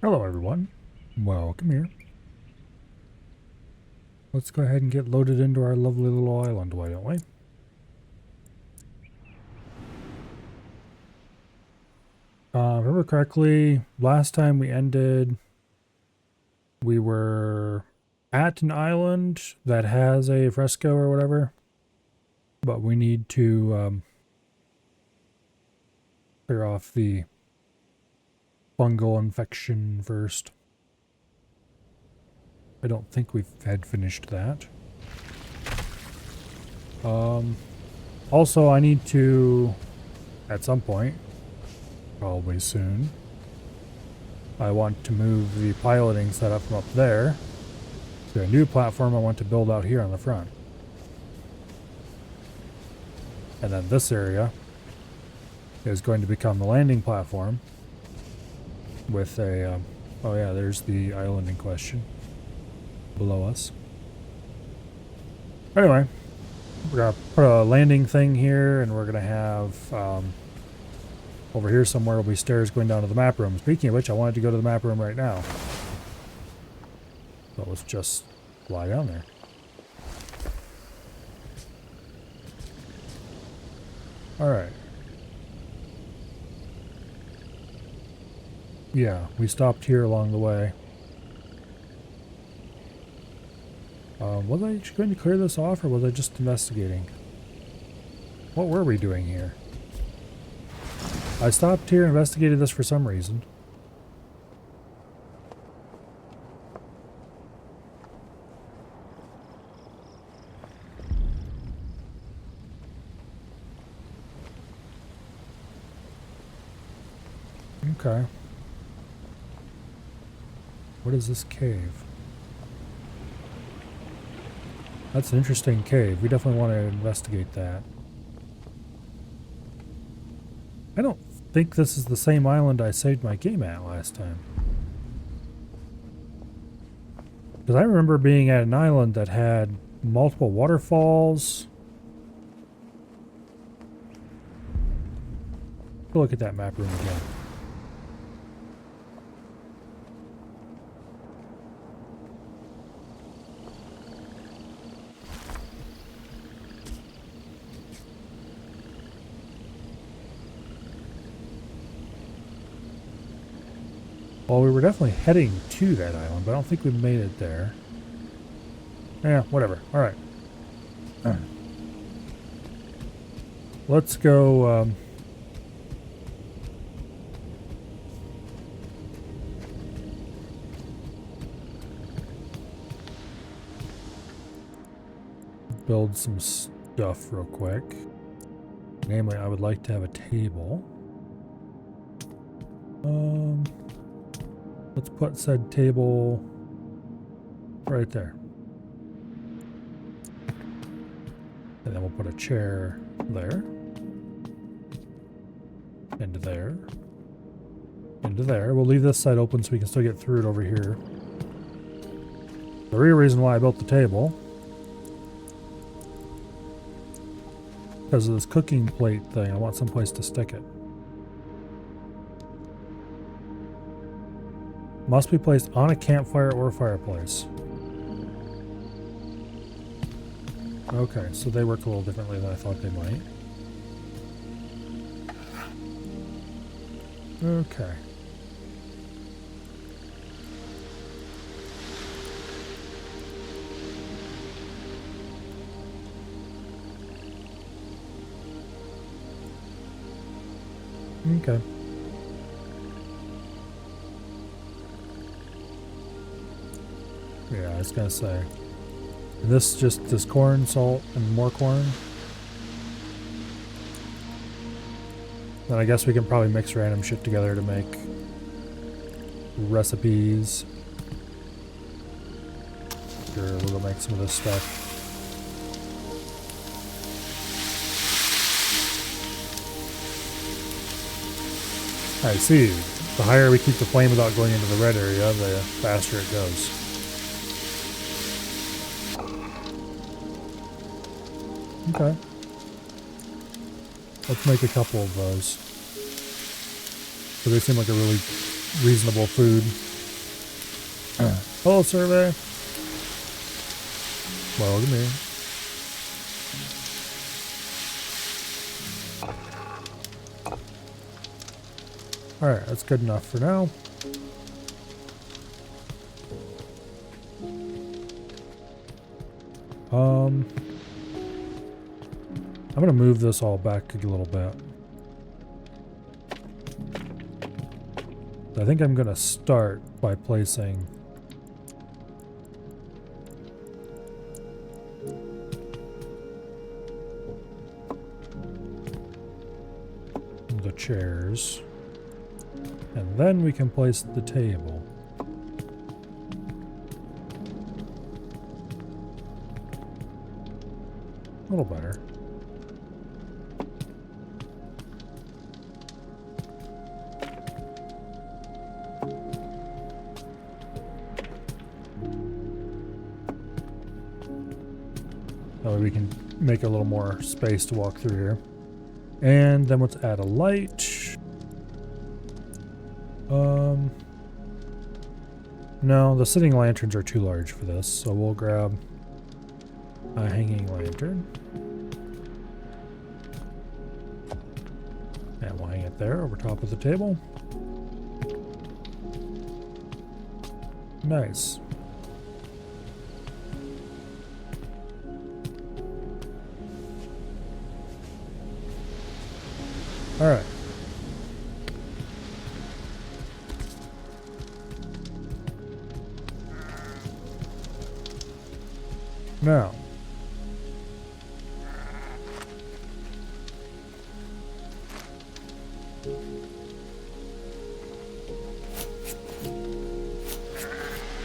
Hello everyone, welcome here. Let's go ahead and get loaded into our lovely little island, why don't we? If I remember correctly, last time we ended, we were at an island that has a fresco or whatever, but we need to clear off the fungal infection first. I don't think we've had finished that. Also, I need to, at some point, probably soon, I want to move the piloting setup from up there to a new platform I want to build out here on the front. And then this area is going to become the landing platform with a, oh yeah, there's the island in question below us. Anyway, we're going to put a landing thing here, and we're going to have, over here somewhere will be stairs going down to the map room. Speaking of which, I wanted to go to the map room right now. So let's just fly down there. Alright. Yeah, we stopped here along the way. Was I going to clear this off, or was I just investigating? What were we doing here? I stopped here and investigated this for some reason. Okay. What is this cave? That's an interesting cave. We definitely want to investigate that. I don't think this is the same island I saved my game at last time. Because I remember being at an island that had multiple waterfalls. Look at that map room again. Well, we were definitely heading to that island, but I don't think we made it there. Yeah, whatever. Alright. Let's go, build some stuff real quick. Namely, I would like to have a table. Let's put said table right there. And then we'll put a chair there. Into there. Into there. We'll leave this side open so we can still get through it over here. The real reason why I built the table, because of this cooking plate thing, I want some place to stick it. Must be placed on a campfire or fireplace. Okay, so they work a little differently than I thought they might. Okay. Okay. Yeah, I was gonna say. This just this corn, salt, and more corn. Then I guess we can probably mix random shit together to make recipes. Sure, we'll make some of this stuff. I see. The higher we keep the flame without going into the red area, the faster it goes. Okay. Let's make a couple of those. So they seem like a really reasonable food. Hello, survey. Welcome in. Alright, that's good enough for now. I'm gonna move this all back a little bit. I think I'm gonna start by placing the chairs, and then we can place the table. A little better. That way we can make a little more space to walk through here. And then let's add a light. No, the sitting lanterns are too large for this, so we'll grab a hanging lantern. And we'll hang it there over top of the table. Nice. All right. Now,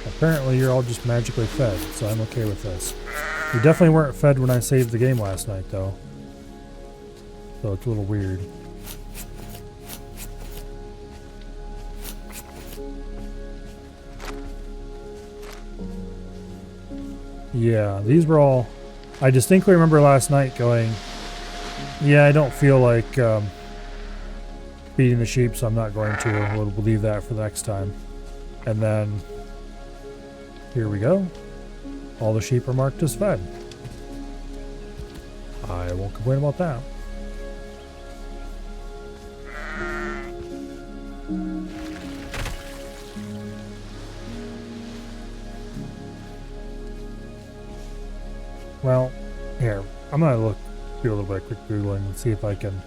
apparently you're all just magically fed, so I'm okay with this. You definitely weren't fed when I saved the game last night, though. So it's a little weird. Yeah, these were all... I distinctly remember last night going, yeah, I don't feel like feeding the sheep, so I'm not going to. We'll leave that for the next time. And then, here we go. All the sheep are marked as fed. I won't complain about that. Well, here, I'm gonna do a little bit of quick Googling and see if I can.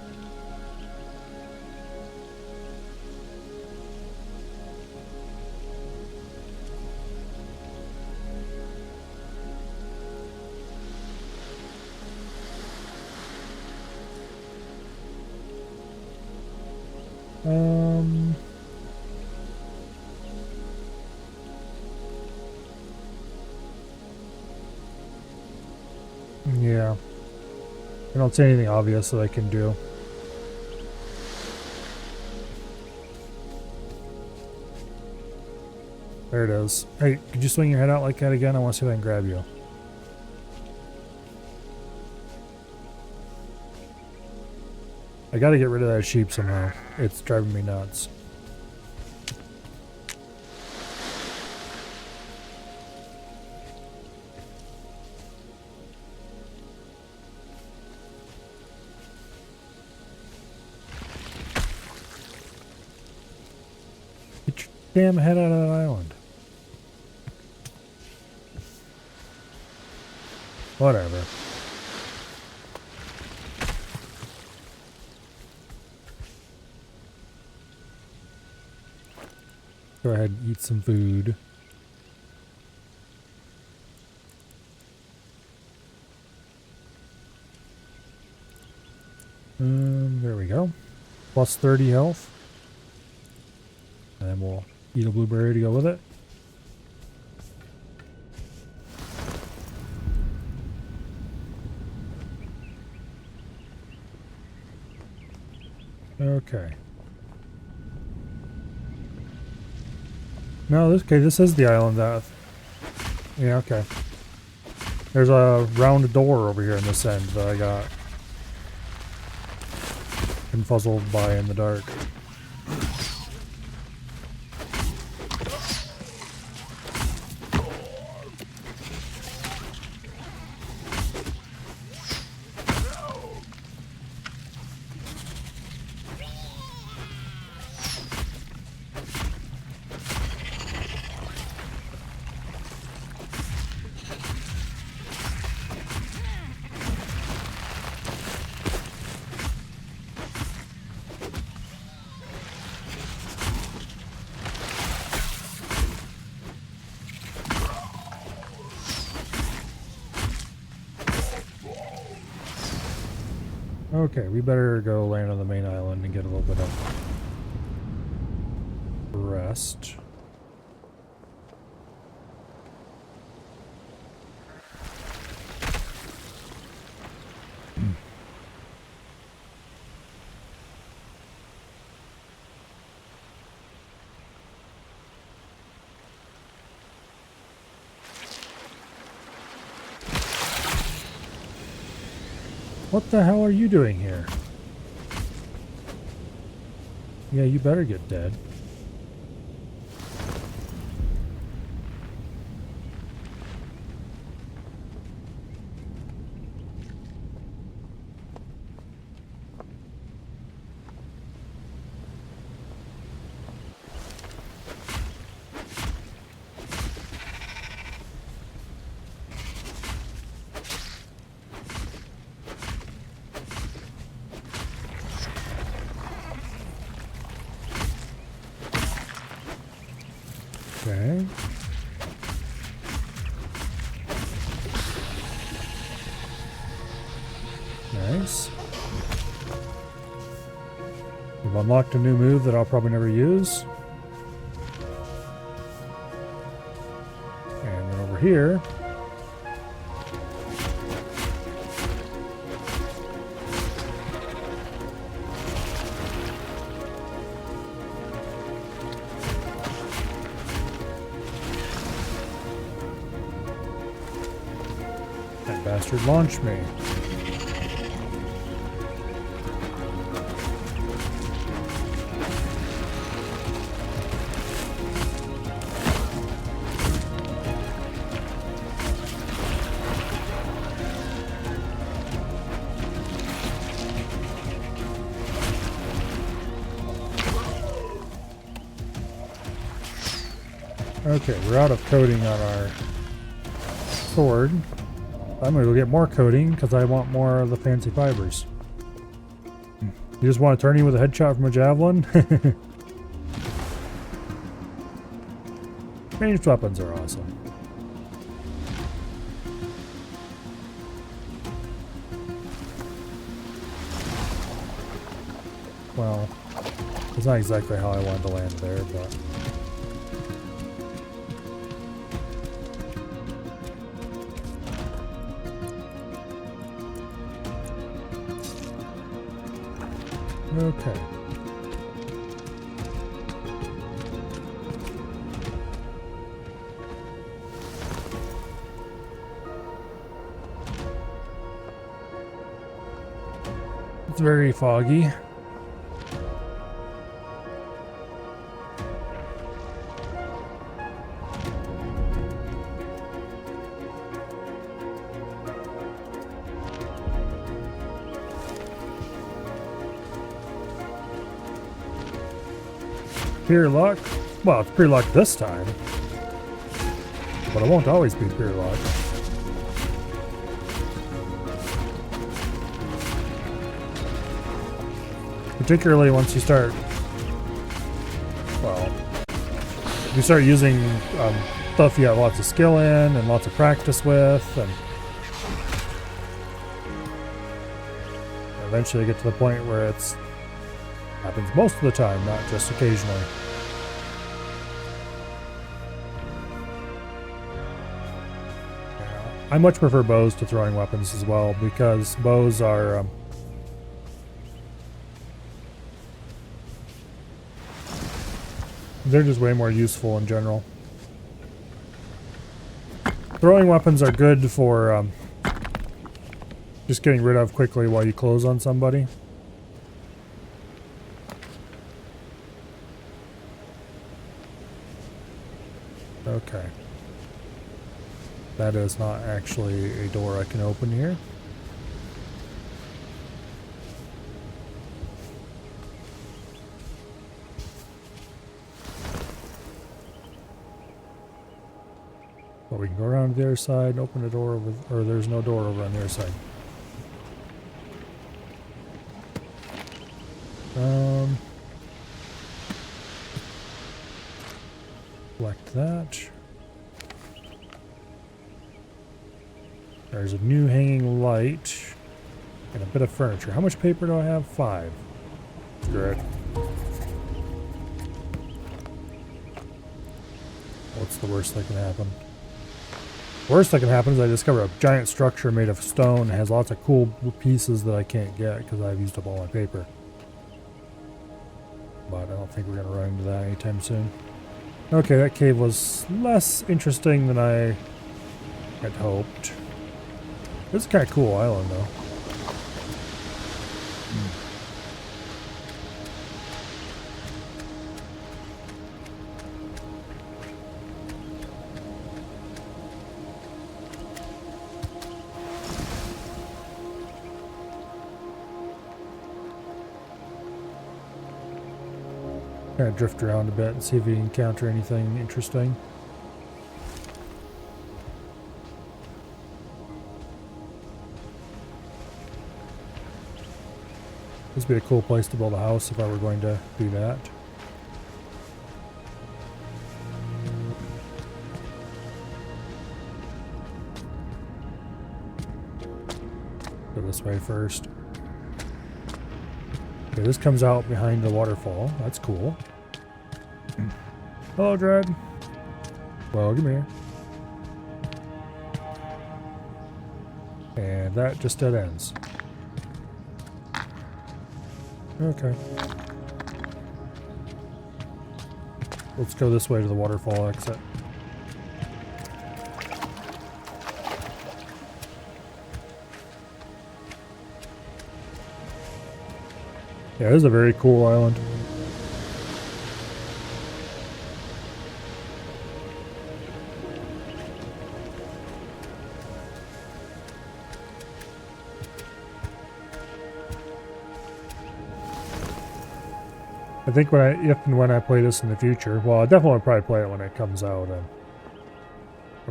Yeah. I don't see anything obvious that I can do. There it is. Hey, could you swing your head out like that again? I want to see if I can grab you. I gotta get rid of that sheep somehow. It's driving me nuts. Get your damn head out of that island. Whatever. Go ahead and eat some food. There we go. Plus 30 health. And then we'll eat a blueberry to go with it. Okay. No, this is the island that... Yeah, okay. There's a round door over here in this end that I got confuzzled by in the dark. Okay, we better go land on the main island and get a little bit of rest. What the hell are you doing here? Yeah, you better get dead. Okay. Nice. We've unlocked a new move that I'll probably never use. And then over here, that bastard launched me. Okay, we're out of coating on our sword. I'm gonna go get more coating because I want more of the fancy fibers. You just want to turn you with a headshot from a javelin? Ranged weapons are awesome. Well, it's not exactly how I wanted to land there, but... Okay. It's very foggy. Pure luck? Well, it's pure luck this time. But it won't always be pure luck. Particularly once you start... Well... You start using stuff you have lots of skill in and lots of practice with, and... Eventually get to the point where it's... happens most of the time, not just occasionally. I much prefer bows to throwing weapons as well, because bows are they're just way more useful in general. Throwing weapons are good for just getting rid of quickly while you close on somebody. Okay. That is not actually a door I can open here. But we can go around to the other side and open the door over, or there's no door over on the other side. Select that. There's a new hanging light. And a bit of furniture. How much paper do I have? 5. Screw it. What's the worst that can happen? Worst that can happen is I discover a giant structure made of stone. It has lots of cool pieces that I can't get because I've used up all my paper. But I don't think we're going to run into that anytime soon. Okay, that cave was less interesting than I had hoped. This is kind of cool island, though. Kind of drift around a bit and see if we encounter anything interesting. This would be a cool place to build a house if I were going to do that. Go this way first. Okay, this comes out behind the waterfall. That's cool. Hello, Dread. Well, come here. And that just dead ends. Okay. Let's go this way to the waterfall exit. Yeah, this is a very cool island. I think if and when I play this in the future, well, I definitely will probably play it when it comes out of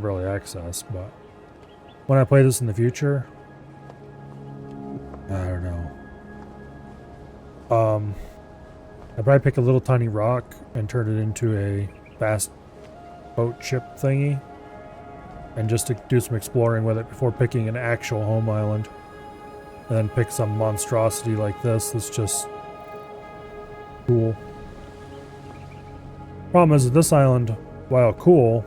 early access, but when I play this in the future, I don't know. I'd probably pick a little tiny rock and turn it into a fast boat ship thingy, and just to do some exploring with it before picking an actual home island, and then pick some monstrosity like this that's just cool. Problem is that this island, while cool,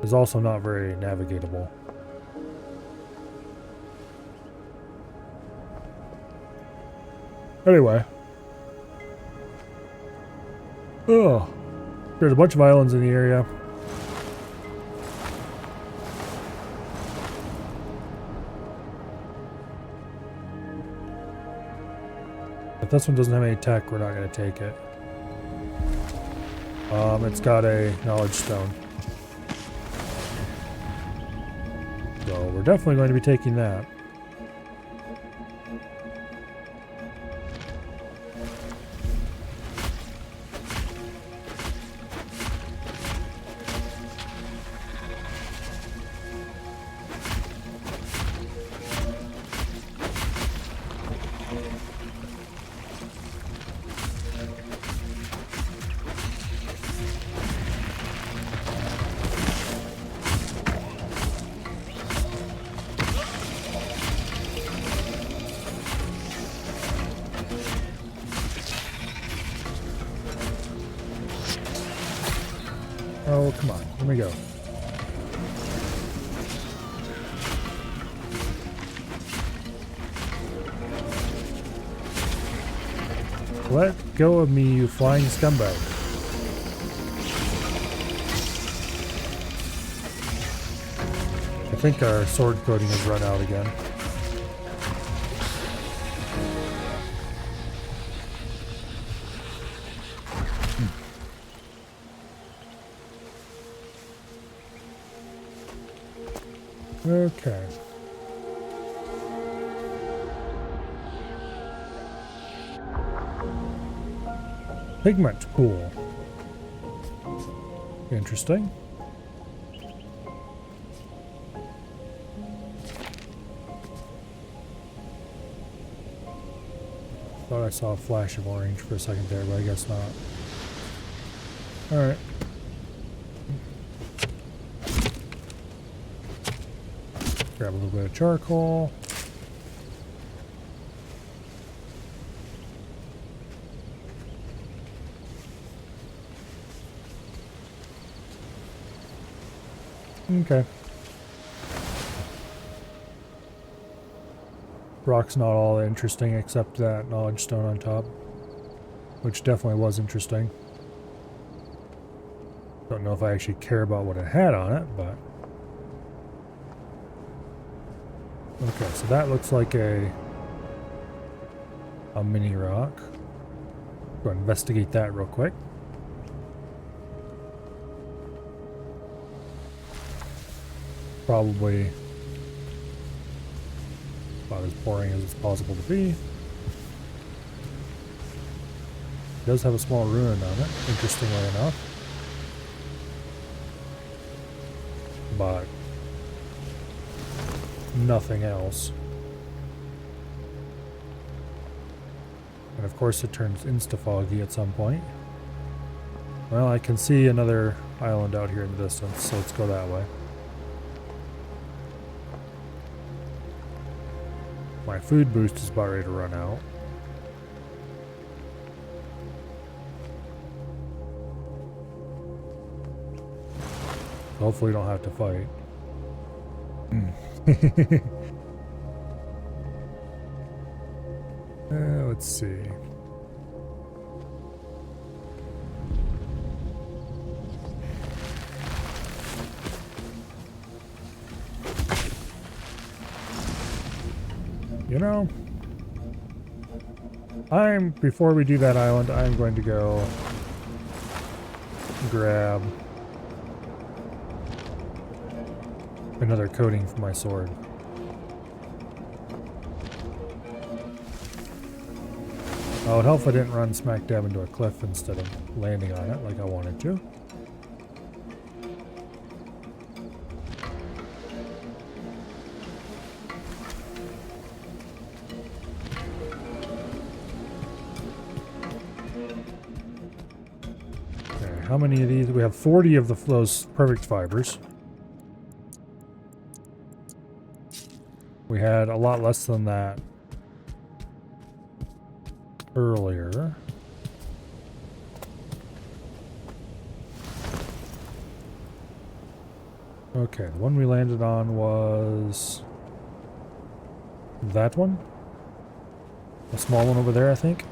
is also not very navigatable. Anyway. Oh. There's a bunch of islands in the area. If this one doesn't have any tech, we're not going to take it. It's got a knowledge stone. So we're definitely going to be taking that. Oh, come on. Let me go. Let go of me, you flying scumbag. I think our sword coating has run out again. Okay. Pigment pool. Interesting. Thought I saw a flash of orange for a second there, but I guess not. Alright. Grab a little bit of charcoal. Okay. Rock's not all interesting except that knowledge stone on top, which definitely was interesting. Don't know if I actually care about what it had on it, but... Okay, so that looks like a mini rock. Go investigate that real quick. Probably about as boring as it's possible to be. It does have a small ruin on it, interestingly enough. But nothing else. And of course it turns insta-foggy at some point. Well, I can see another island out here in the distance, so let's go that way. My food boost is about ready to run out. Hopefully we don't have to fight. Let's see. You know, before we do that island, I'm going to go grab another coating for my sword. Oh, it'd help if I didn't run smack dab into a cliff instead of landing on it like I wanted to. Okay, how many of these? We have 40 of those perfect fibers. We had a lot less than that earlier. Okay, the one we landed on was that one. A small one over there, I think.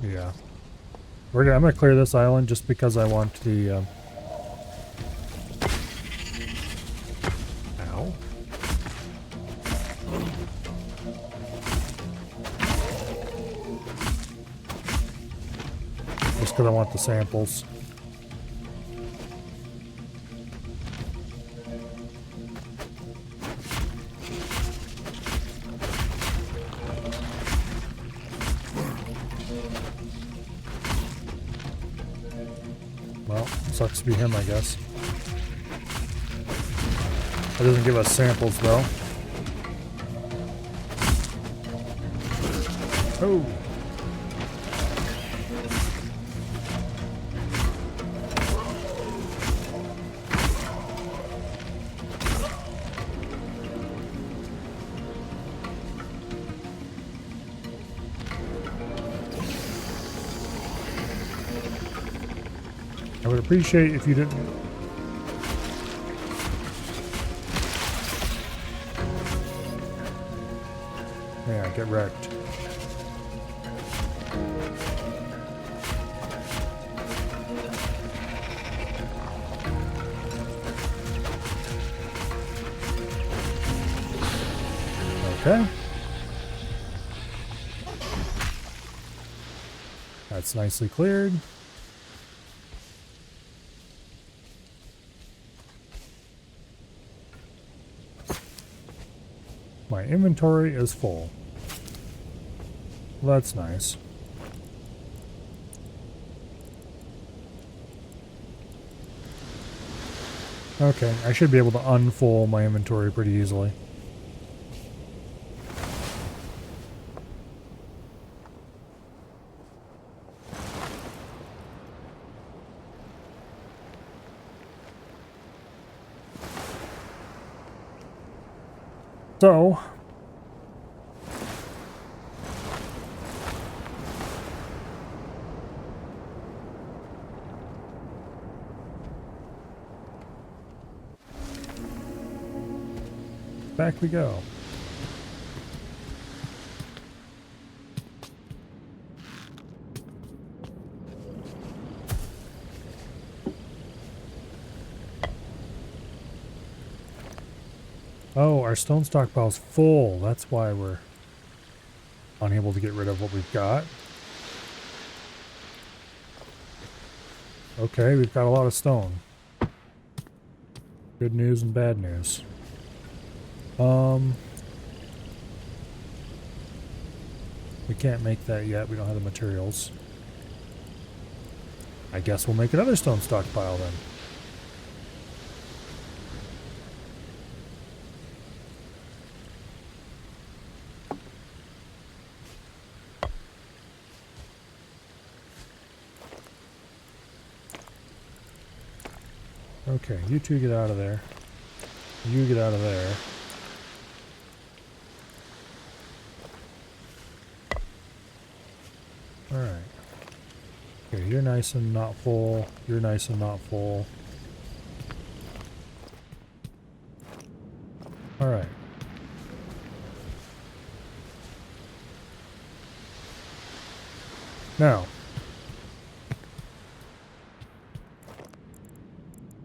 Yeah. I'm gonna clear this island just because I want the ow. Just because I want the samples. Well, sucks to be him, I guess. It doesn't give us samples, though. Oh! I would appreciate if you didn't... Yeah, get wrecked. Okay. That's nicely cleared. My inventory is full. Well, that's nice. Okay, I should be able to unfull my inventory pretty easily. So, back we go. Oh, our stone stockpile's full. That's why we're unable to get rid of what we've got. Okay, we've got a lot of stone. Good news and bad news. We can't make that yet. We don't have the materials. I guess we'll make another stone stockpile then. Okay, you two get out of there. You get out of there. Alright. Okay, you're nice and not full. You're nice and not full. Alright. Now,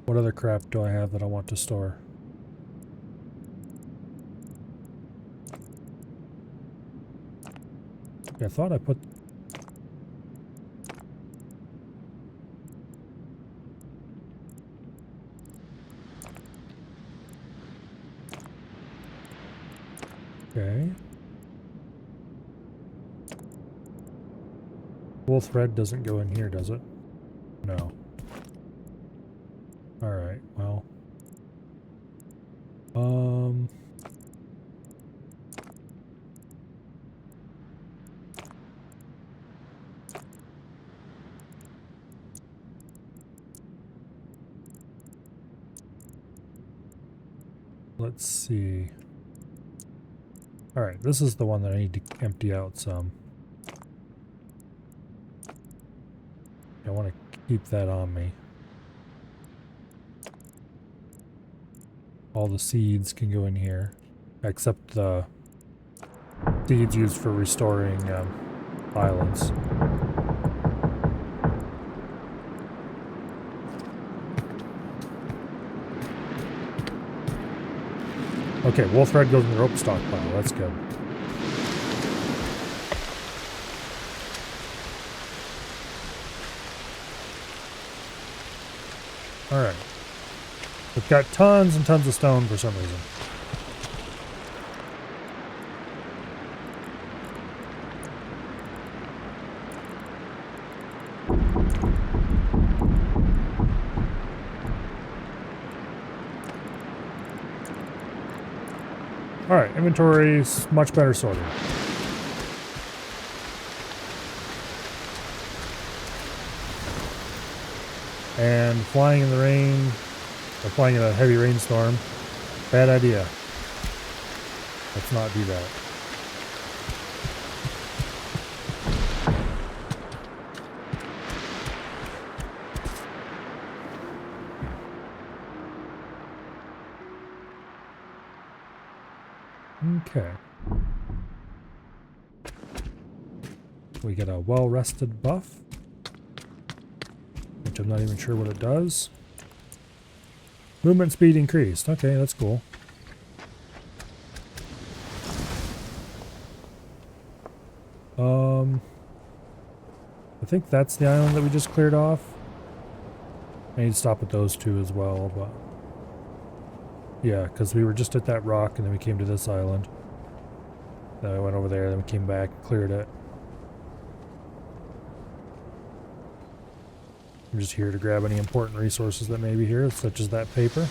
what other crap do I have that I want to store? Yeah, I thought I put... Okay. Wool thread doesn't go in here, does it? No. Alright, well. Let's see. Alright, this is the one that I need to empty out some. I want to keep that on me. All the seeds can go in here, except the seeds used for restoring islands. Okay, wool thread goes in the rope stockpile. That's good. Alright. We've got tons and tons of stone for some reason. Alright, inventory's much better sorted. And flying in the rain, or flying in a heavy rainstorm, bad idea. Let's not do that. Okay. We get a well-rested buff, which I'm not even sure what it does. Movement speed increased. Okay, that's cool. I think that's the island that we just cleared off. I need to stop at those two as well, but... yeah, because we were just at that rock and then we came to this island. Then I went over there, then we came back, cleared it. I'm just here to grab any important resources that may be here, such as that paper.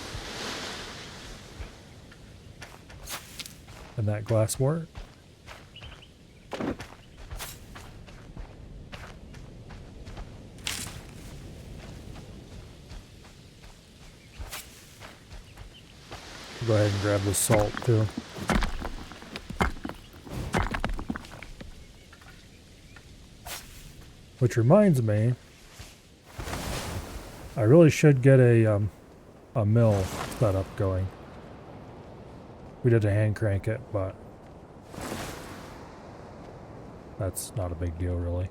And that glassware. Go ahead and grab this salt too. Which reminds me, I really should get a mill setup going. We did a hand crank it, but that's not a big deal really.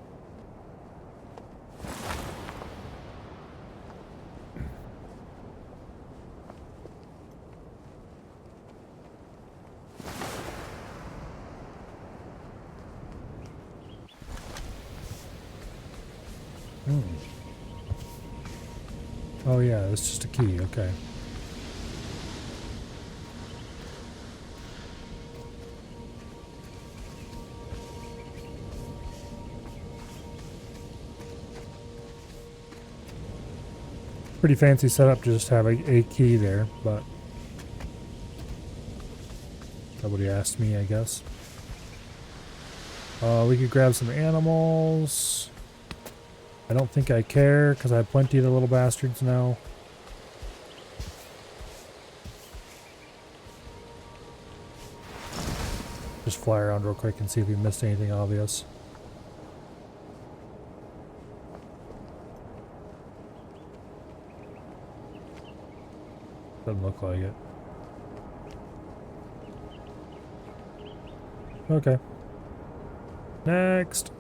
Oh yeah, it's just a key, okay. Pretty fancy setup to just have a key there, but nobody asked me, I guess. We could grab some animals. I don't think I care, because I have plenty of the little bastards now. Just fly around real quick and see if we missed anything obvious. Doesn't look like it. Okay. Next.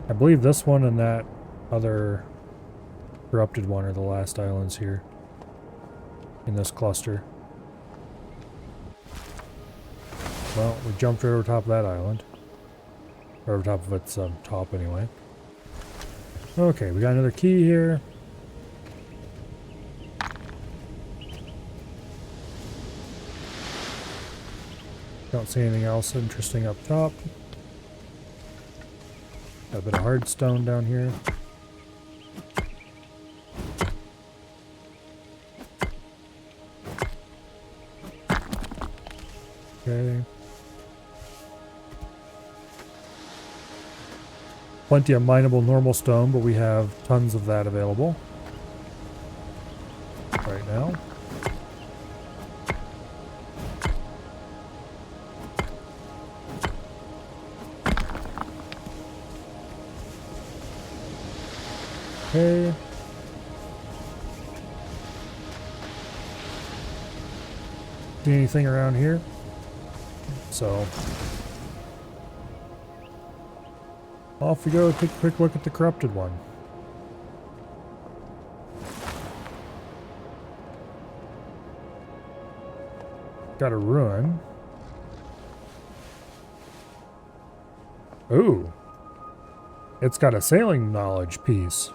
I believe this one and that other corrupted one are the last islands here in this cluster. Well, we jumped right over top of that island. Or over top of its top anyway. Okay, we got another key here. Don't see anything else interesting up top. Got a bit of hard stone down here. Okay. Plenty of mineable normal stone, but we have tons of that available right now. Okay. See anything around here? So off we go, take a quick look at the corrupted one. Got a ruin. Ooh. It's got a sailing knowledge piece.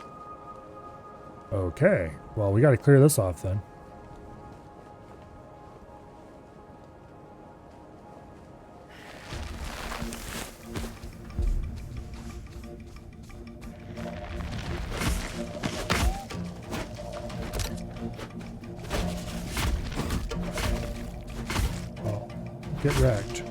Okay. Well, we got to clear this off then. Oh, get wrecked.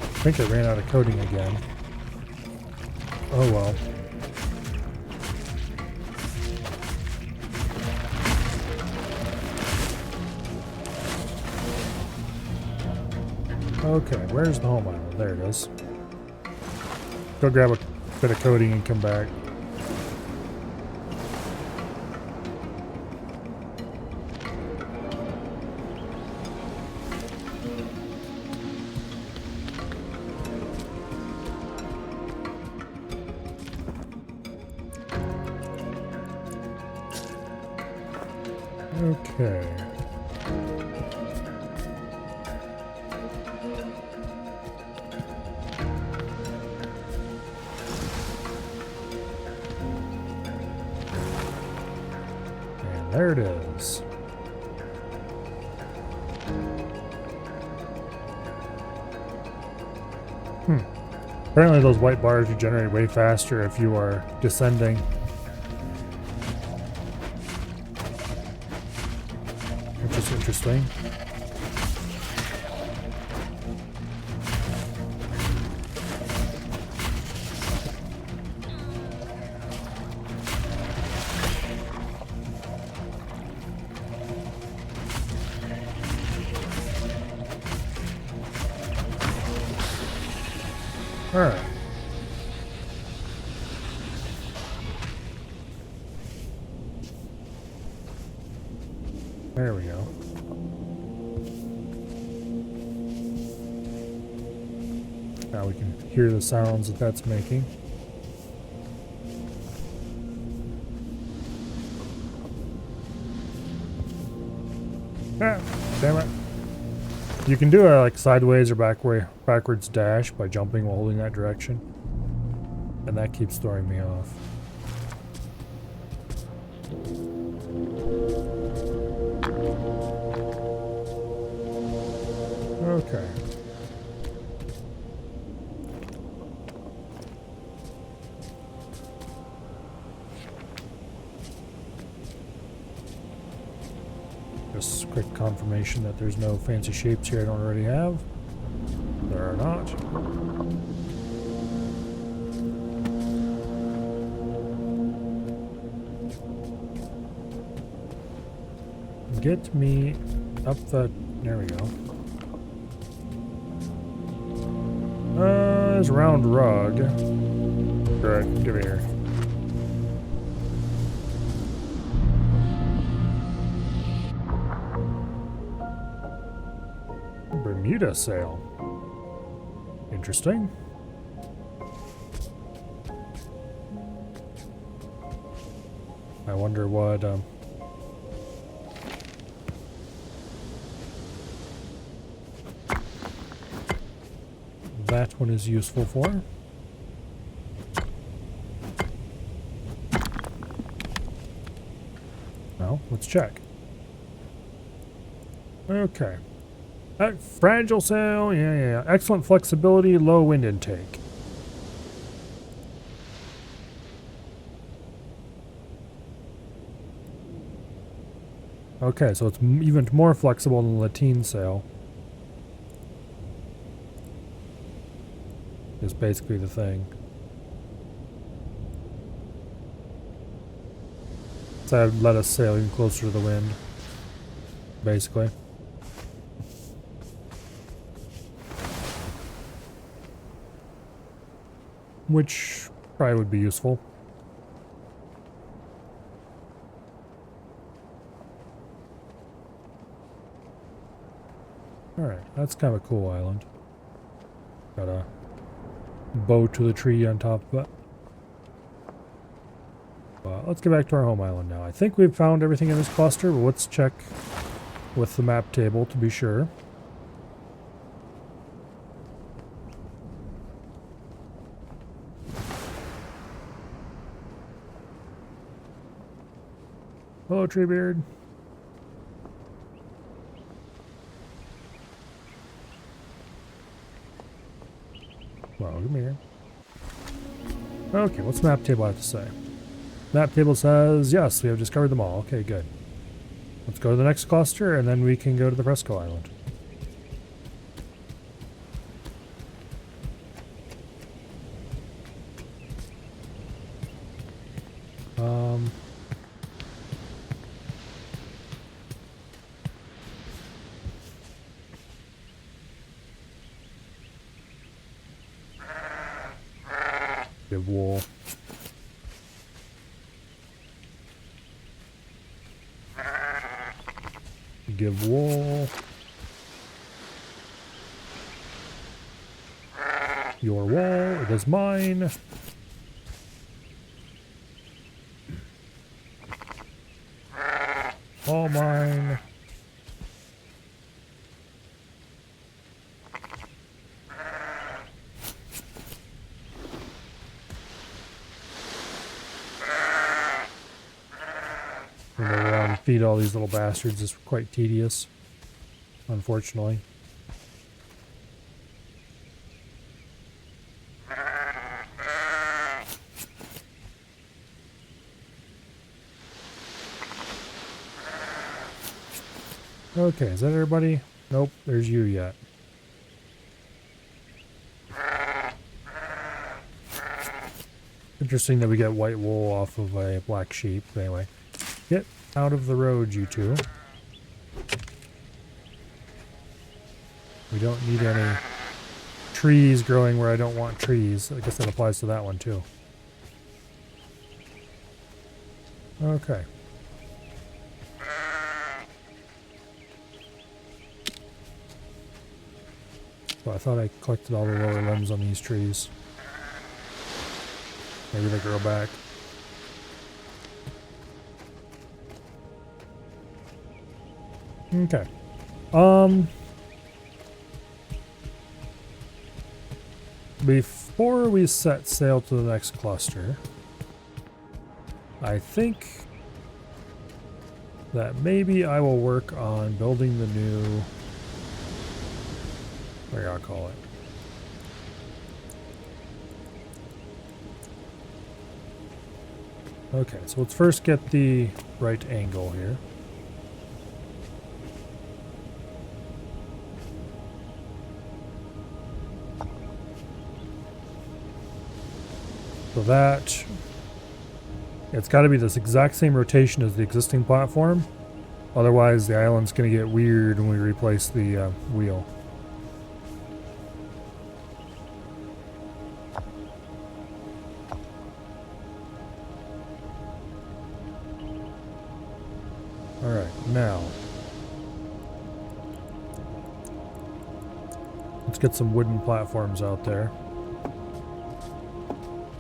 I think I ran out of coating again. Oh well. Okay, where's the home island? There it is. Go grab a bit of coating and come back. Okay. And there it is. Apparently those white bars regenerate way faster if you are descending. Which is interesting. Alright. There we go. Now we can hear the sounds that that's making. Ah, damn it. You can do a like sideways or backwards dash by jumping while holding that direction. And that keeps throwing me off. Okay. Just quick confirmation that there's no fancy shapes here I don't already have. There are not. Get me up the... There we go. There's a round rug. Alright, give it here. Bermuda sail. Interesting. I wonder what, that one is useful for. Well, let's check. Okay. Fragile sail, yeah. Excellent flexibility, low wind intake. Okay, so it's even more flexible than the lateen sail. Is basically the thing. So I'd let us sail even closer to the wind. Basically. Which probably would be useful. Alright, that's kind of a cool island. Got a bow to the tree on top of it. Let's get back to our home island now. I think we've found everything in this cluster, but let's check with the map table to be sure. Hello, Treebeard. Well, come here. Okay, what's the map table have to say? Map table says, yes, we have discovered them all. Okay, good. Let's go to the next cluster, and then we can go to the Fresco Island. Give wool. Give wool. Your wool, it is mine. All mine. Feed all these little bastards is quite tedious, unfortunately. Okay, is that everybody? Nope, there's you yet. Interesting that we get white wool off of a black sheep. Anyway, get out of the road, you two. We don't need any trees growing where I don't want trees. I guess that applies to that one too. Okay. So I thought I collected all the lower limbs on these trees. Maybe they grow back. Okay. Before we set sail to the next cluster, I think that maybe I will work on building the new, what do I call it? Okay, so let's first get the right angle here. So that, it's got to be this exact same rotation as the existing platform. Otherwise, the island's going to get weird when we replace the wheel. Alright, now. Let's get some wooden platforms out there.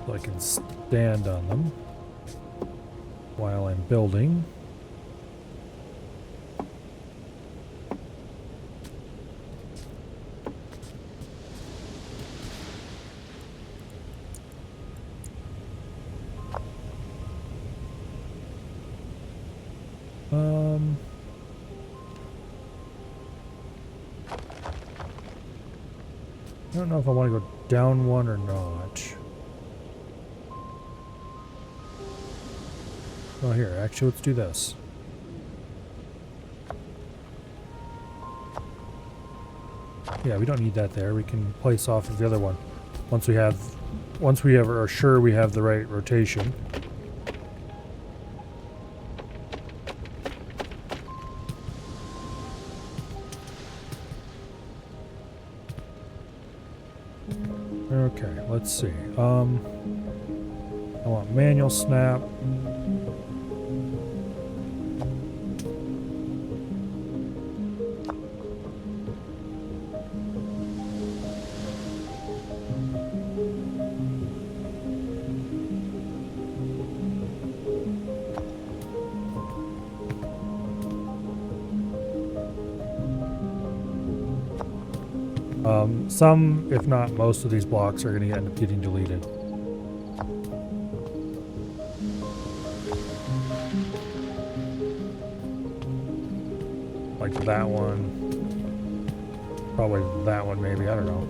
So I can stand on them while I'm building. I don't know if I want to go down one or not. Oh, here, actually, let's do this. Yeah, we don't need that there. We can place off of the other one once we are sure we have the right rotation. Okay, let's see. I want manual snap. Some, if not most of these blocks are going to end up getting deleted. Like that one. Probably that one maybe, I don't know.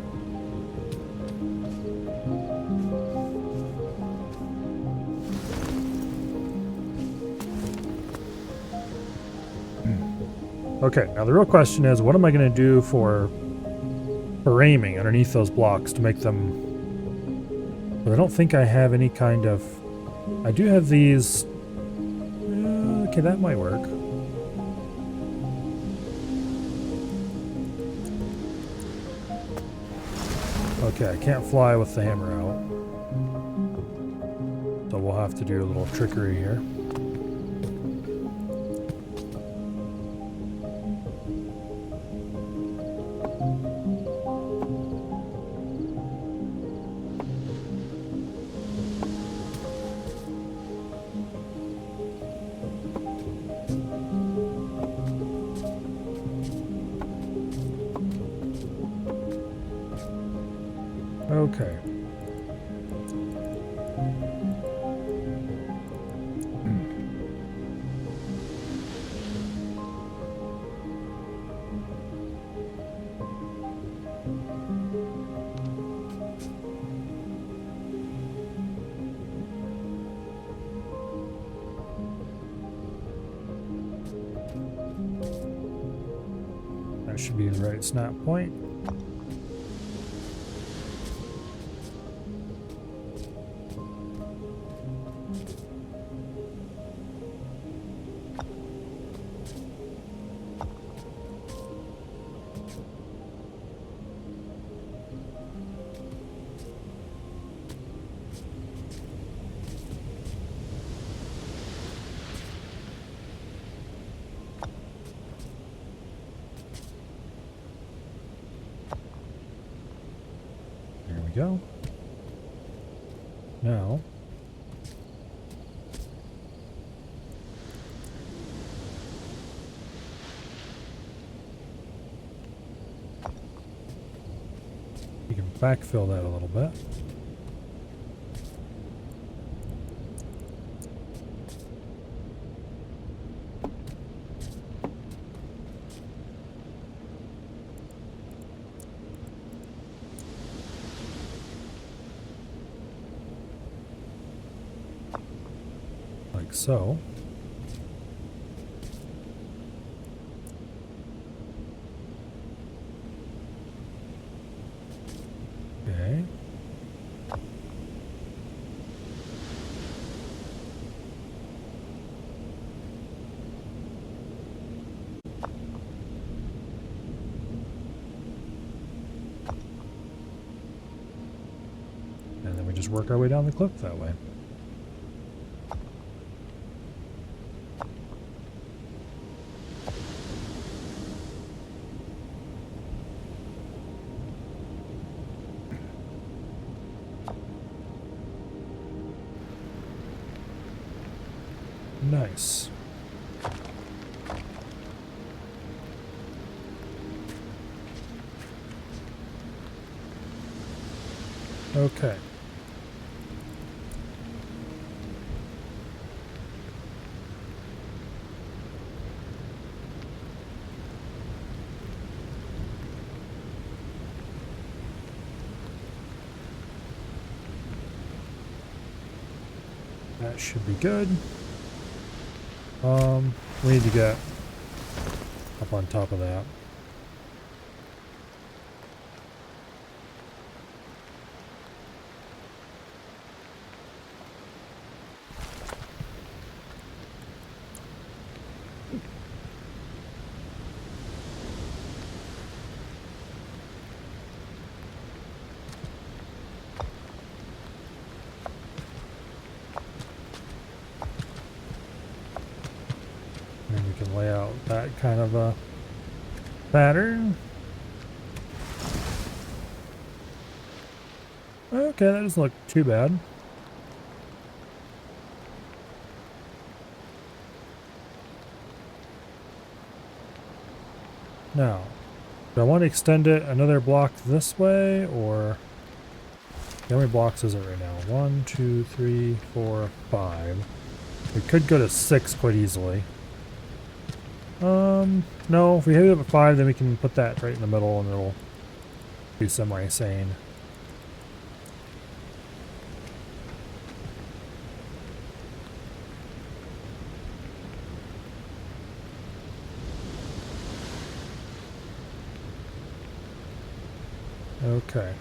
Okay, now the real question is, what am I going to do for aiming underneath those blocks to make them... But I don't think I have any kind of... I do have these... okay, that might work. Okay, I can't fly with the hammer out. So we'll have to do a little trickery here. Okay. That should be the right snap point. go. Now, you can backfill that a little bit. Like so. Okay. And then we just work our way down the cliff that way. Nice. Okay. That should be good. We need to get up on top of that. And we can lay out that kind of a pattern. Okay, that doesn't look too bad. Now, do I want to extend it another block this way, or how many blocks is it right now? 1, 2, 3, 4, 5. We could go to 6 quite easily. No, if we hit it at 5, then we can put that right in the middle and it'll be semi-sane. Okay.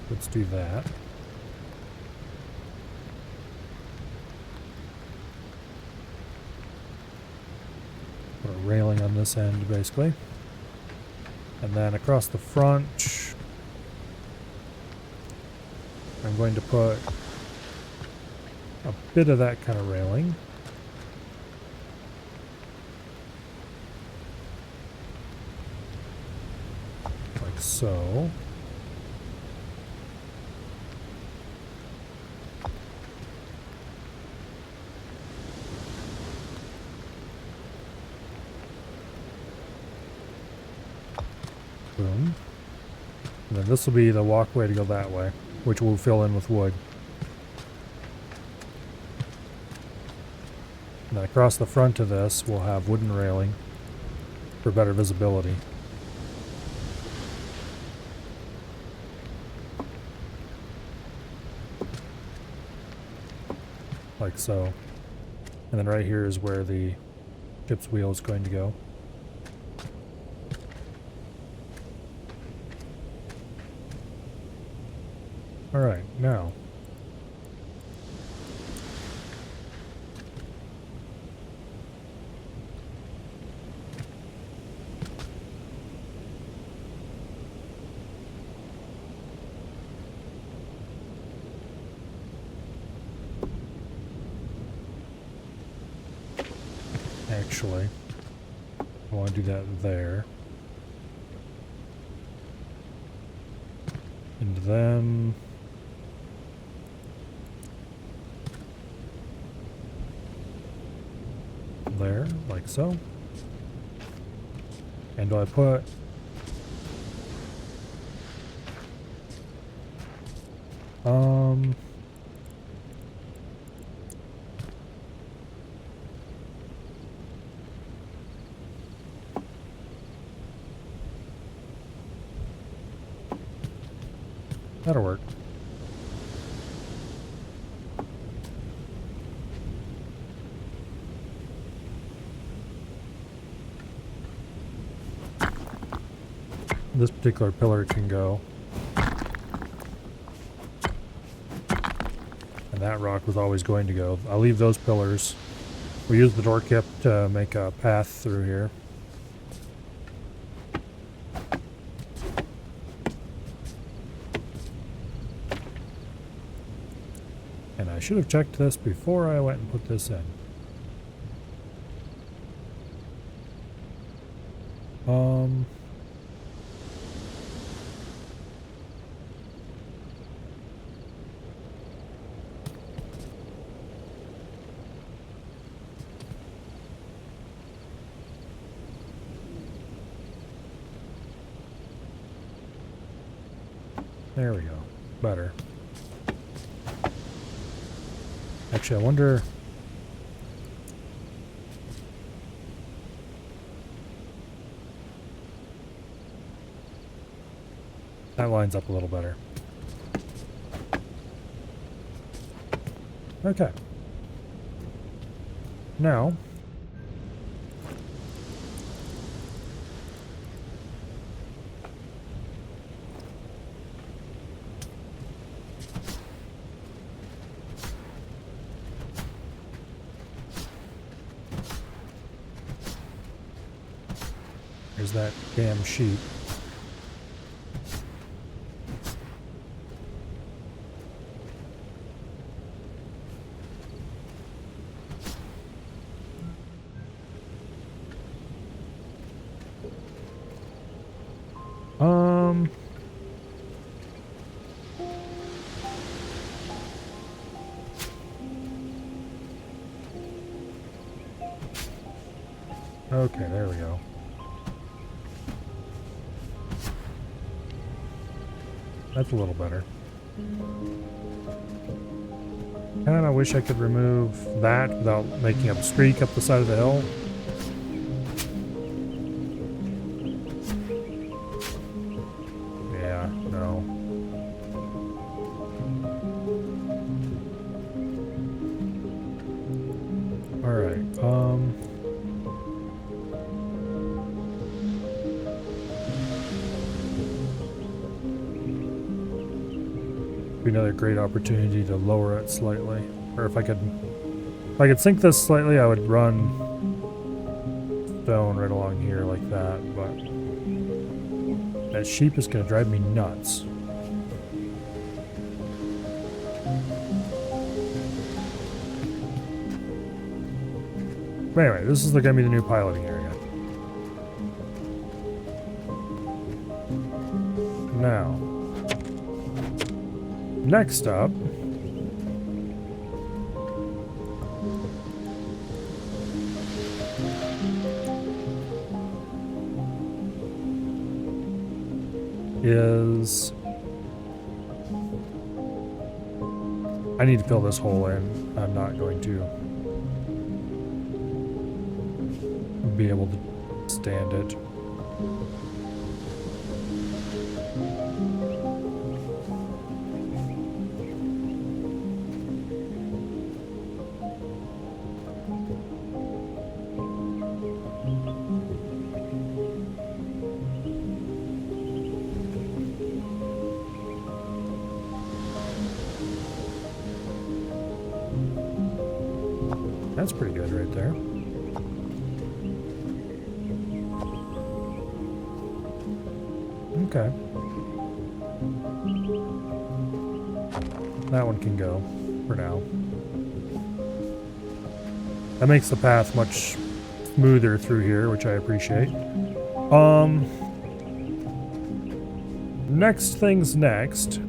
Let's do that. Put a railing on this end, basically. And then across the front, I'm going to put a bit of that kind of railing. Like so. Boom. And then this will be the walkway to go that way, which we'll fill in with wood. And then across the front of this, we'll have wooden railing for better visibility. Like so. And then right here is where the ship's wheel is going to go. Alright, now. Actually, I want to do that there. And then there, like so. And do I put that'll work. This particular pillar can go. And that rock was always going to go. I'll leave those pillars. We use the door kip to make a path through here. And I should have checked this before I went and put this in. There we go. Better. Actually, I wonder... That lines up a little better. Okay. Now... There's that damn sheep. Okay, there we go. That's a little better. Kinda wish I could remove that without making a streak up the side of the hill. Yeah, no. Alright, be another great opportunity to lower it slightly. Or if I could sink this slightly, I would run stone right along here like that, but that sheep is gonna drive me nuts. But anyway, this is gonna be the new piloting area. Now, next up is I need to fill this hole in. I'm not going to be able to stand it. That's pretty good right there. Okay. That one can go for now. That makes the path much smoother through here, which I appreciate. Next thing's next.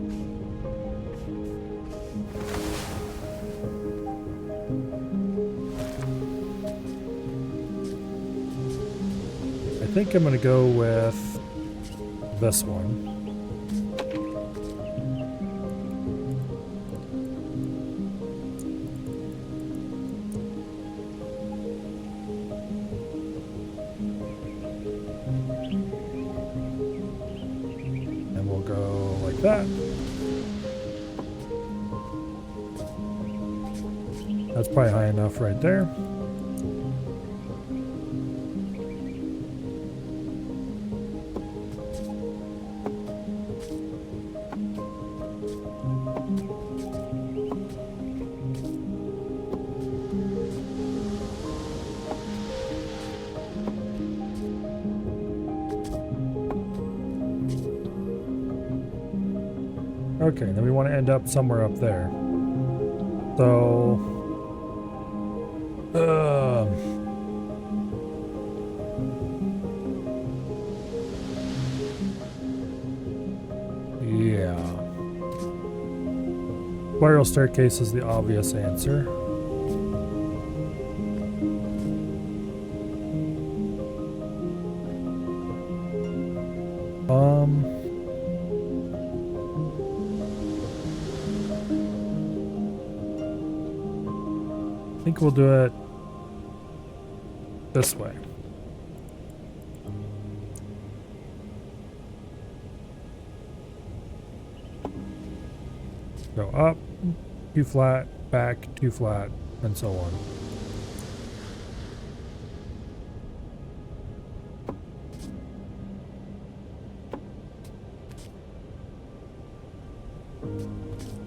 I think I'm gonna go with this one. And we'll go like that. That's probably high enough right there. Okay, then we want to end up somewhere up there. So, yeah. Spiral staircase is the obvious answer. I think we'll do it this way. Go up, 2 flat, back, 2 flat, and so on.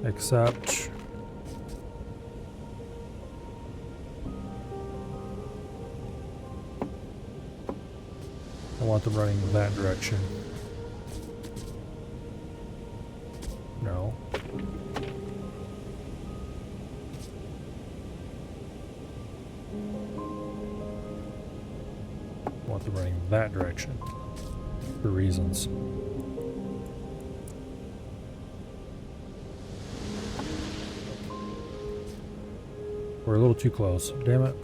Except I want them running in that direction. No. I want them running in that direction for reasons. We're a little too close. Damn it.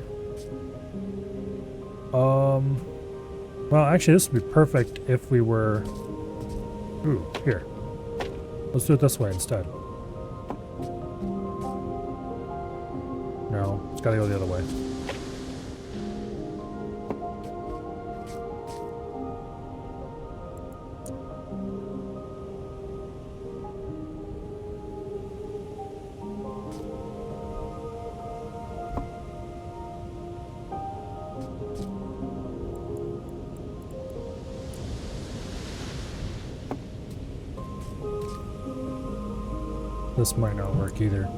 Well, actually, this would be perfect if we were... Ooh, here. Let's do it this way instead. No, it's gotta go the other way. This might not work either.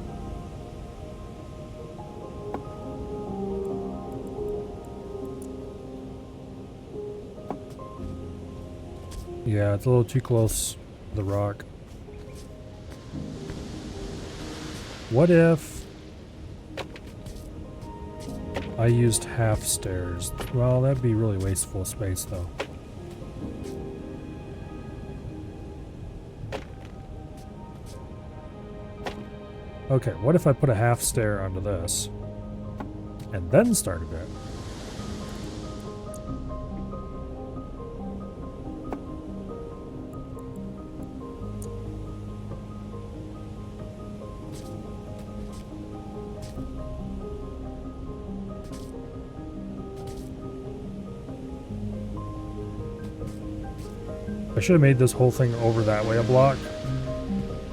Yeah, it's a little too close to the rock. What if I used half stairs? Well, that'd be really wasteful space though. Okay, what if I put a half stair onto this and then started it? I should have made this whole thing over that way a block.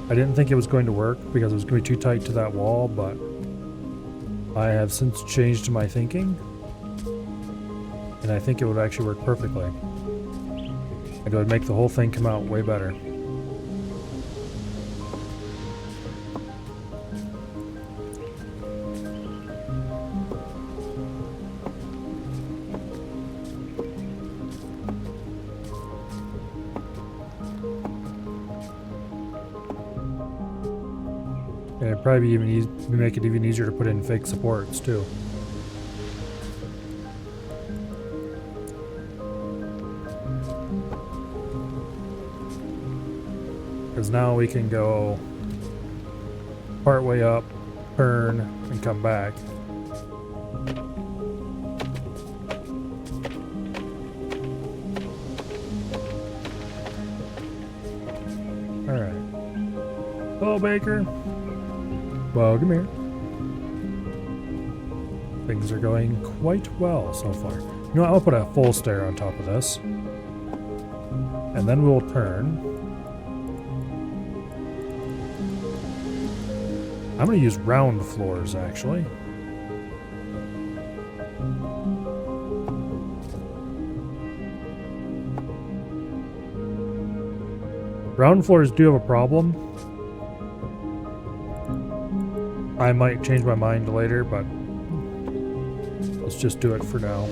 I didn't think it was going to work because it was going to be too tight to that wall, but I have since changed my thinking, and I think it would actually work perfectly. And it would make the whole thing come out way better. And it'd probably make it even easier to put in fake supports too. Because now we can go part way up, turn, and come back. Alright. Hello, Baker. Well, come here. Things are going quite well so far. You know what, I'll put a full stair on top of this. And then we'll turn. I'm going to use round floors, actually. Round floors do have a problem. I might change my mind later, but let's just do it for now.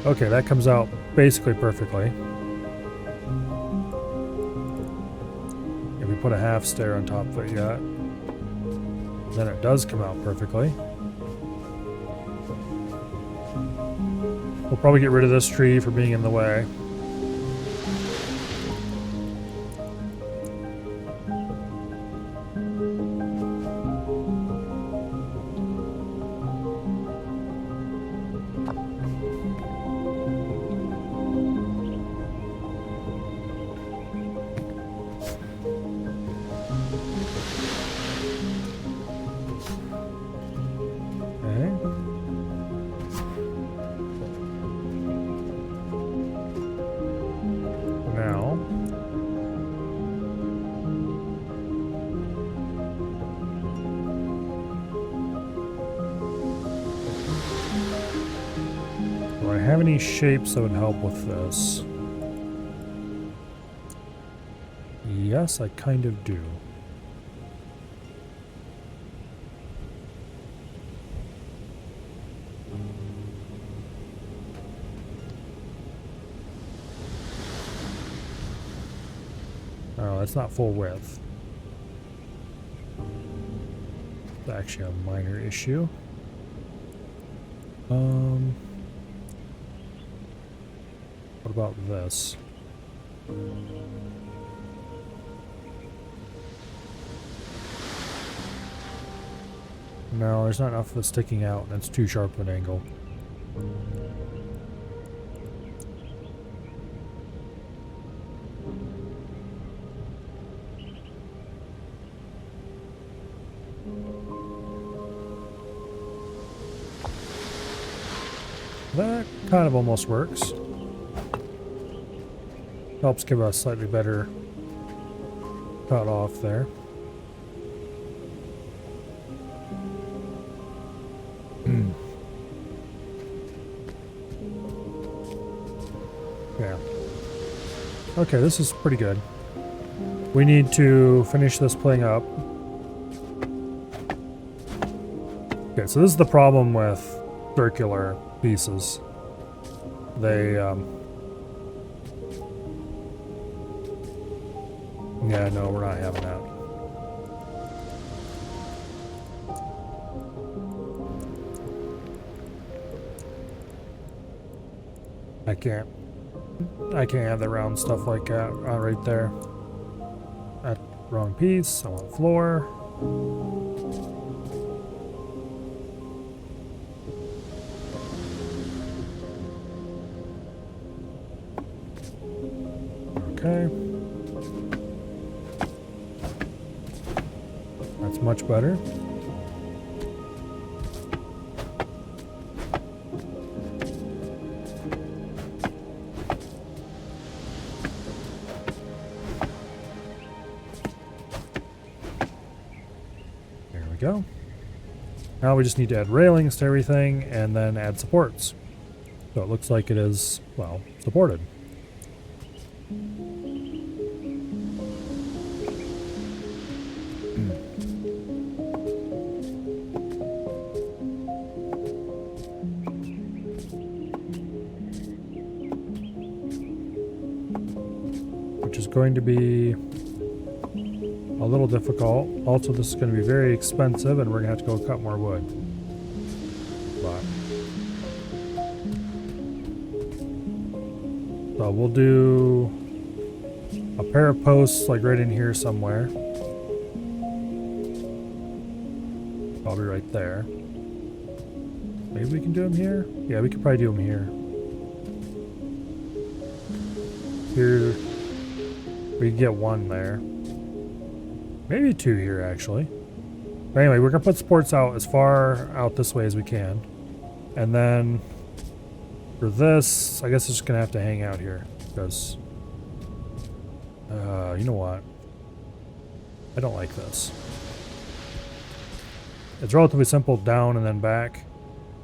Okay, that comes out basically perfectly. If we put a half stair on top of it yet, then it does come out perfectly. We'll probably get rid of this tree for being in the way. Do I have any shapes that would help with this? Yes, I kind of do. Oh, that's not full width. It's actually a minor issue. What about this? No, there's not enough of it sticking out, and it's too sharp an angle. That kind of almost works. Helps give us slightly better cut off there. Yeah. Okay, this is pretty good. We need to finish this playing up. Okay, so this is the problem with circular pieces. They, yeah, no, we're not having that. I can't have the round stuff like that right there. That wrong piece. I want floor. Okay. That's much better. There we go. Now we just need to add railings to everything and then add supports. So it looks like it is, well, supported. Which is going to be a little difficult. Also, this is going to be very expensive, and we're going to have to go cut more wood. But so we'll do a pair of posts like right in here somewhere. Probably right there. Maybe we can do them here? Yeah, we could probably do them here. Here, we can get one there. Maybe two here, actually. But anyway, we're going to put supports out as far out this way as we can. And then for this, I guess it's just going to have to hang out here. Because, you know what? I don't like this. It's relatively simple down and then back,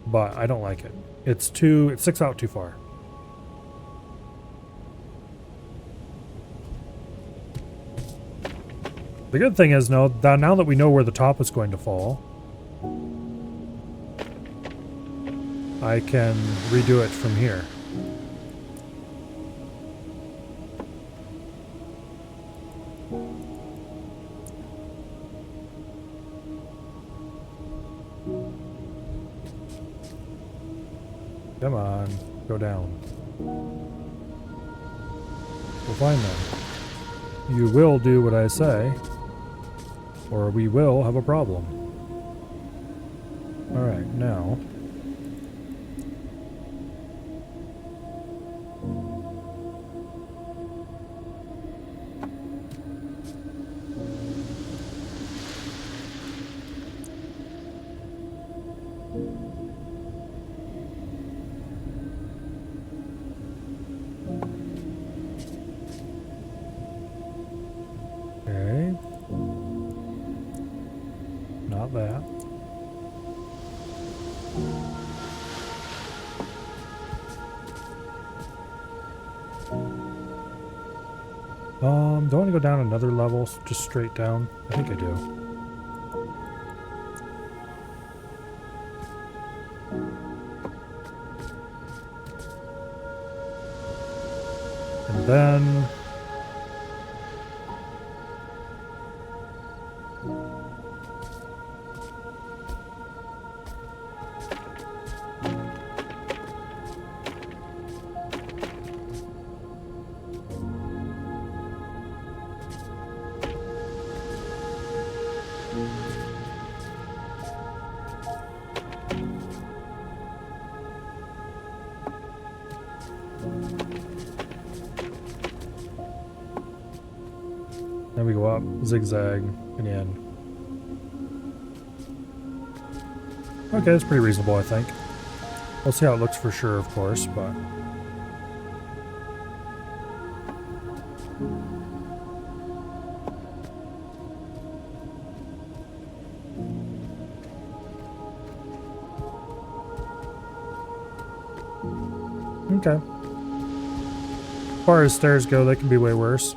but I don't like it. It sticks out too far. The good thing is, now that we know where the top is going to fall, I can redo it from here. Come on, go down. We'll find them. You will do what I say, or we will have a problem. Alright, now. Okay. Not that. Do I want to go down another level, just straight down? I think I do. And then we go up, zigzag, and in. Okay, that's pretty reasonable, I think. We'll see how it looks for sure, of course, but... Okay. As far as stairs go, they can be way worse.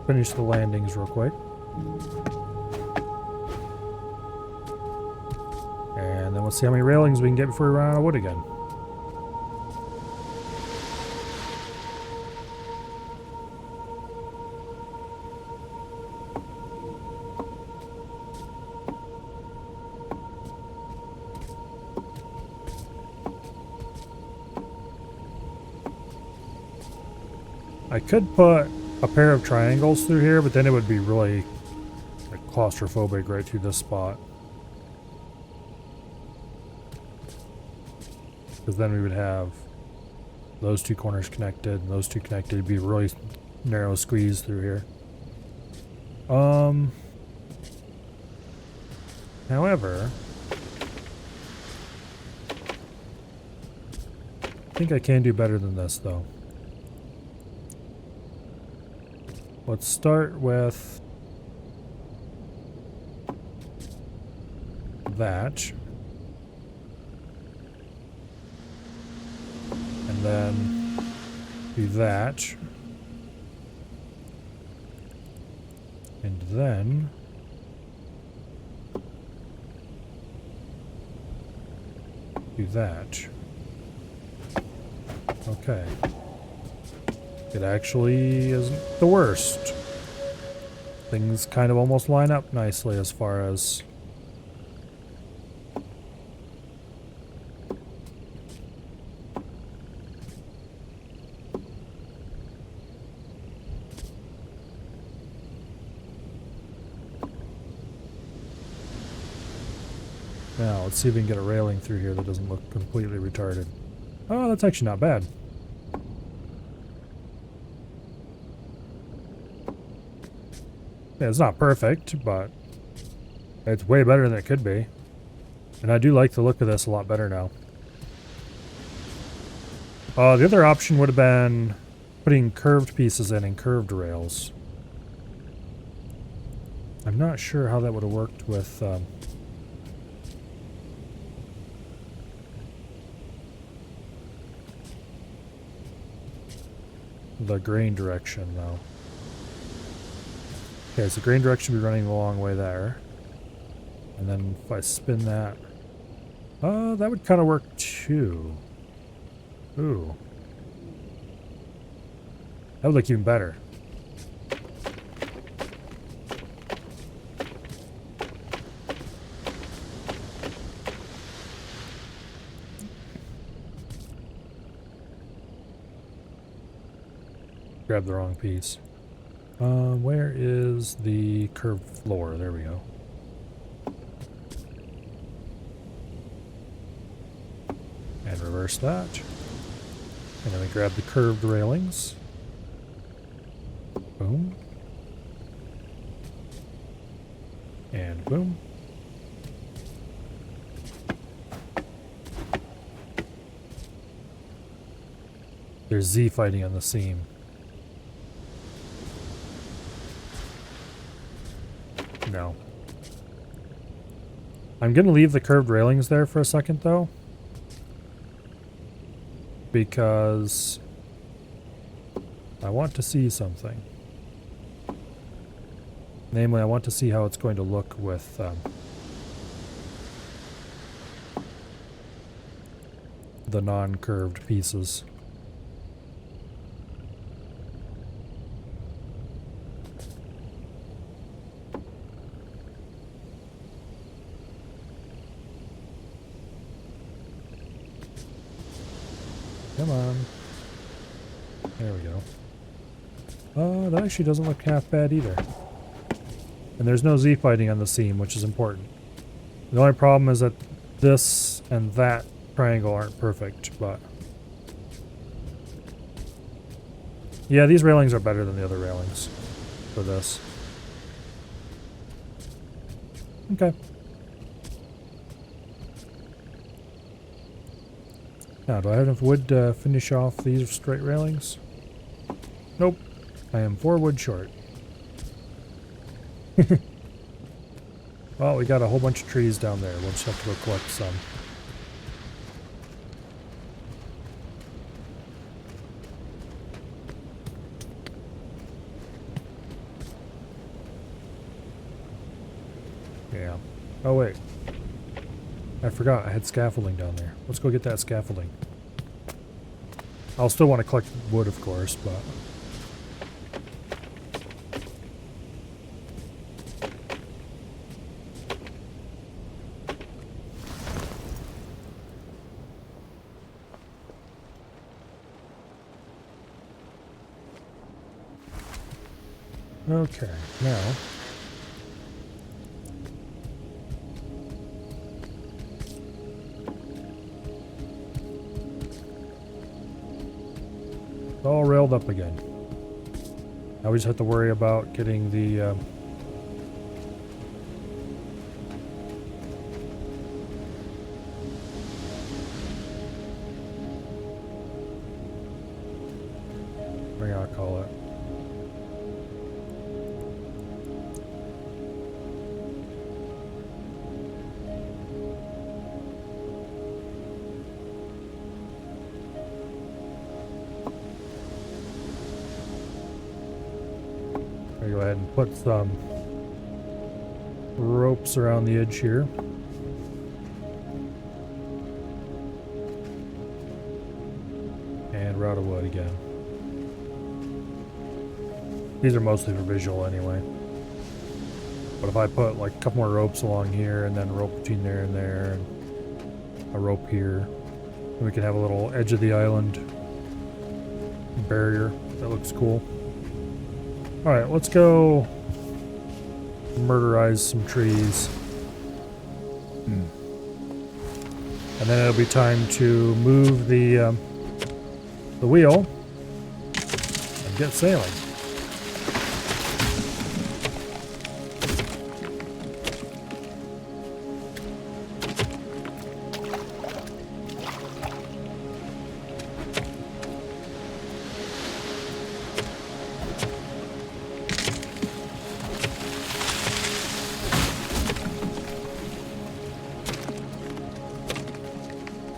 Finish the landings real quick. And then we'll see how many railings we can get before we run out of wood again. I could put a pair of triangles through here, but then it would be really like claustrophobic right through this spot. Because then we would have those two corners connected and those two connected. It'd be a really narrow squeeze through here. However, I think I can do better than this though. Let's start with that. And then do that. And then do that. Okay. It actually isn't the worst. Things kind of almost line up nicely as far as Now, let's see if we can get a railing through here that doesn't look completely retarded. Oh, that's actually not bad. Yeah, it's not perfect, but it's way better than it could be. And I do like the look of this a lot better now. The other option would have been putting curved pieces in and curved rails. I'm not sure how that would have worked with... the grain direction, though. Okay, so grain direction would be running the long way there. And then if I spin that... that would kind of work too. Ooh. That would look even better. Grab the wrong piece. Where is the curved floor? There we go. And reverse that. And then we grab the curved railings. Boom. And boom. There's Z fighting on the seam. No. I'm going to leave the curved railings there for a second, though. Because I want to see something. Namely, I want to see how it's going to look with the non-curved pieces. Come on. There we go. That actually doesn't look half bad either. And there's no Z fighting on the seam, which is important. The only problem is that this and that triangle aren't perfect, but... yeah, these railings are better than the other railings for this. Okay. Now, do I have enough wood to finish off these straight railings? Nope. I am 4 wood short. Well, we got a whole bunch of trees down there. We'll just have to go collect some. Yeah. Oh, wait. I forgot I had scaffolding down there. Let's go get that scaffolding. I'll still want to collect wood, of course, but... okay, now... it's all railed up again. Now we just have to worry about getting the... what do I call it? Go ahead and put some ropes around the edge here. And route of wood again. These are mostly for visual anyway. But if I put like a couple more ropes along here and then a rope between there and there and a rope here, then we can have a little edge of the island barrier. That looks cool. Alright, let's go murderize some trees. And then it'll be time to move the wheel and get sailing.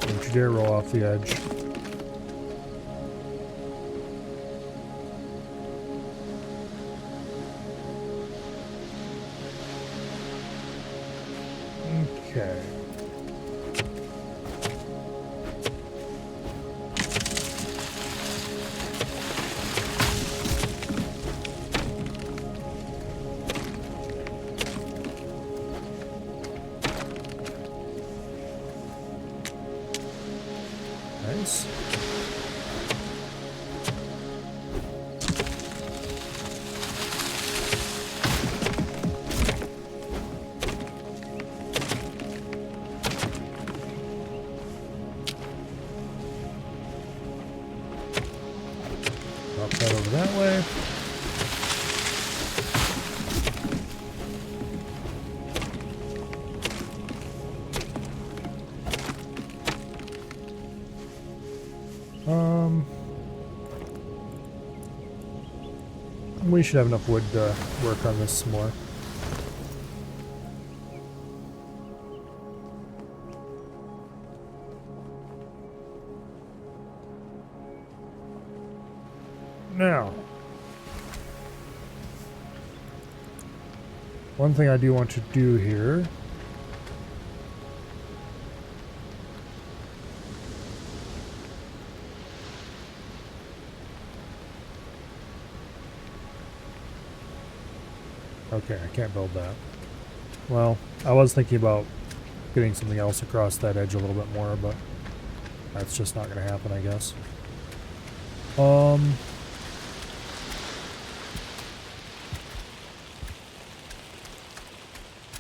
Don't you dare roll off the edge. Okay. Nice. Drop that over that way. We should have enough wood to work on this some more. Now, one thing I do want to do here okay, I can't build that. Well, I was thinking about getting something else across that edge a little bit more, but that's just not going to happen, I guess.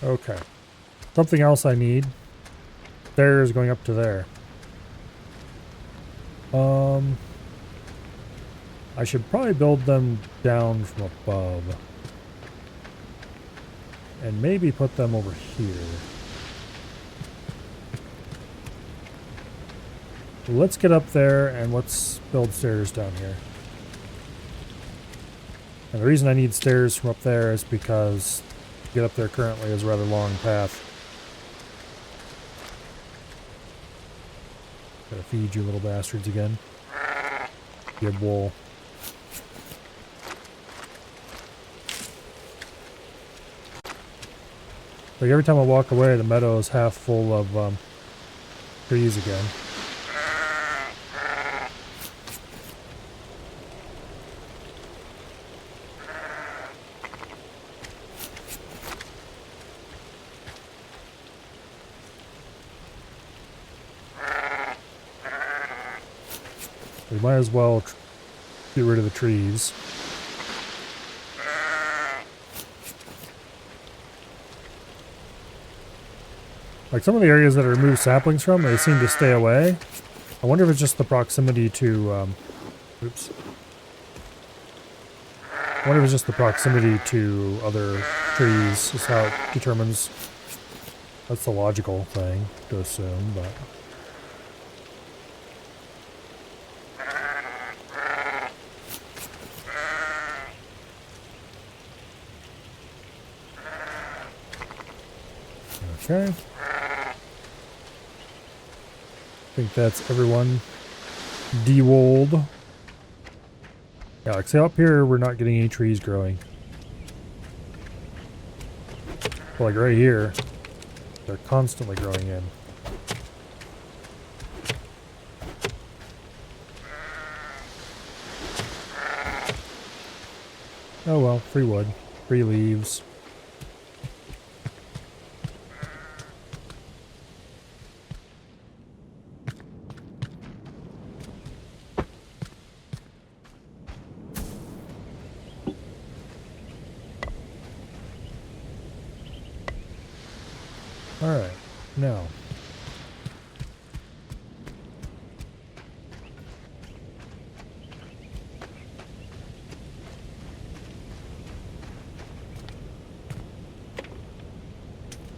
Okay. Something else I need. Stairs going up to there. I should probably build them down from above. And maybe put them over here. Let's get up there and let's build stairs down here. And the reason I need stairs from up there is because to get up there currently is a rather long path. Gotta feed you little bastards again. Good wool. Like every time I walk away, the meadow is half full of trees again. We might as well get rid of the trees. Like some of the areas that I removed saplings from, they seem to stay away. I wonder if it's just the proximity to, oops. I wonder if it's just the proximity to other trees is how it determines. That's the logical thing to assume, but. Okay. I think that's everyone de-wooled. Yeah, like say up here we're not getting any trees growing. But like right here, they're constantly growing in. Oh well, free wood, free leaves. Alright, now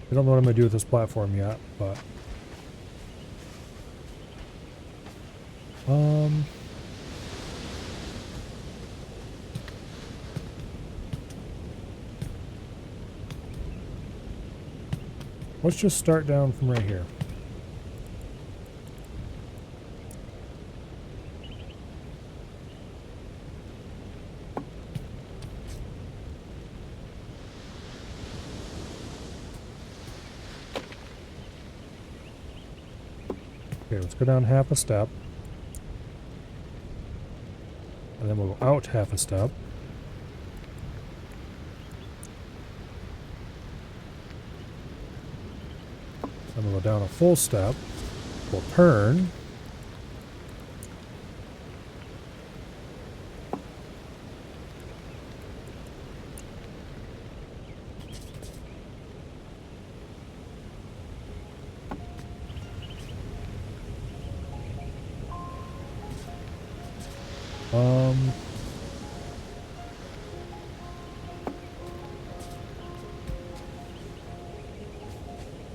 I don't know what I'm going to do with this platform yet, but... let's just start down from right here. Okay, let's go down half a step. And then we'll go out half a step. Then we'll go down a full step. We'll turn.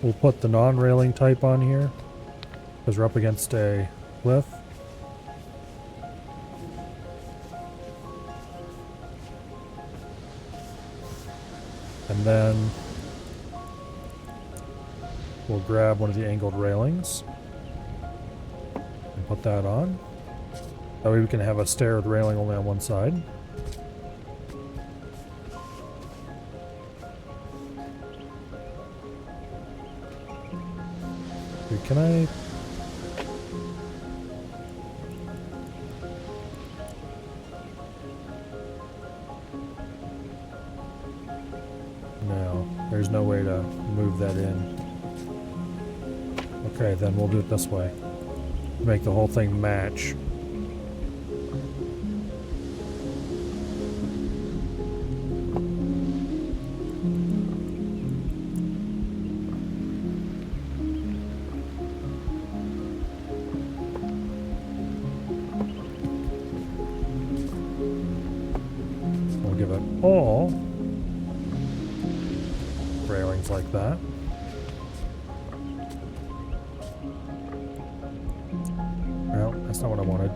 We'll put the non-railing type on here because we're up against a cliff. And then we'll grab one of the angled railings and put that on. That way we can have a stair with railing only on one side. Wait, can I... No, there's no way to move that in. Okay, then we'll do it this way. Make the whole thing match. We'll give it all railings like that. Well, that's not what I wanted.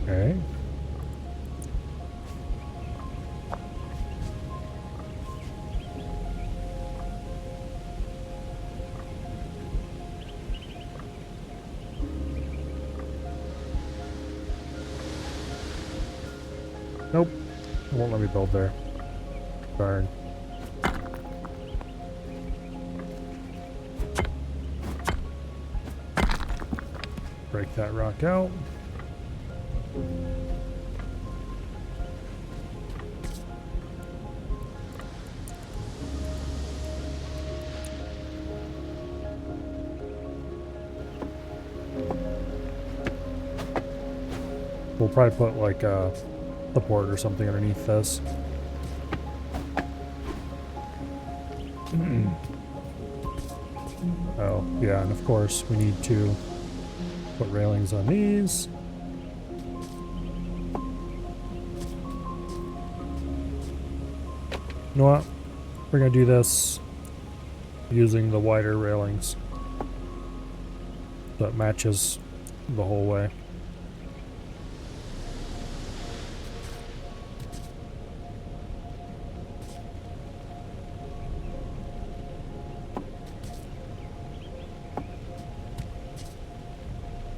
Okay. Nope. It won't let me build there. Darn. Break that rock out. We'll probably put like a support or something underneath this. Oh, yeah, and of course we need to put railings on these. You know what? We're gonna do this using the wider railings so it matches the whole way.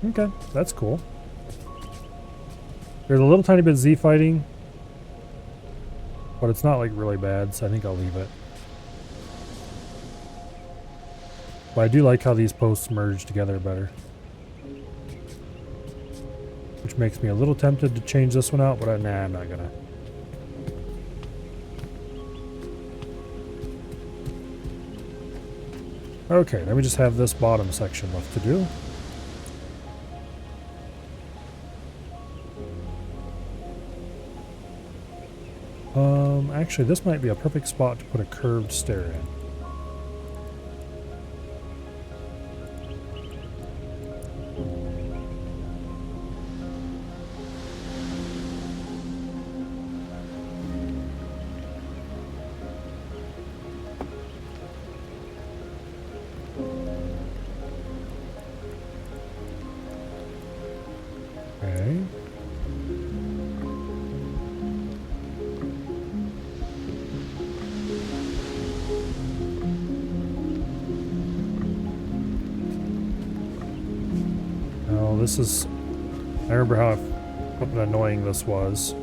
Okay, that's cool. There's a little tiny bit of Z fighting, but it's not like really bad, so I think I'll leave it. But I do like how these posts merge together better. Which makes me a little tempted to change this one out, but nah, I'm not gonna. Okay, then we just have this bottom section left to do. Actually, this might be a perfect spot to put a curved stair in. this is... I remember how annoying this was.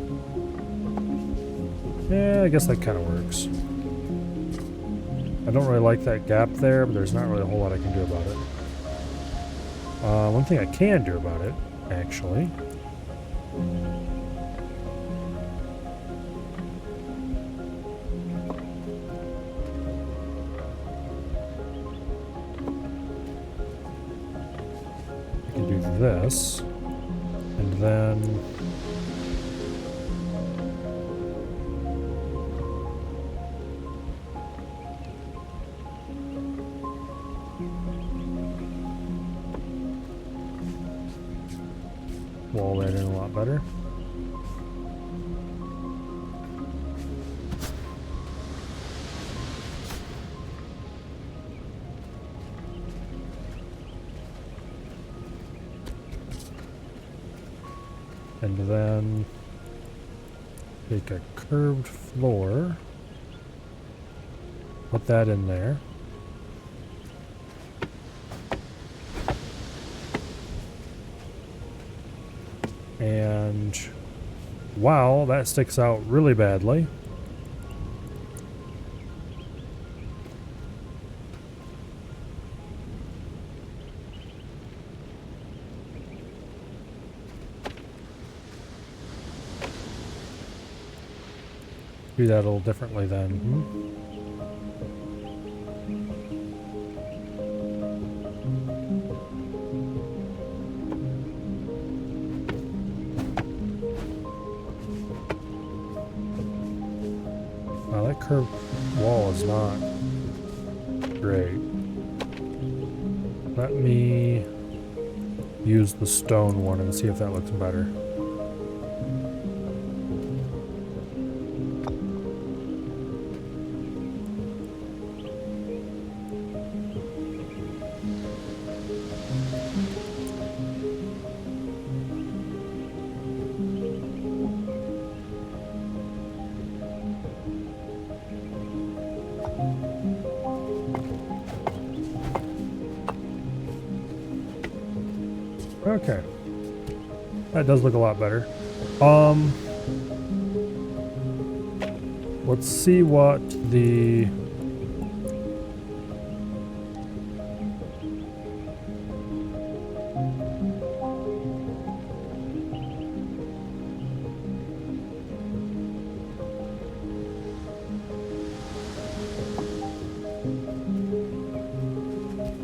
Yeah, I guess that kind of works. I don't really like that gap there, but there's not really a whole lot I can do about it. One thing I can do about it, actually... I can do this, and then... wall that in a lot better. And then take a curved floor, put that in there. And wow, that sticks out really badly. Do that a little differently then. Wow, that curved wall is not great. Let me use the stone one and see if that looks better. Okay. That does look a lot better. Let's see what the...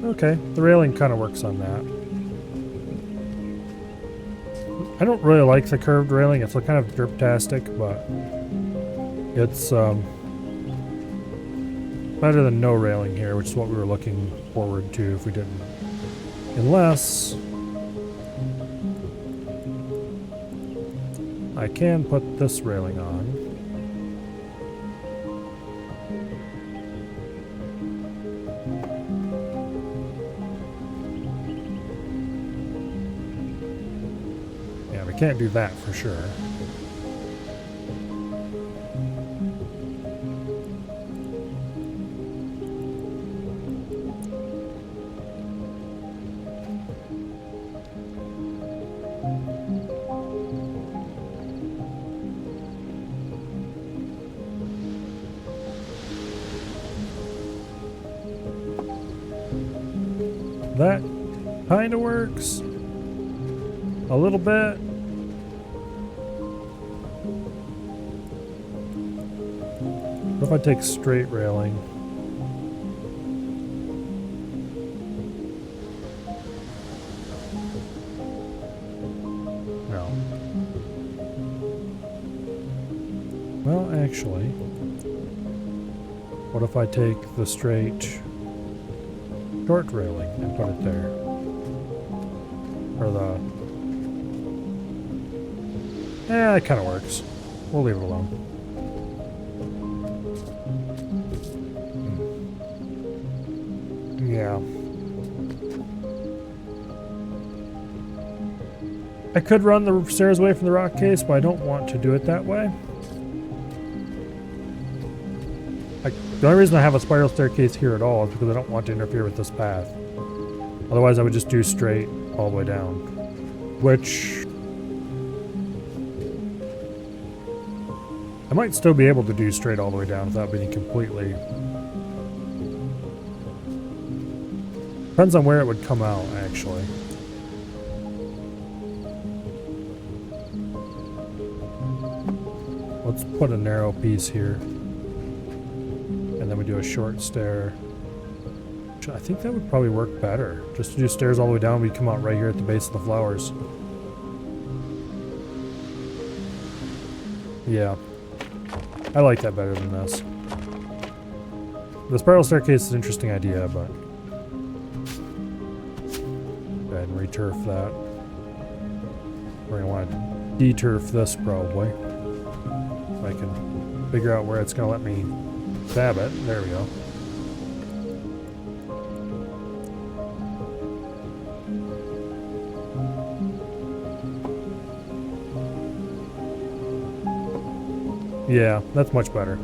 Okay, the railing kind of works on that. I don't really like the curved railing. It's kind of drip-tastic, but it's better than no railing here, which is what we were looking forward to if we didn't. Unless I can put this railing on. Can't do that for sure. That kind of works a little bit. What if I take straight railing? No. Well, actually, what if I take the straight short railing and put it there? Or the... Yeah, it kind of works. We'll leave it alone. Yeah. I could run the stairs away from the rock case, but I don't want to do it that way. The only reason I have a spiral staircase here at all is because I don't want to interfere with this path. Otherwise, I would just do straight all the way down. which I might still be able to do straight all the way down without being completely... Depends on where it would come out, actually. Let's put a narrow piece here. And then we do a short stair. I think that would probably work better. Just to do stairs all the way down, we'd come out right here at the base of the flowers. Yeah. I like that better than this. The spiral staircase is an interesting idea, but... Go ahead and returf that. We're going to want to deturf this probably. If I can figure out where it's going to let me stab it. There we go. Yeah, that's much better.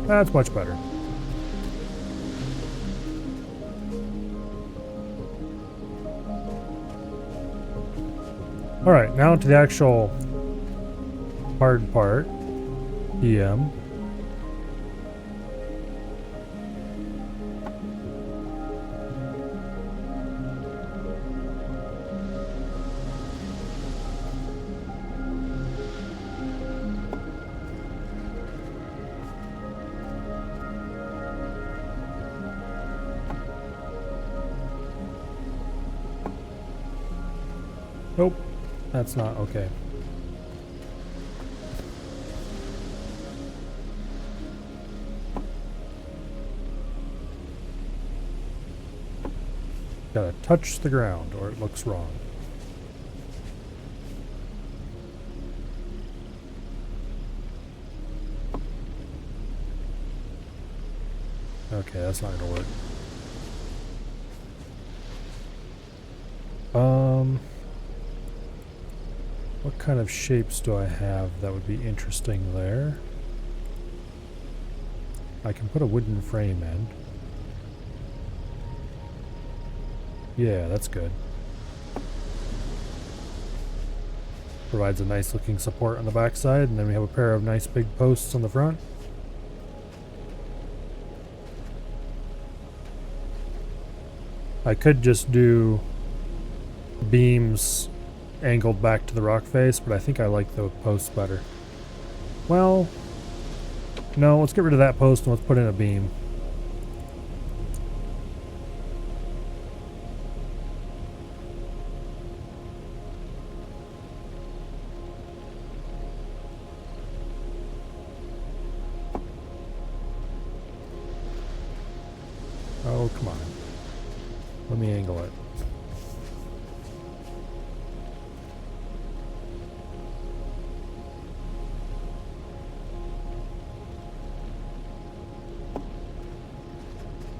That's much better. Alright, now to the actual hard part. PM. Nope, that's not okay. Gotta touch the ground or it looks wrong. Okay, that's not gonna work. What kind of shapes do I have that would be interesting there? I can put a wooden frame in. Yeah, that's good. Provides a nice looking support on the backside, and then we have a pair of nice big posts on the front. I could just do beams angled back to the rock face, but I think I like the posts better. Well, no, let's get rid of that post and let's put in a beam. Oh, come on. Let me angle it.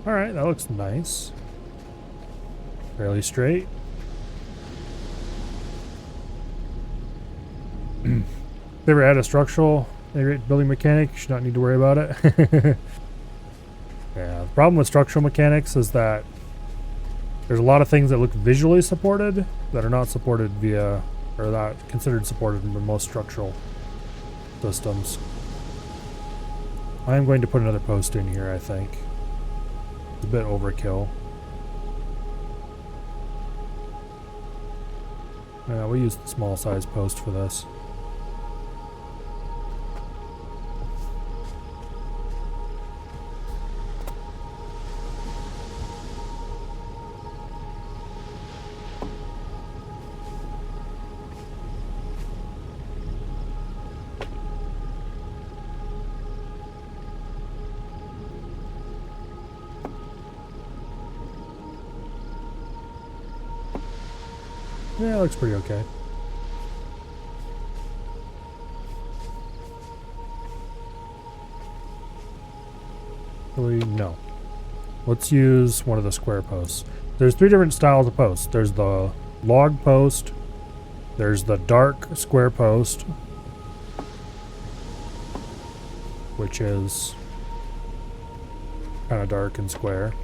Alright, that looks nice. Fairly straight. If you ever had a structural integrated building mechanic, you should not need to worry about it. Yeah, the problem with structural mechanics is that there's a lot of things that look visually supported that are not supported via, or not considered supported in most structural systems. I'm going to put another post in here, I think. It's a bit overkill. Yeah, we'll use the small size post for this. Yeah, it looks pretty okay. Really, no. Let's use one of the square posts. There's three different styles of posts. There's the log post, there's the dark square post, which is kind of dark and square.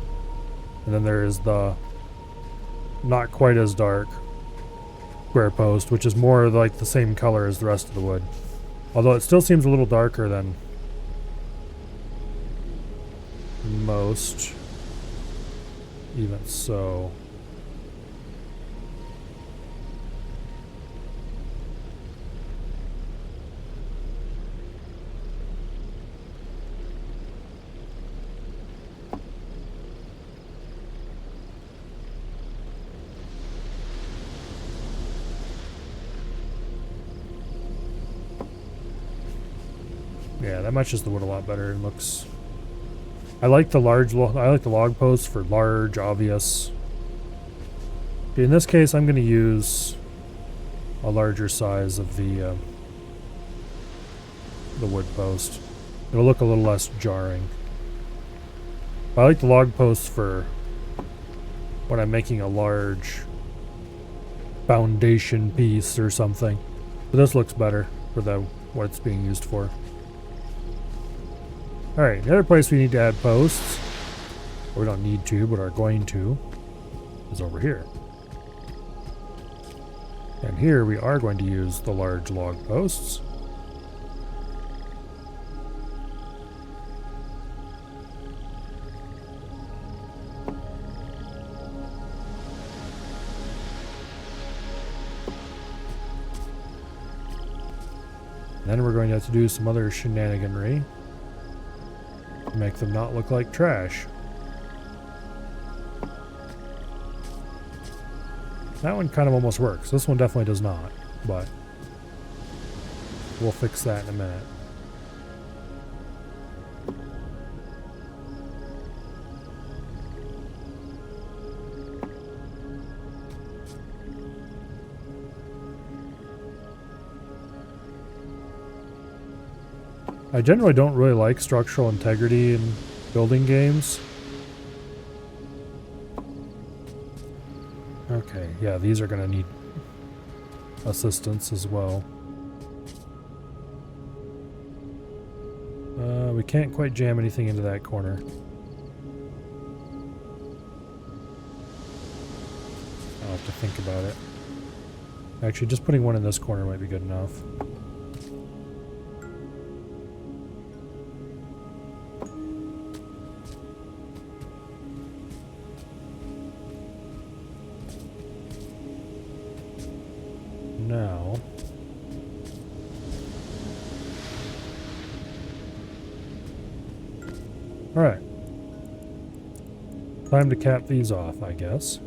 And And then there is the not quite as dark square post, which is more like the same color as the rest of the wood. Although it still seems a little darker than most. Even so. Yeah, that matches the wood a lot better. It looks. I like the log posts for large, obvious. Okay, in this case, I'm going to use a larger size of the wood post. It'll look a little less jarring. I like the log posts for when I'm making a large foundation piece or something. But this looks better for what it's being used for. Alright, the other place we need to add posts, or we don't need to, but are going to, is over here. And here we are going to use the large log posts. And then we're going to have to do some other shenaniganry. Make them not look like trash. That one kind of almost works. This one definitely does not, but we'll fix that in a minute. I generally don't really like structural integrity in building games. Okay, yeah, these are going to need assistance as well. We can't quite jam anything into that corner. I'll have to think about it. Actually, just putting one in this corner might be good enough. Now, all right, time to cap these off, I guess.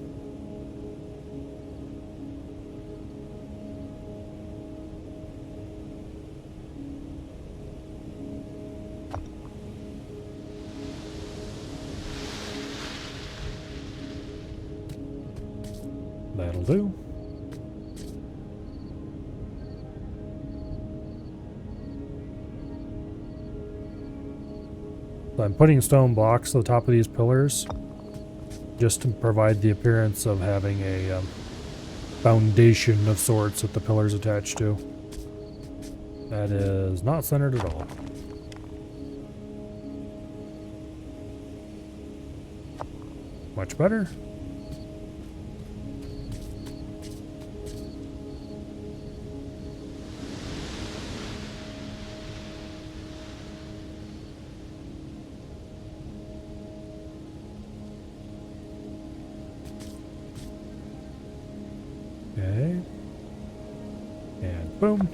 That'll do. So I'm putting stone blocks to the top of these pillars just to provide the appearance of having a foundation of sorts that the pillars attach to. That is not centered at all. Much better. Okay. And boom.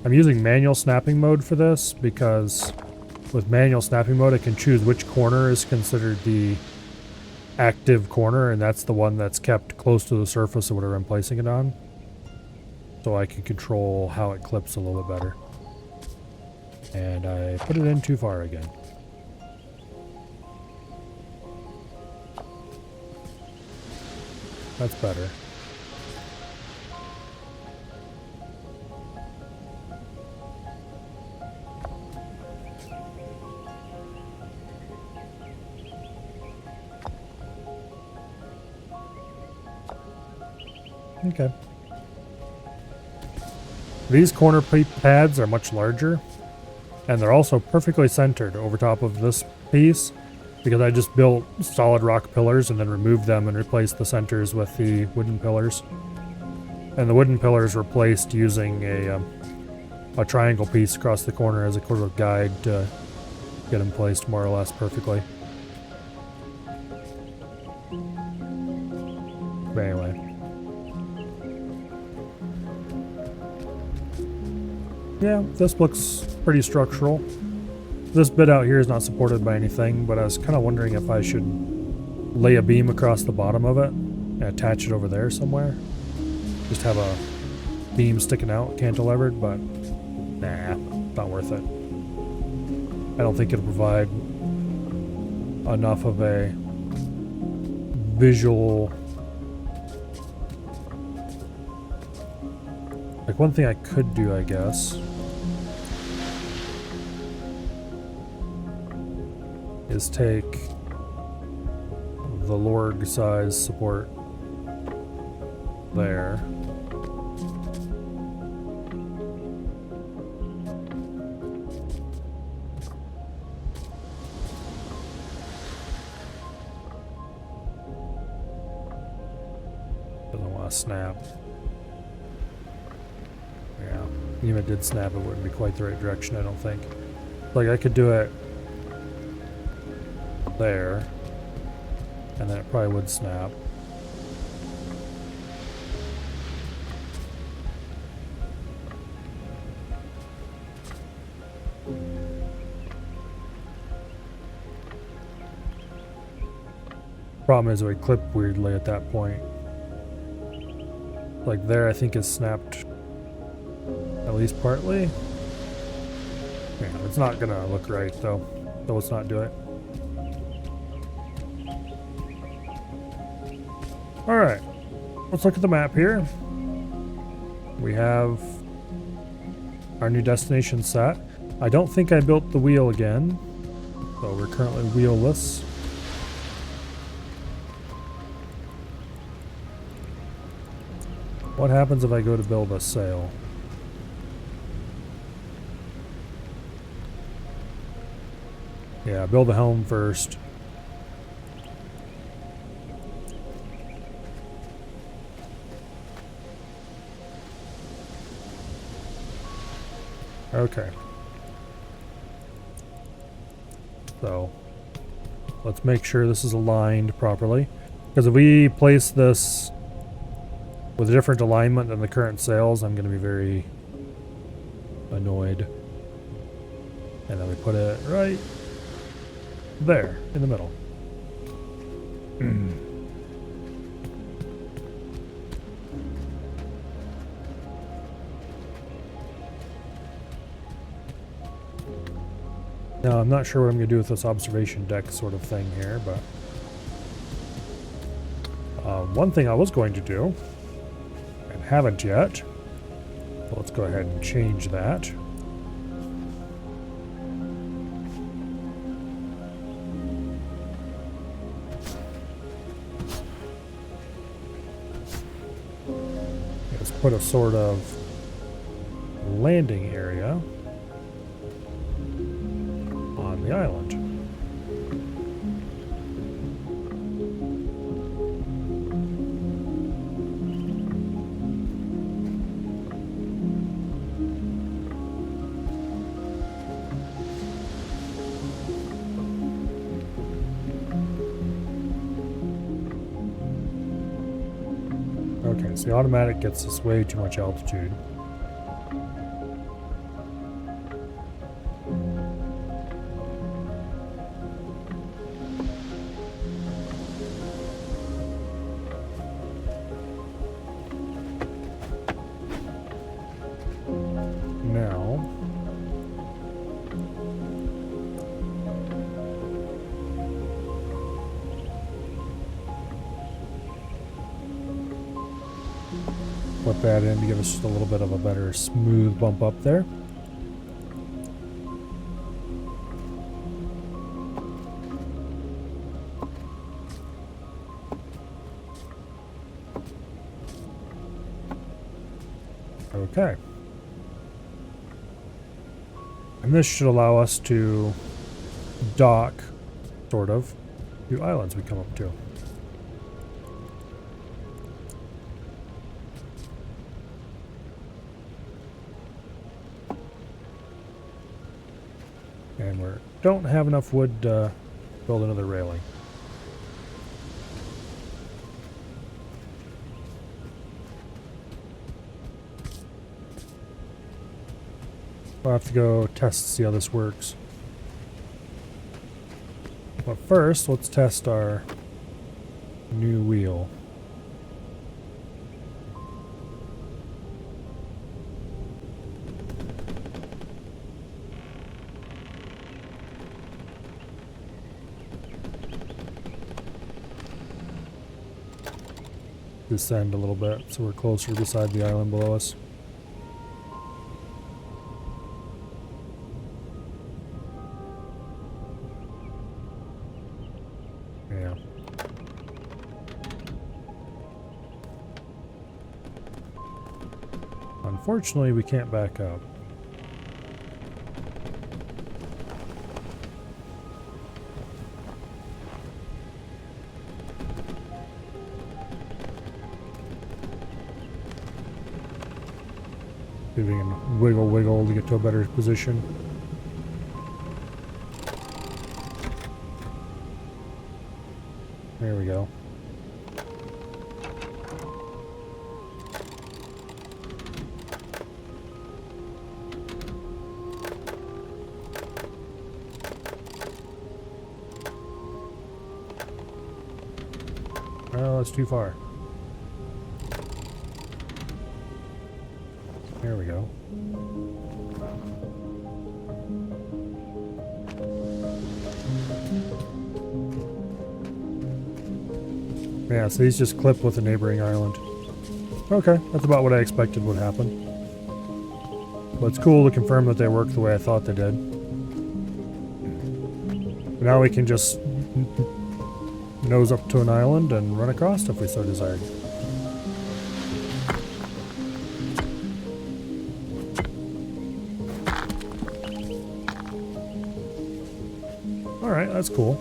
I'm using manual snapping mode for this because with manual snapping mode I can choose which corner is considered the active corner, and that's the one that's kept close to the surface of whatever I'm placing it on. So I can control how it clips a little bit better. And I put it in too far again. That's better. Okay. These corner pads are much larger, and they're also perfectly centered over top of this piece, because I just built solid rock pillars and then removed them and replaced the centers with the wooden pillars. And the wooden pillars were placed using a triangle piece across the corner as a sort of guide to get them placed more or less perfectly. But anyway. Yeah, this looks pretty structural. This bit out here is not supported by anything, but I was kind of wondering if I should lay a beam across the bottom of it and attach it over there somewhere. Just have a beam sticking out, cantilevered, but nah, not worth it. I don't think it'll provide enough of a visual. Like, one thing I could do, I guess, is take the Lorg size support there. Doesn't want to snap. Yeah, even if it did snap, it wouldn't be quite the right direction, I don't think. Like, I could do it there, and then it probably would snap. Problem is it would clip weirdly at that point. Like there, I think is snapped at least partly. Yeah, it's not gonna look right though, so let's not do it. Alright, let's look at the map here. We have our new destination set. I don't think I built the wheel again, so we're currently wheelless. What happens if I go to build a sail? Yeah, build the helm first. Okay. So, let's make sure this is aligned properly. Because if we place this with a different alignment than the current sails, I'm going to be very annoyed. And then we put it right there, in the middle. Now, I'm not sure what I'm going to do with this observation deck sort of thing here, but one thing I was going to do, and haven't yet, so let's go ahead and change that. Let's put a sort of landing area on the island. Okay, so the automatic gets us way too much altitude. Now, put that in to give us just a little bit of a better smooth bump up there. Okay. And this should allow us to dock sort of, few islands we come up to. And we don't have enough wood to build another railing. I'll have to go test to see how this works. But first, let's test our new wheel. Descend a little bit so we're closer beside the island below us. Yeah. Unfortunately, we can't back up. See if we can wiggle to get to a better position. There we go. Oh, that's too far. There we go. Yeah, so these just clip with a neighboring island. Okay, that's about what I expected would happen. But it's cool to confirm that they work the way I thought they did. Now we can just nose up to an island and run across if we so desired. Alright, that's cool.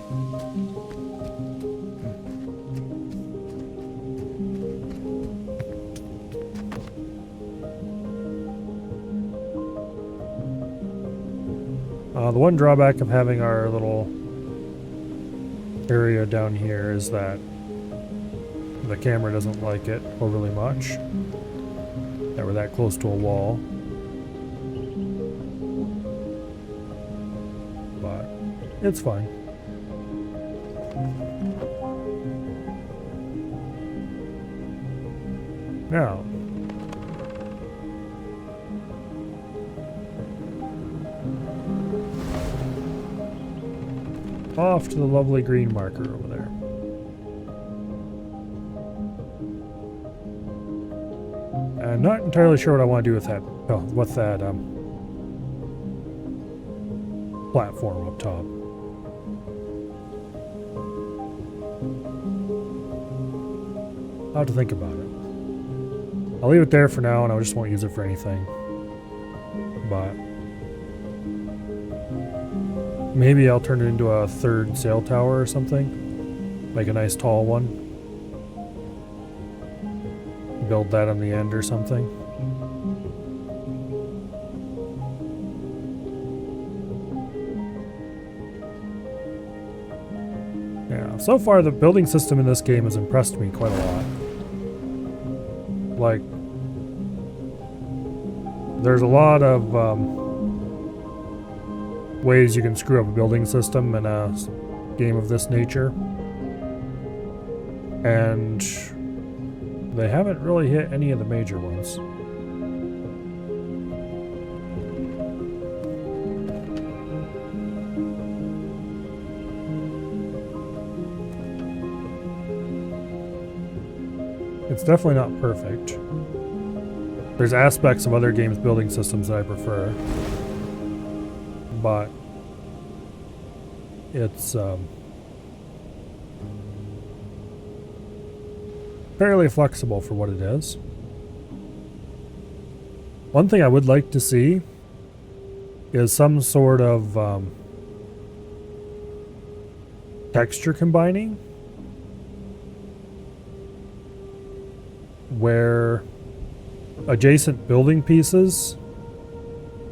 The one drawback of having our little area down here is that the camera doesn't like it overly much. That we're that close to a wall. But it's fine. Now, off to the lovely green marker over there. I'm not entirely sure what I want to do with that. Oh, with that platform up top. I'll have to think about it. I'll leave it there for now, and I just won't use it for anything. But maybe I'll turn it into a third sail tower or something. Like a nice tall one. Build that on the end or something. Yeah, so far the building system in this game has impressed me quite a lot. Like, there's a lot of ways you can screw up a building system in a game of this nature. And they haven't really hit any of the major ones. It's definitely not perfect. There's aspects of other games' building systems that I prefer. But it's fairly flexible for what it is. One thing I would like to see is some sort of texture combining, where adjacent building pieces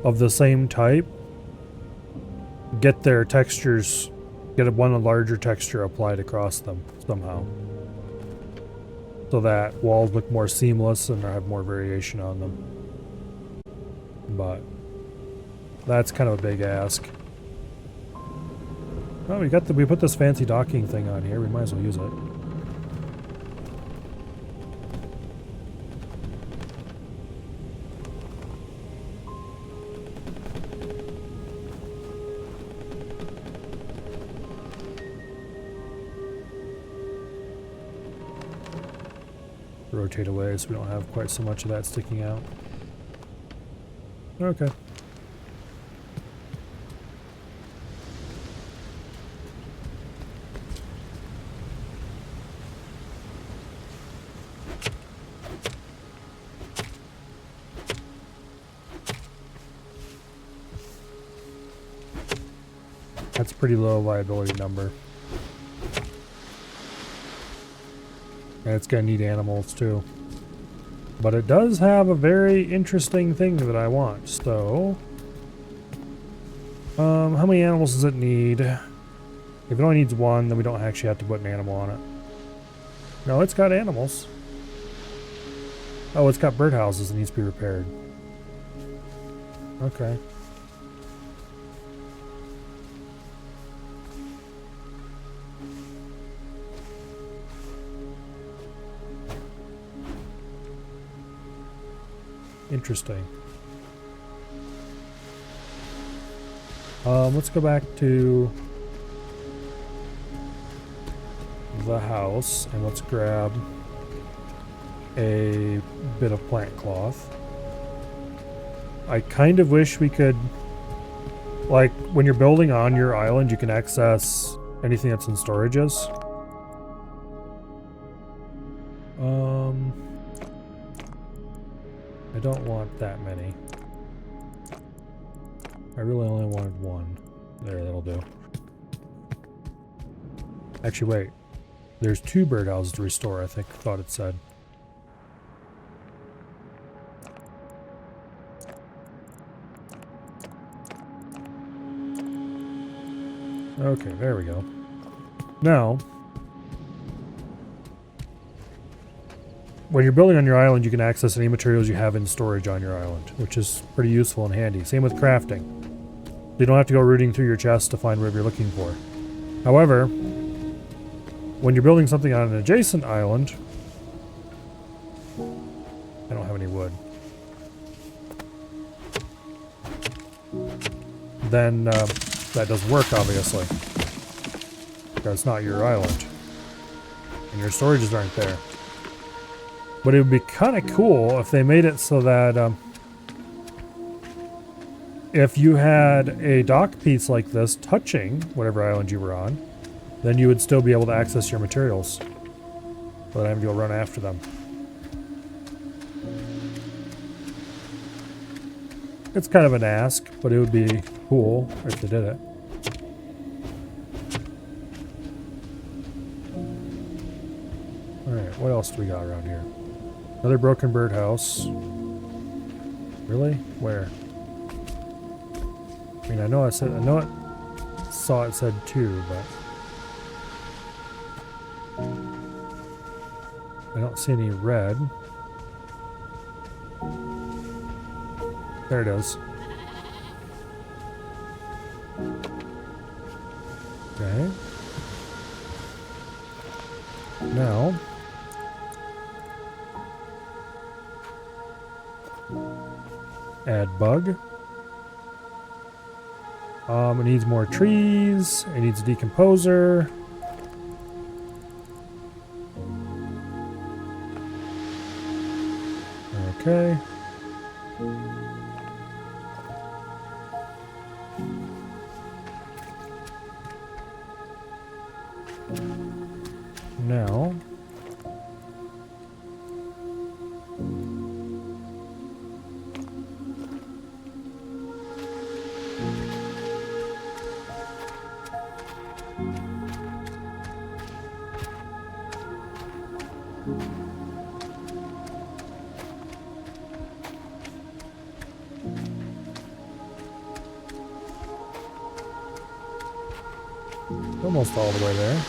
of the same type get their textures, get a larger texture applied across them somehow, so that walls look more seamless and have more variation on them. But that's kind of a big ask. Oh, we put this fancy docking thing on here. We might as well use it. Rotate away so we don't have quite so much of that sticking out. Okay. That's a pretty low viability number. And it's gonna need animals too. But it does have a very interesting thing that I want, so... how many animals does it need? If it only needs one, then we don't actually have to put an animal on it. No, it's got animals. Oh, it's got birdhouses that needs to be repaired. Okay. Interesting. Let's go back to the house and let's grab a bit of plant cloth. I kind of wish we could, like, when you're building on your island, you can access anything that's in storages. I don't want that many. I really only wanted one. There, that'll do. Actually, wait. There's 2 birdhouses to restore, I thought it said. Okay, there we go. Now, when you're building on your island, you can access any materials you have in storage on your island, which is pretty useful and handy. Same with crafting. You don't have to go rooting through your chest to find whatever you're looking for. However, when you're building something on an adjacent island... I don't have any wood. Then that doesn't work, obviously. Because it's not your island. And your storages aren't there. But it would be kind of cool if they made it so that if you had a dock piece like this touching whatever island you were on, then you would still be able to access your materials without having to go run after them. It's kind of an ask, but it would be cool if they did it. Alright, what else do we got around here? Another broken birdhouse. Really? Where? I mean, I know it saw it said 2, but I don't see any red. There it is. Okay. Now, add bug. It needs more trees. It needs a decomposer. Okay. Now, Almost all the way there.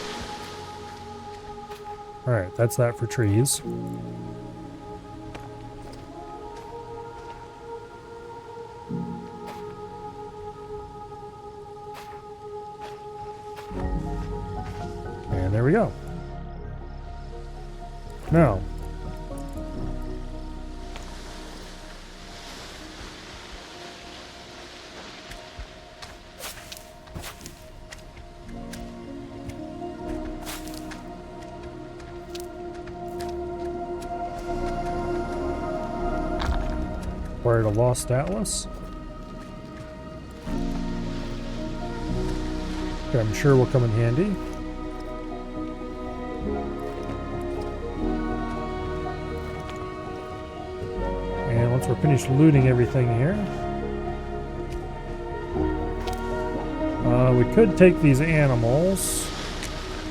Alright, that's that for trees. And there we go. Now, acquired a lost atlas. Okay, I'm sure will come in handy. And once we're finished looting everything here, we could take these animals,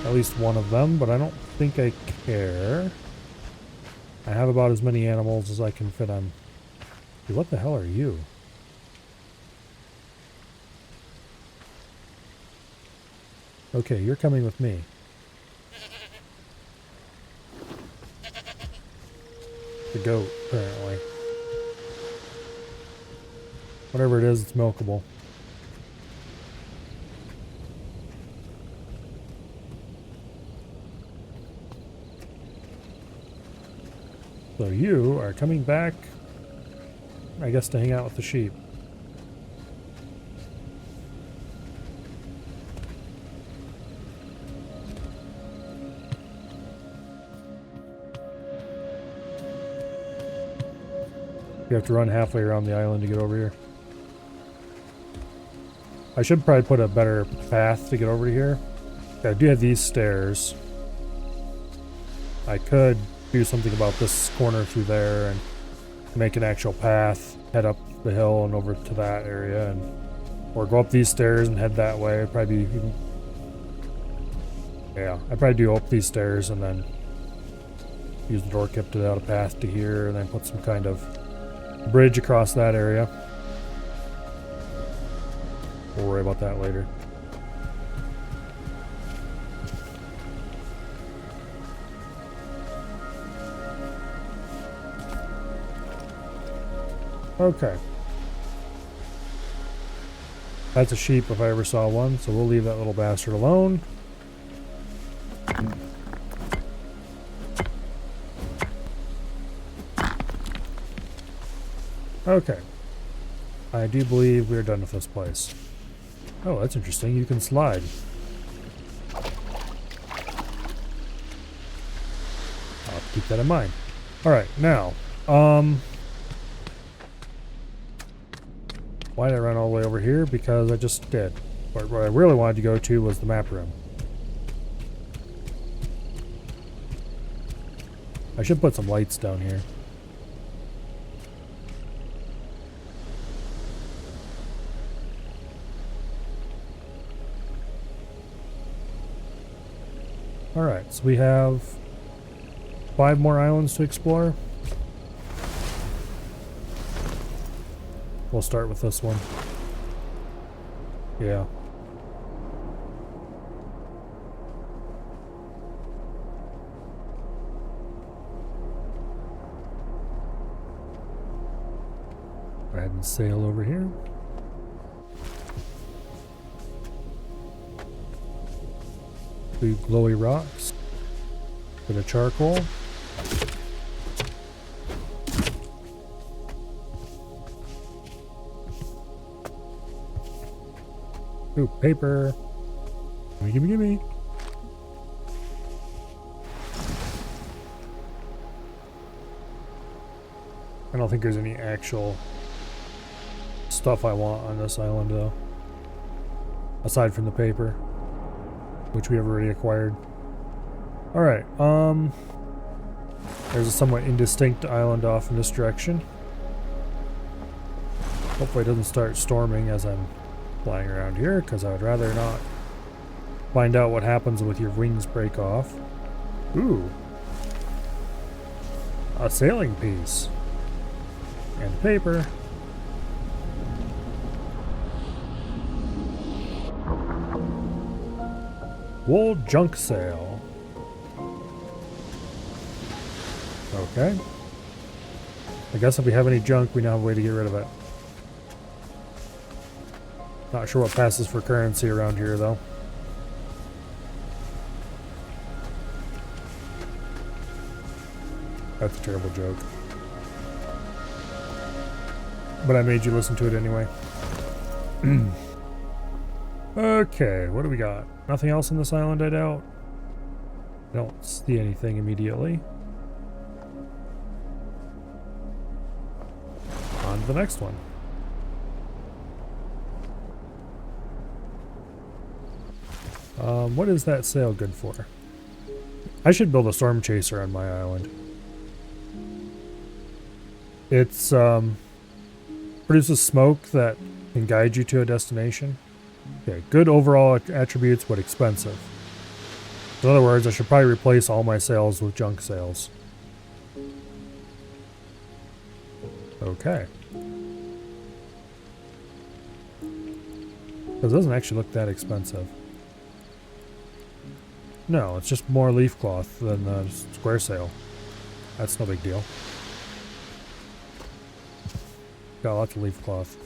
at least one of them, but I don't think I care. I have about as many animals as I can fit on. Dude, what the hell are you? Okay, you're coming with me. The goat, apparently. Whatever it is, it's milkable. So you are coming back, I guess, to hang out with the sheep. You have to run halfway around the island to get over here. I should probably put a better path to get over to here. Okay, I do have these stairs. I could do something about this corner through there and make an actual path, head up the hill and over to that area, and or go up these stairs and head that way. Probably yeah, I'd probably do up these stairs and then use the door kip to add a path to here, and then put some kind of bridge across that area. We'll worry about that later. Okay. That's a sheep if I ever saw one, so we'll leave that little bastard alone. Okay. I do believe we're done with this place. Oh, that's interesting. You can slide. I'll keep that in mind. Alright, now, why did I run all the way over here? Because I just did. What I really wanted to go to was the map room. I should put some lights down here. Alright, so we have 5 more islands to explore. We'll start with this one. Yeah. Go ahead and sail over here. Two glowy rocks. Bit of charcoal. Ooh, paper. Gimme, gimme. I don't think there's any actual stuff I want on this island, though. Aside from the paper, which we have already acquired. Alright, there's a somewhat indistinct island off in this direction. Hopefully it doesn't start storming as I'm flying around here, because I would rather not find out what happens with your wings break off. Ooh. A sailing piece. And paper. Wool junk sale. Okay. I guess if we have any junk, we now have a way to get rid of it. Not sure what passes for currency around here, though. That's a terrible joke. But I made you listen to it anyway. Okay, what do we got? Nothing else in this island, I doubt? I don't see anything immediately. On to the next one. What is that sail good for? I should build a storm chaser on my island. It's, produces smoke that can guide you to a destination. Okay, good overall attributes, but expensive. In other words, I should probably replace all my sails with junk sails. Okay. It doesn't actually look that expensive. No, it's just more leaf cloth than the square sail. That's no big deal. Got lots of leaf cloth.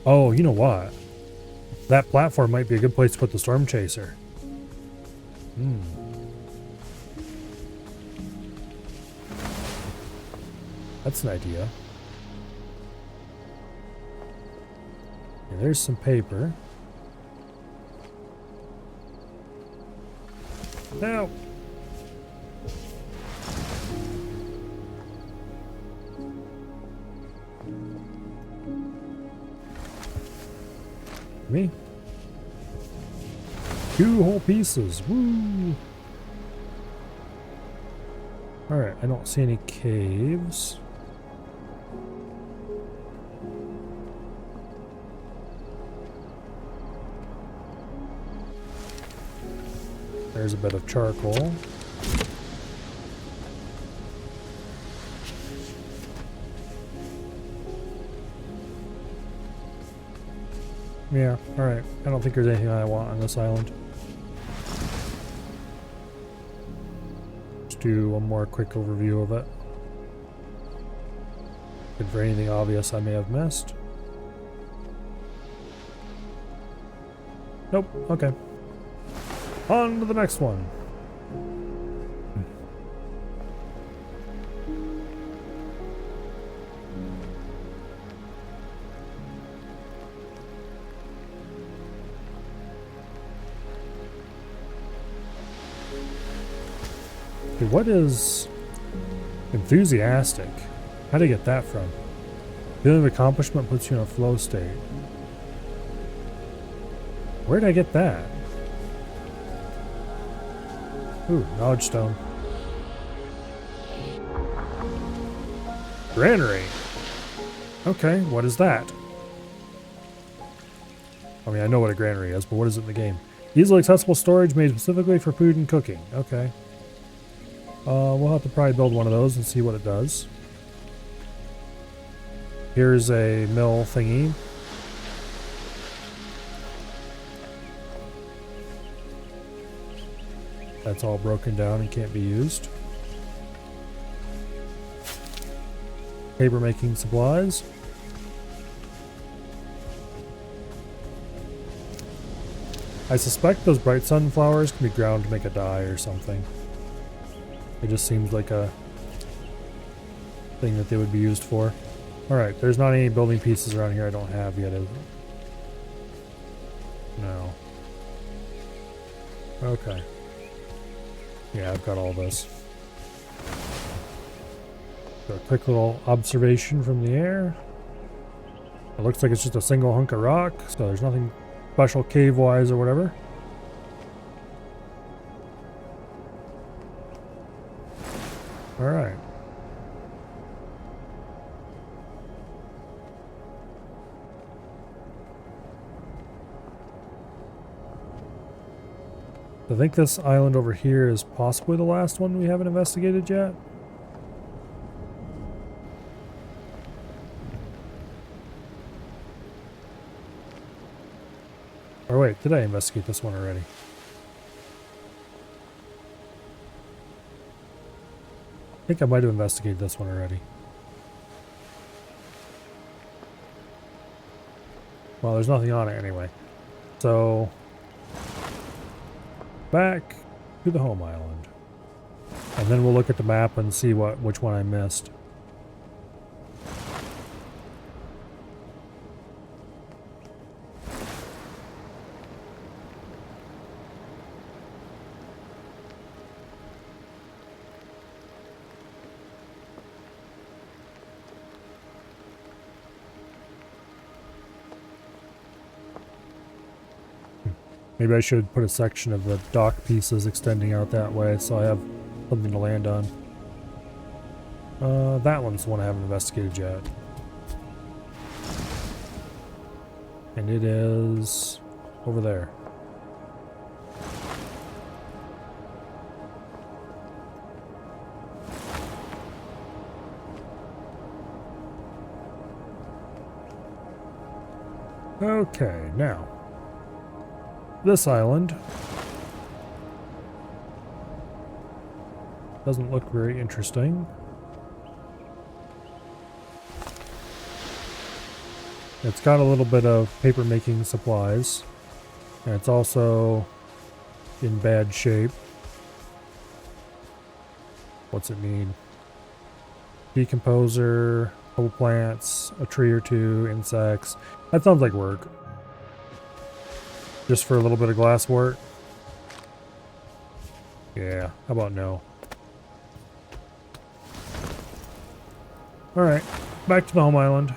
Oh, you know what? That platform might be a good place to put the storm chaser. That's an idea. Okay, there's some paper. Now. Me. 2 whole pieces. Woo! Alright, I don't see any caves. There's a bit of charcoal. Yeah, alright. I don't think there's anything I want on this island. Let's do one more quick overview of it. Good for anything obvious I may have missed. Nope, okay. On to the next one. Okay, what is enthusiastic? How do you get that from? Feeling of accomplishment puts you in a flow state. Where did I get that? Ooh, knowledge stone. Granary. Okay, what is that? I mean, I know what a granary is, but what is it in the game? Easily accessible storage made specifically for food and cooking. Okay. We'll have to probably build one of those and see what it does. Here's a mill thingy. That's all broken down and can't be used. Paper making supplies. I suspect those bright sunflowers can be ground to make a dye or something. It just seems like a thing that they would be used for. Alright, there's not any building pieces around here I don't have yet, is there? No. Okay. Yeah, I've got all this. So a quick little observation from the air. It looks like it's just a single hunk of rock, so there's nothing special cave-wise or whatever. Alright. I think this island over here is possibly the last one we haven't investigated yet. Or wait, did I investigate this one already? I think I might have investigated this one already. Well, there's nothing on it anyway. So, back to the home island. And then we'll look at the map and see which one I missed. Maybe I should put a section of the dock pieces extending out that way so I have something to land on. That one's the one I haven't investigated yet. And it is over there. Okay, now. This island doesn't look very interesting. It's got a little bit of paper making supplies, and it's also in bad shape. What's it need? Decomposer, couple plants, a tree or two, insects. That sounds like work. Just for a little bit of glass work? Yeah, how about no? Alright, back to the home island.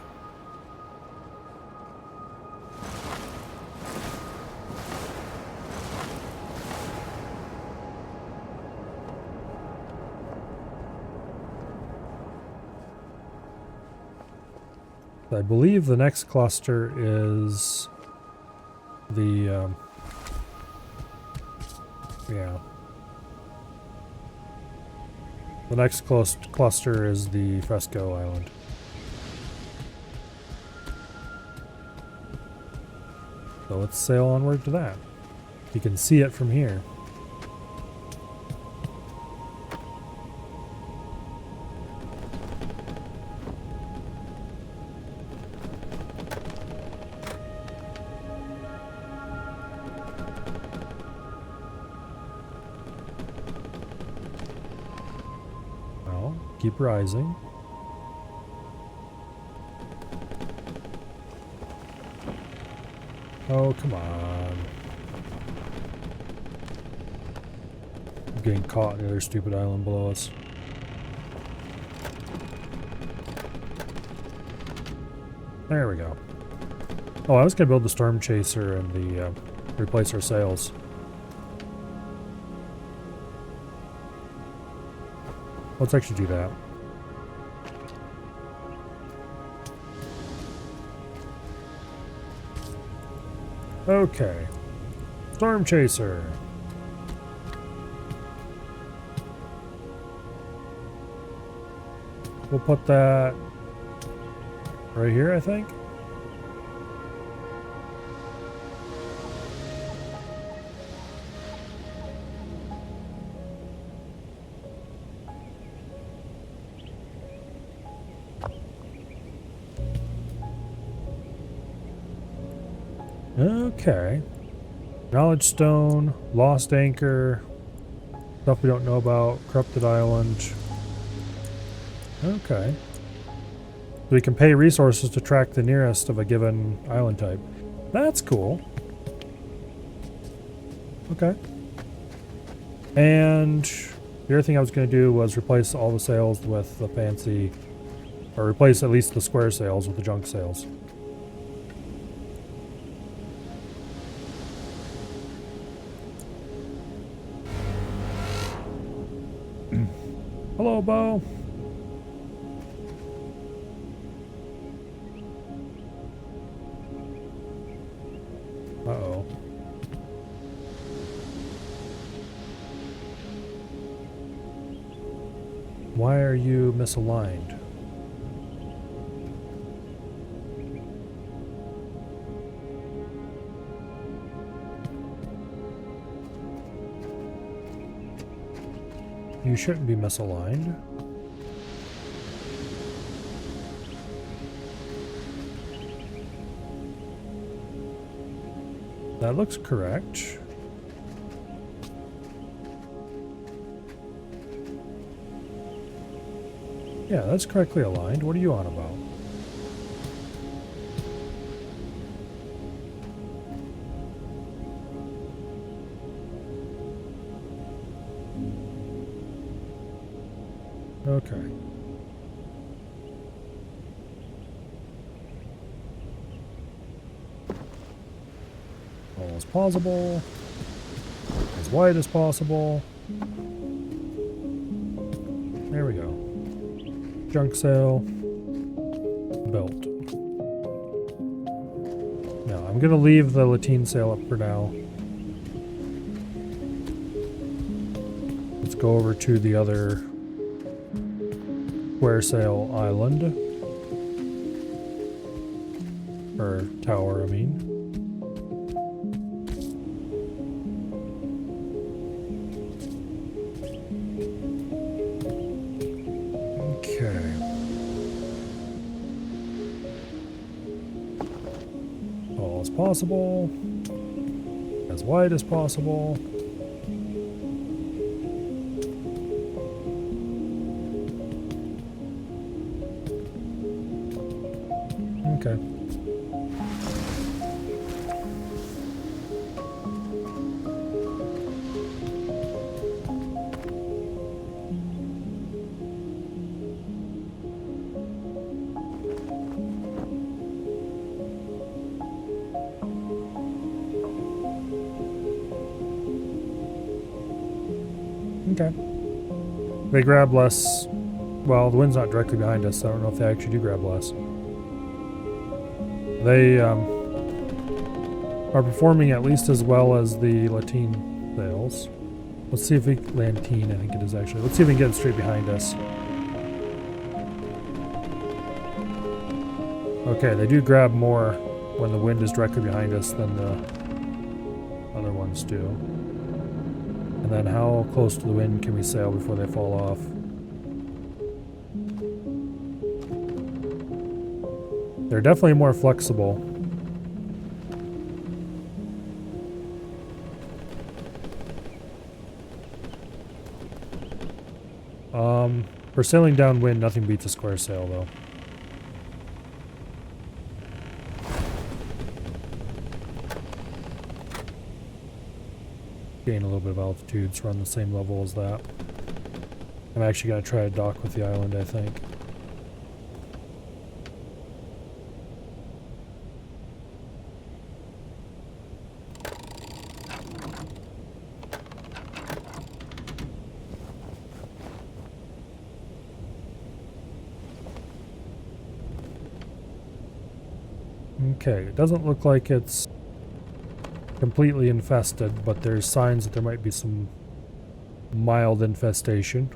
I believe the next cluster is the, yeah. The next cluster is the Fresco Island. So let's sail onward to that. You can see it from here. Keep rising. Oh, come on. I'm getting caught in the other stupid island below us. There we go. Oh, I was going to build the storm chaser and the replace our sails. Let's actually do that. Okay. Storm chaser. We'll put that right here, I think. Okay. Knowledge Stone, Lost Anchor, stuff we don't know about, Corrupted Island. Okay. We can pay resources to track the nearest of a given island type. That's cool. Okay. And the other thing I was going to do was replace all the sails with the fancy, or replace at least the square sails with the junk sails. Hello, Bo. Uh-oh. Why are you misaligned? You shouldn't be misaligned. That looks correct. Yeah, that's correctly aligned. What are you on about? Okay. All as possible. As wide as possible. There we go. Junk sail. Belt. No, I'm gonna leave the lateen sail up for now. Let's go over to the other square sail island. Or tower, I mean. Okay. All as possible. As wide as possible. Okay. Okay. They grab less. Well, the wind's not directly behind us, so I don't know if they actually do grab less. They are performing at least as well as the lateen sails. Let's see if we lateen, I think it is actually. Let's see if we can get it straight behind us. Okay, they do grab more when the wind is directly behind us than the other ones do. And then how close to the wind can we sail before they fall off? They're definitely more flexible. For sailing downwind, nothing beats a square sail though. Gain a little bit of altitude, so we're on the same level as that. I'm actually going to try to dock with the island, I think. Okay, it doesn't look like it's completely infested, but there's signs that there might be some mild infestation.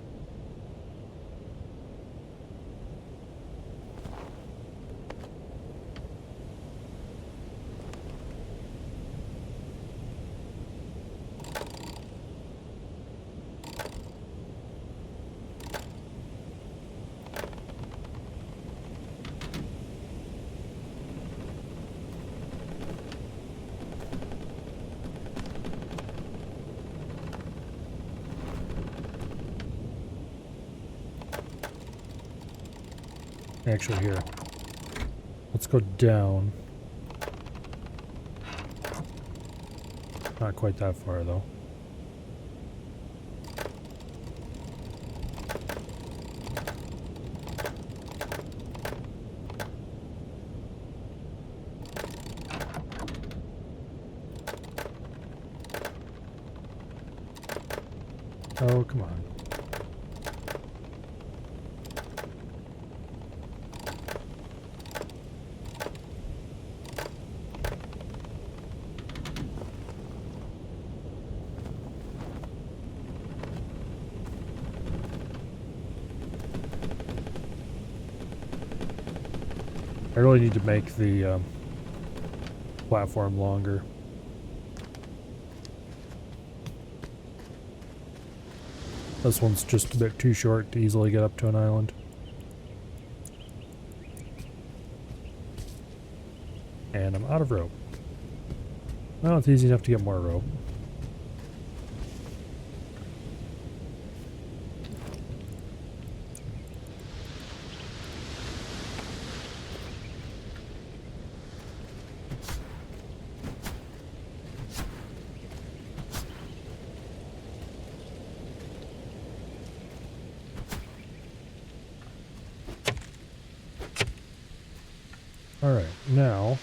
Actually, here. Let's go down. Not quite that far, though. Oh, come on. I really need to make the platform longer. This one's just a bit too short to easily get up to an island. And I'm out of rope. Well, it's easy enough to get more rope. Alright, now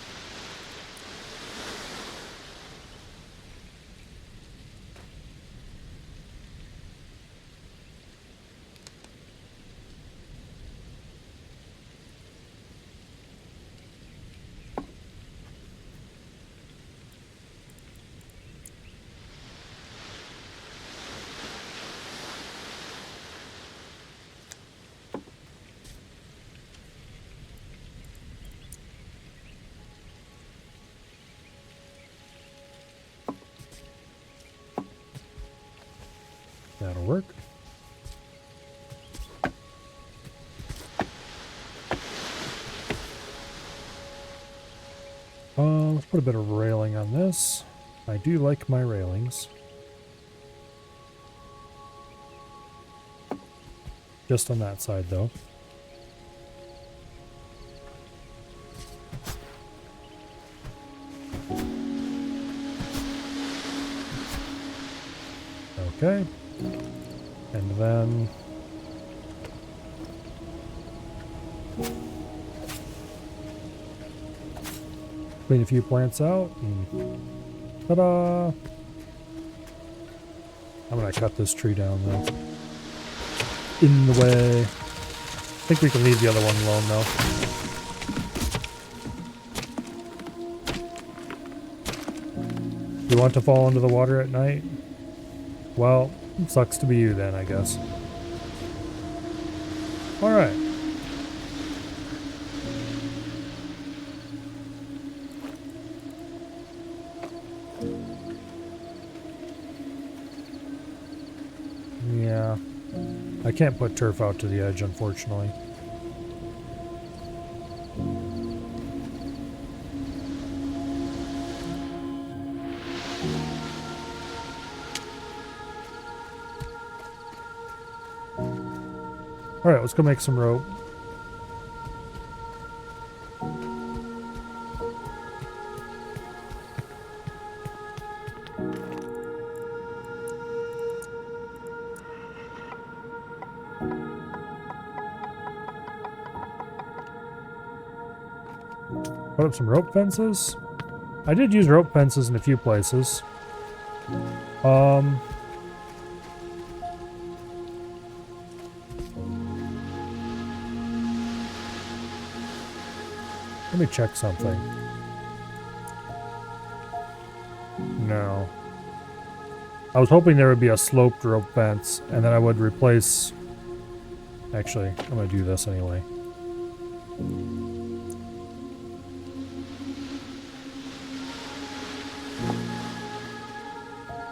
that'll work. Let's put a bit of railing on this. I do like my railings. Just on that side, though. Okay. And then clean a few plants out and ta-da! I'm gonna cut this tree down though. In the way. I think we can leave the other one alone though. You want to fall into the water at night? Well, it sucks to be you then, I guess. Alright. Yeah. I can't put turf out to the edge, unfortunately. Alright, let's go make some rope. Put up some rope fences. I did use rope fences in a few places. Let me check something. No. I was hoping there would be a sloped rope fence, and then I would replace... Actually, I'm gonna do this anyway.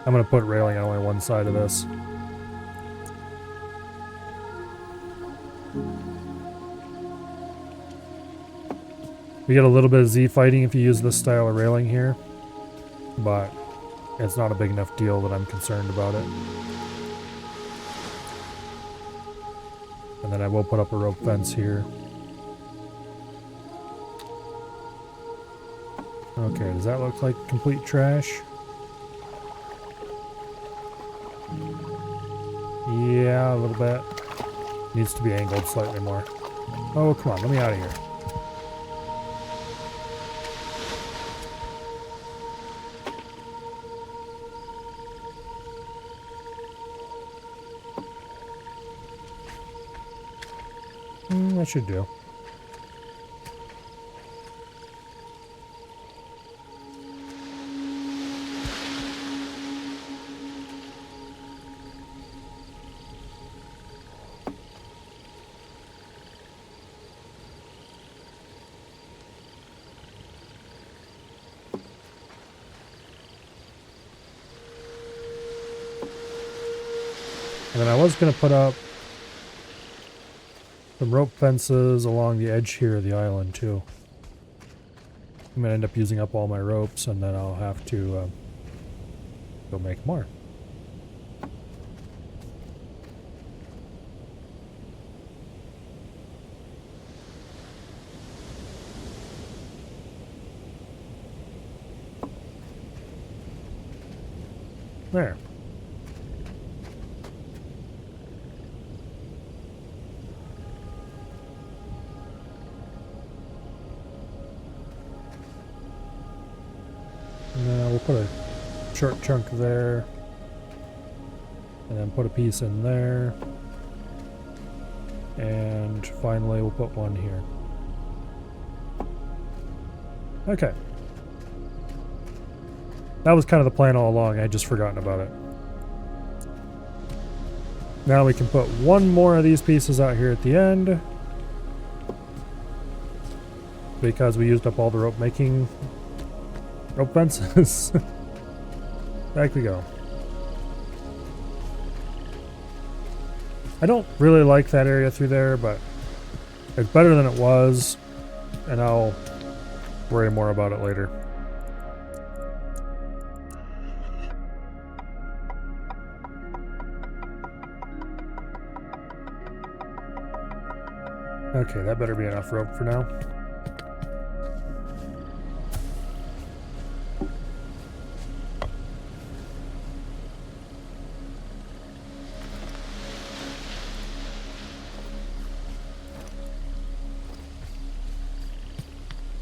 I'm gonna put railing on only one side of this. We get a little bit of Z fighting if you use this style of railing here, but it's not a big enough deal that I'm concerned about it. And then I will put up a rope fence here. Okay, does that look like complete trash? Yeah, a little bit. Needs to be angled slightly more. Oh, come on, let me out of here. That should do. And then I was going to put up some rope fences along the edge here of the island too. I'm going to end up using up all my ropes, and then I'll have to go make more. There. And then we'll put a short chunk there. And then put a piece in there. And finally we'll put one here. Okay. That was kind of the plan all along. I had just forgotten about it. Now we can put one more of these pieces out here at the end. Because we used up all the rope fences. Back we go. I don't really like that area through there, but it's better than it was. And I'll worry more about it later. Okay, that better be enough rope for now.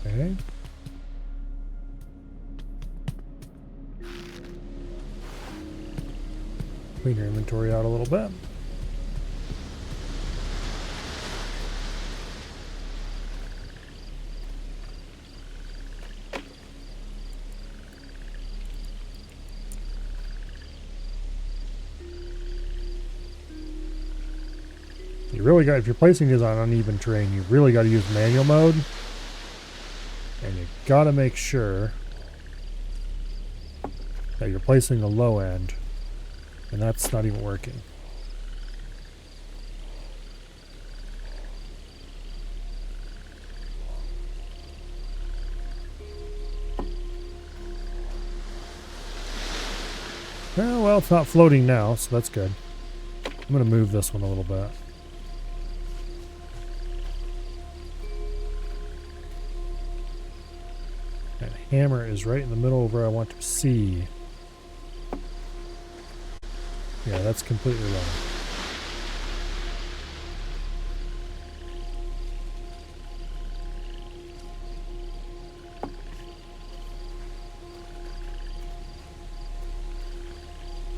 Okay. Clean your inventory out a little bit. You really got, if you're placing these on uneven terrain, you really got to use manual mode. And you got to make sure that you're placing the low end. And that's not even working. Oh, well, it's not floating now, so that's good. I'm going to move this one a little bit. That hammer is right in the middle of where I want to see. Yeah, that's completely wrong.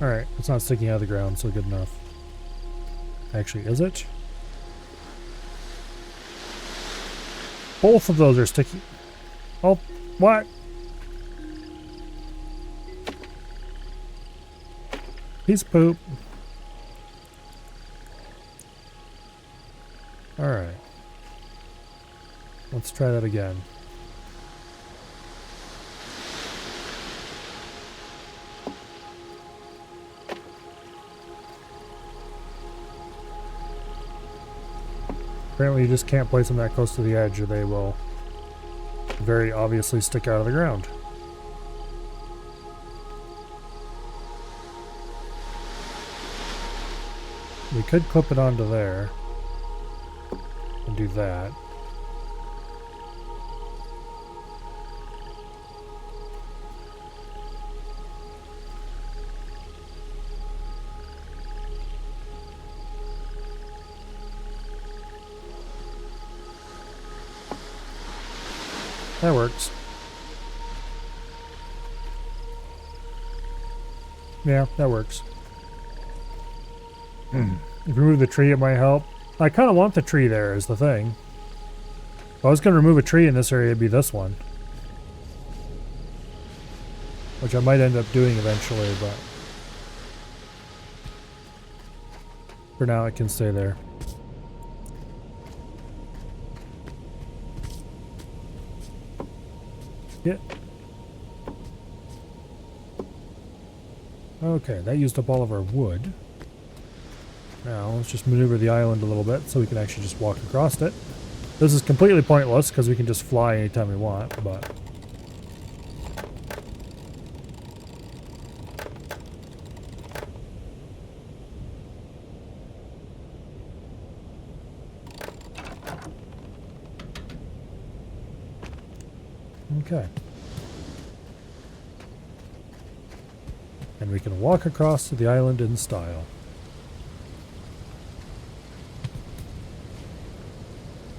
Alright, it's not sticking out of the ground, so good enough. Actually, is it? Both of those are sticky. Oh, what? Piece of poop. Alright. Let's try that again. Apparently you just can't place them that close to the edge or they will very obviously stick out of the ground. We could clip it onto there and do that. That works. Yeah, that works. If you remove the tree, it might help. I kind of want the tree there is the thing. If I was going to remove a tree in this area, it'd be this one. Which I might end up doing eventually, but for now it can stay there. Yeah. Okay, that used up all of our wood. Now, let's just maneuver the island a little bit so we can actually just walk across it. This is completely pointless because we can just fly anytime we want, but... Okay. And we can walk across to the island in style.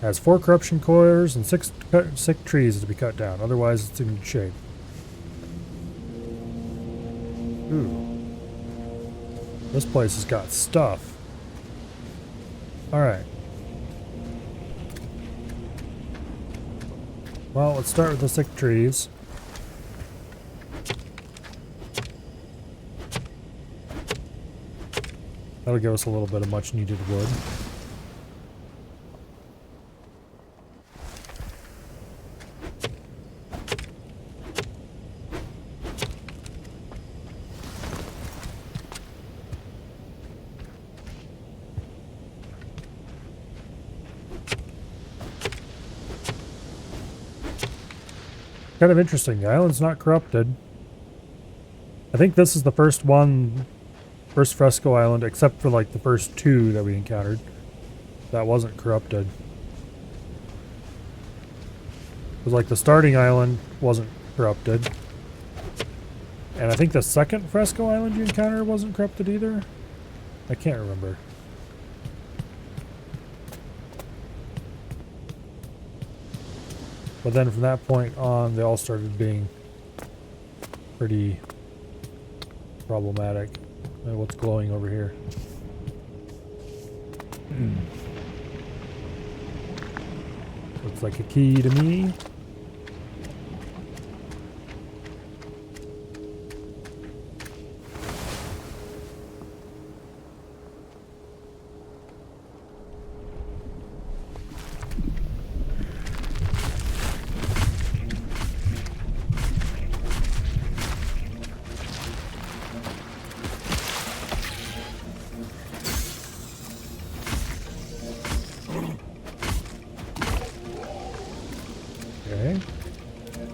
Has 4 corruption cores and 6 sick trees to be cut down. Otherwise, it's in good shape. Ooh. This place has got stuff. Alright. Well, let's start with the sick trees. That'll give us a little bit of much needed wood. Kind of interesting. The island's not corrupted. I think this is the first one, first fresco island, except for like the first 2 that we encountered, that wasn't corrupted. It was like the starting island wasn't corrupted. And I think the second fresco island you encountered wasn't corrupted either. I can't remember. But then from that point on, they all started being pretty problematic. What's glowing over here? Looks like a key to me.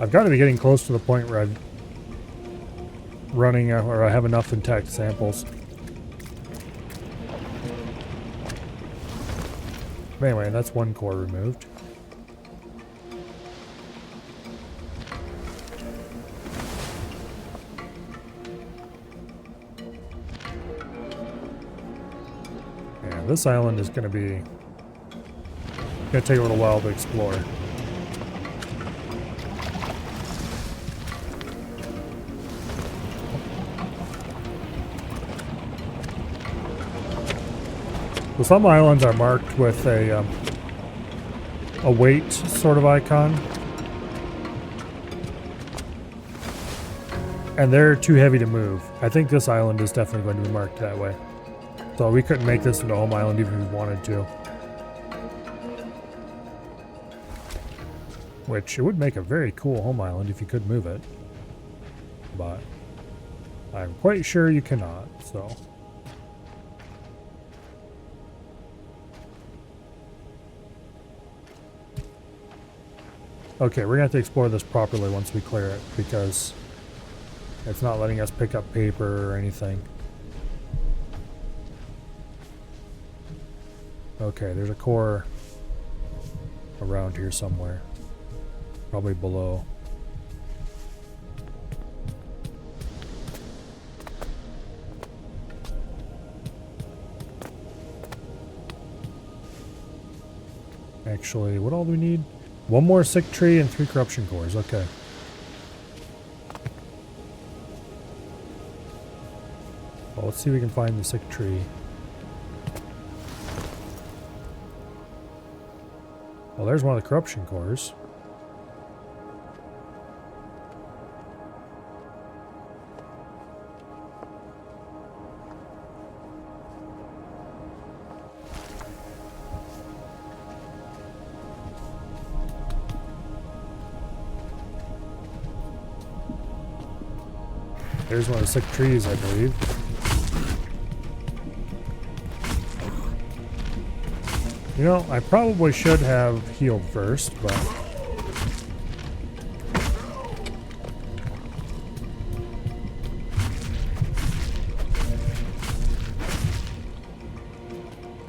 I've got to be getting close to the point where I'm running out, or I have enough intact samples. But anyway, that's 1 core removed. Yeah, this island is going to take a little while to explore. So some islands are marked with a weight sort of icon. And they're too heavy to move. I think this island is definitely going to be marked that way. So we couldn't make this into a home island even if we wanted to. Which, it would make a very cool home island if you could move it. But I'm quite sure you cannot, so... Okay, we're gonna have to explore this properly once we clear it, because it's not letting us pick up paper or anything. Okay, there's a core around here somewhere. Probably below. Actually, what all do we need? 1 more sick tree and 3 corruption cores. Okay. Well, let's see if we can find the sick tree. Well, there's one of the corruption cores. There's one of the sick trees, I believe. You know, I probably should have healed first, but...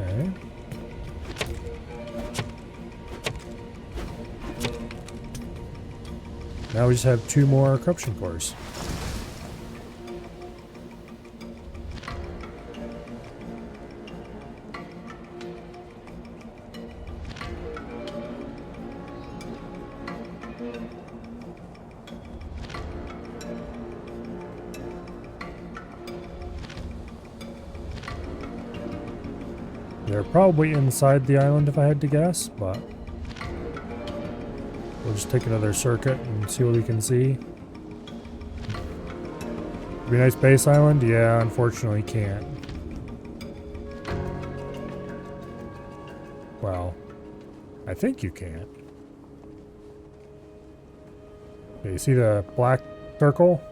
Okay. Now we just have 2 more corruption cores. They're probably inside the island if I had to guess, but we'll just take another circuit and see what we can see. Be a nice base island? Yeah, unfortunately can't. Well, I think you can. Okay, you see the black circle?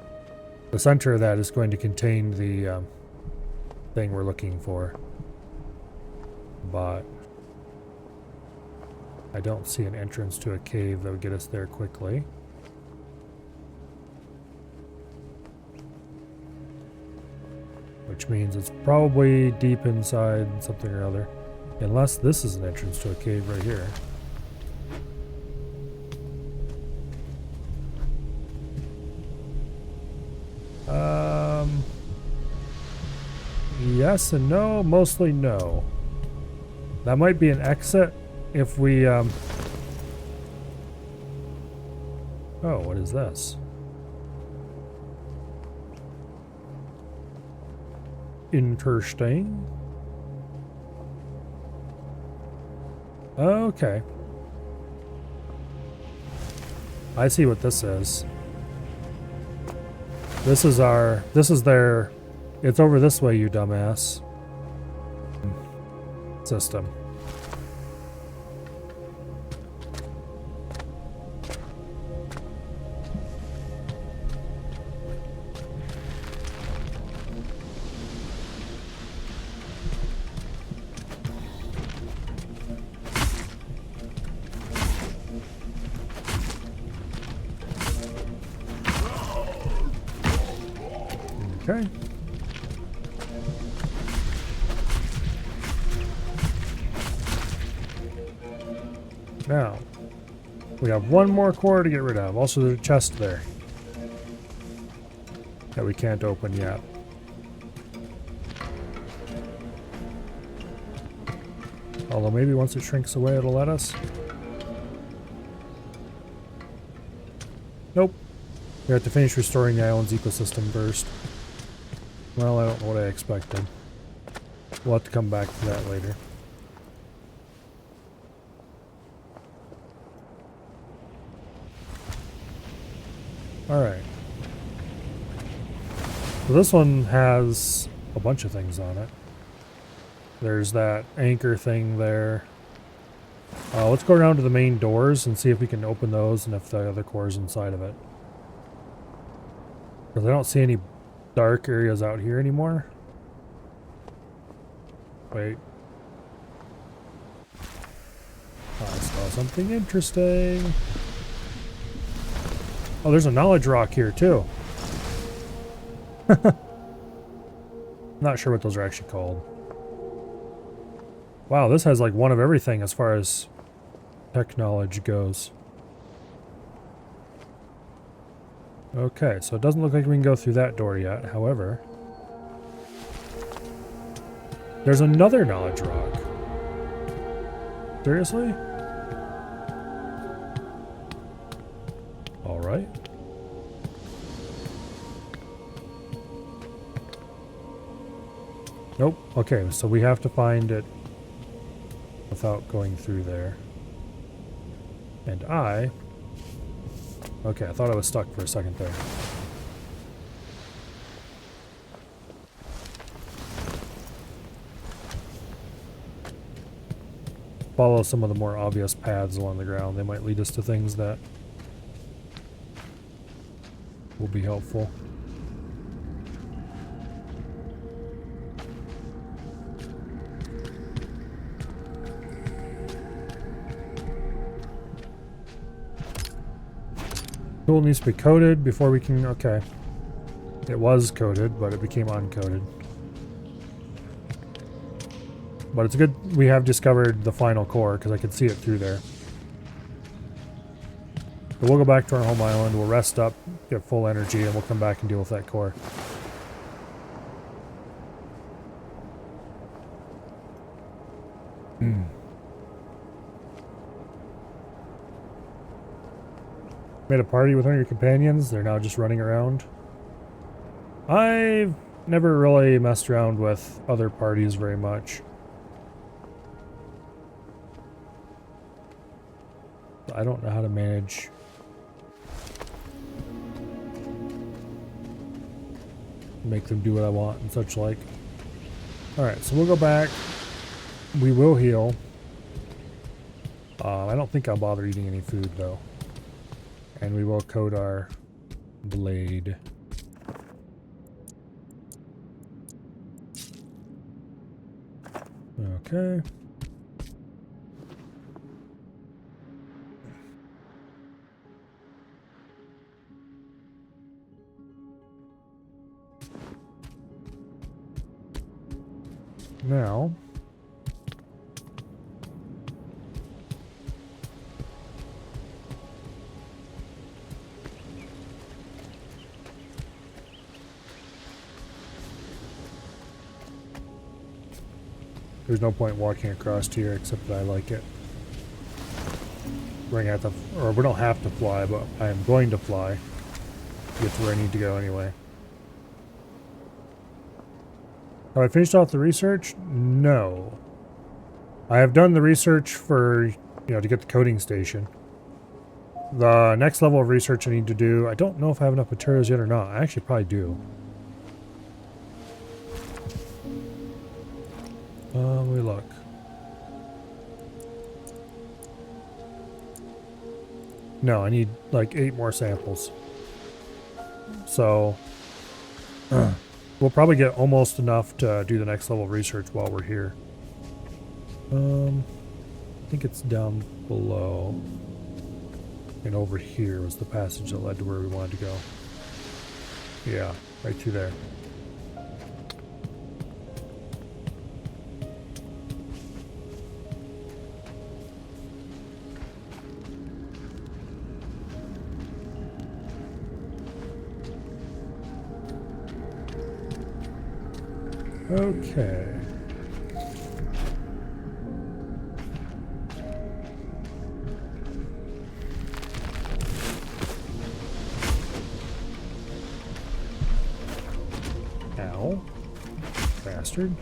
The center of that is going to contain the thing we're looking for. But I don't see an entrance to a cave that would get us there quickly. Which means it's probably deep inside something or other. Unless this is an entrance to a cave right here. Yes and no, mostly no. That might be an exit if we, Oh, what is this? Interesting. Okay. I see what this is. This is their, it's over this way, you dumbass. System. Okay. Now, we have 1 more core to get rid of. Also, there's a chest there that we can't open yet. Although maybe once it shrinks away, it'll let us. Nope. We have to finish restoring the island's ecosystem first. Well, I don't know what I expected. We'll have to come back to that later. Alright. So this one has a bunch of things on it. There's that anchor thing there. Let's go around to the main doors and see if we can open those and if the other core is inside of it. Because I don't see any dark areas out here anymore. Wait. I saw something interesting. Oh, there's a knowledge rock here too. Not sure what those are actually called. Wow, this has like 1 of everything as far as tech knowledge goes. Okay, so it doesn't look like we can go through that door yet. However, there's another knowledge rock. Seriously? All right. Nope. Okay, so we have to find it without going through there. And okay, I thought I was stuck for a second there. Follow some of the more obvious paths along the ground. They might lead us to things that will be helpful. Tool needs to be coated before we can... Okay. It was coated, but it became uncoated. But it's good we have discovered the final core, because I can see it through there. So we'll go back to our home island, we'll rest up, get full energy, and we'll come back and deal with that core. Made a party with one of your companions, they're now just running around. I've never really messed around with other parties very much. I don't know how to manage. Make them do what I want and such like. Alright, so we'll go back. We will heal. I don't think I'll bother eating any food though. And we will coat our blade. Okay. Now, there's no point walking across here except that I like it. We're gonna have to, or we don't have to fly, but I am going to fly to get to where I need to go anyway. Have I finished off the research? No. I have done the research for, to get the coding station. The next level of research I need to do, I don't know if I have enough materials yet or not. I actually probably do. Let me look. No, I need like 8 more samples. So, we'll probably get almost enough to do the next level of research while we're here. I think it's down below. And over here was the passage that led to where we wanted to go. Yeah, right through there. Okay. Ow. Bastard.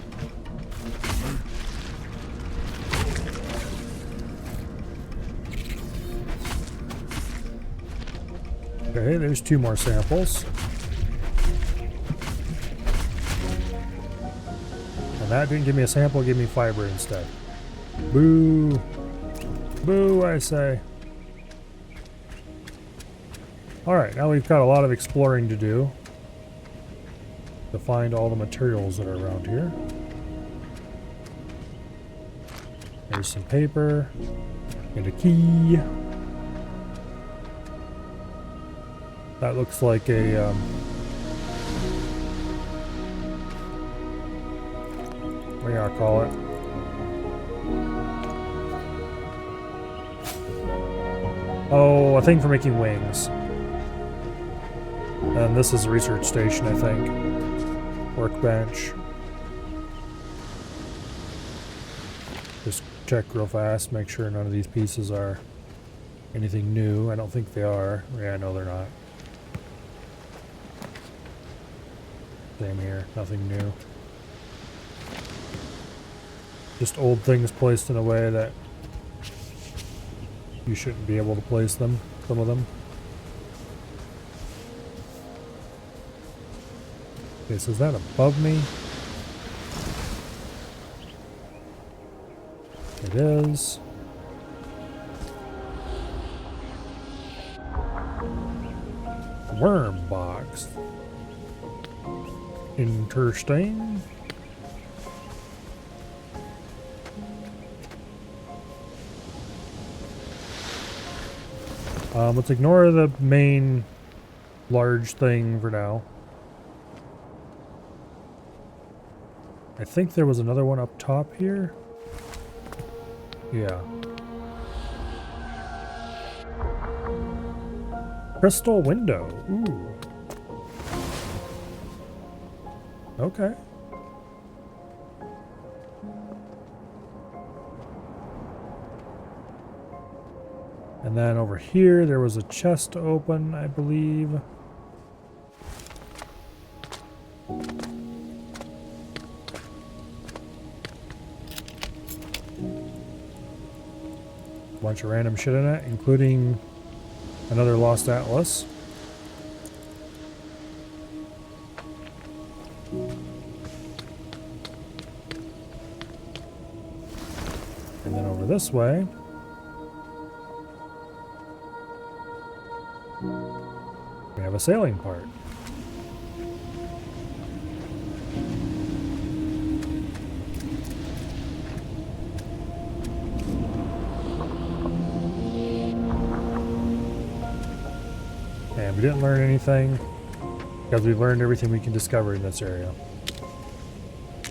Okay, there's 2 more samples. And that didn't give me a sample, it gave me fiber instead. Boo. Boo, I say. Alright, now we've got a lot of exploring to do. To find all the materials that are around here. There's some paper. And a key. That looks like a... what do you call it? Oh, a thing for making wings. And this is a research station, I think. Workbench. Just check real fast, make sure none of these pieces are anything new. I don't think they are. Yeah, no, they're not. Same here, nothing new. Just old things placed in a way that you shouldn't be able to place them, some of them. Okay, so is that above me? It is. Worm box. Interesting. Let's ignore the main large thing for now. I think there was another one up top here. Yeah. Crystal window. Ooh. Okay. And then over here, there was a chest to open, I believe. Bunch of random shit in it, including another lost atlas. And then over this way, we have a sailing part. And we didn't learn anything because we've learned everything we can discover in this area.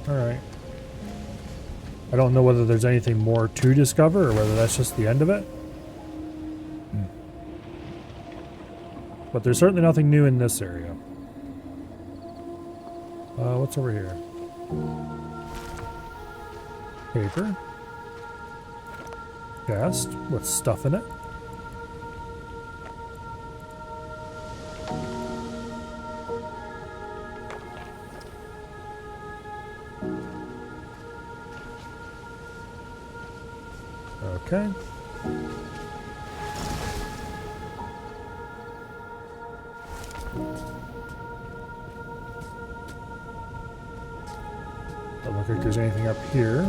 Alright. I don't know whether there's anything more to discover or whether that's just the end of it. But there's certainly nothing new in this area. What's over here? Paper. Chest with stuff in it. Okay. Doesn't look like there's anything up here.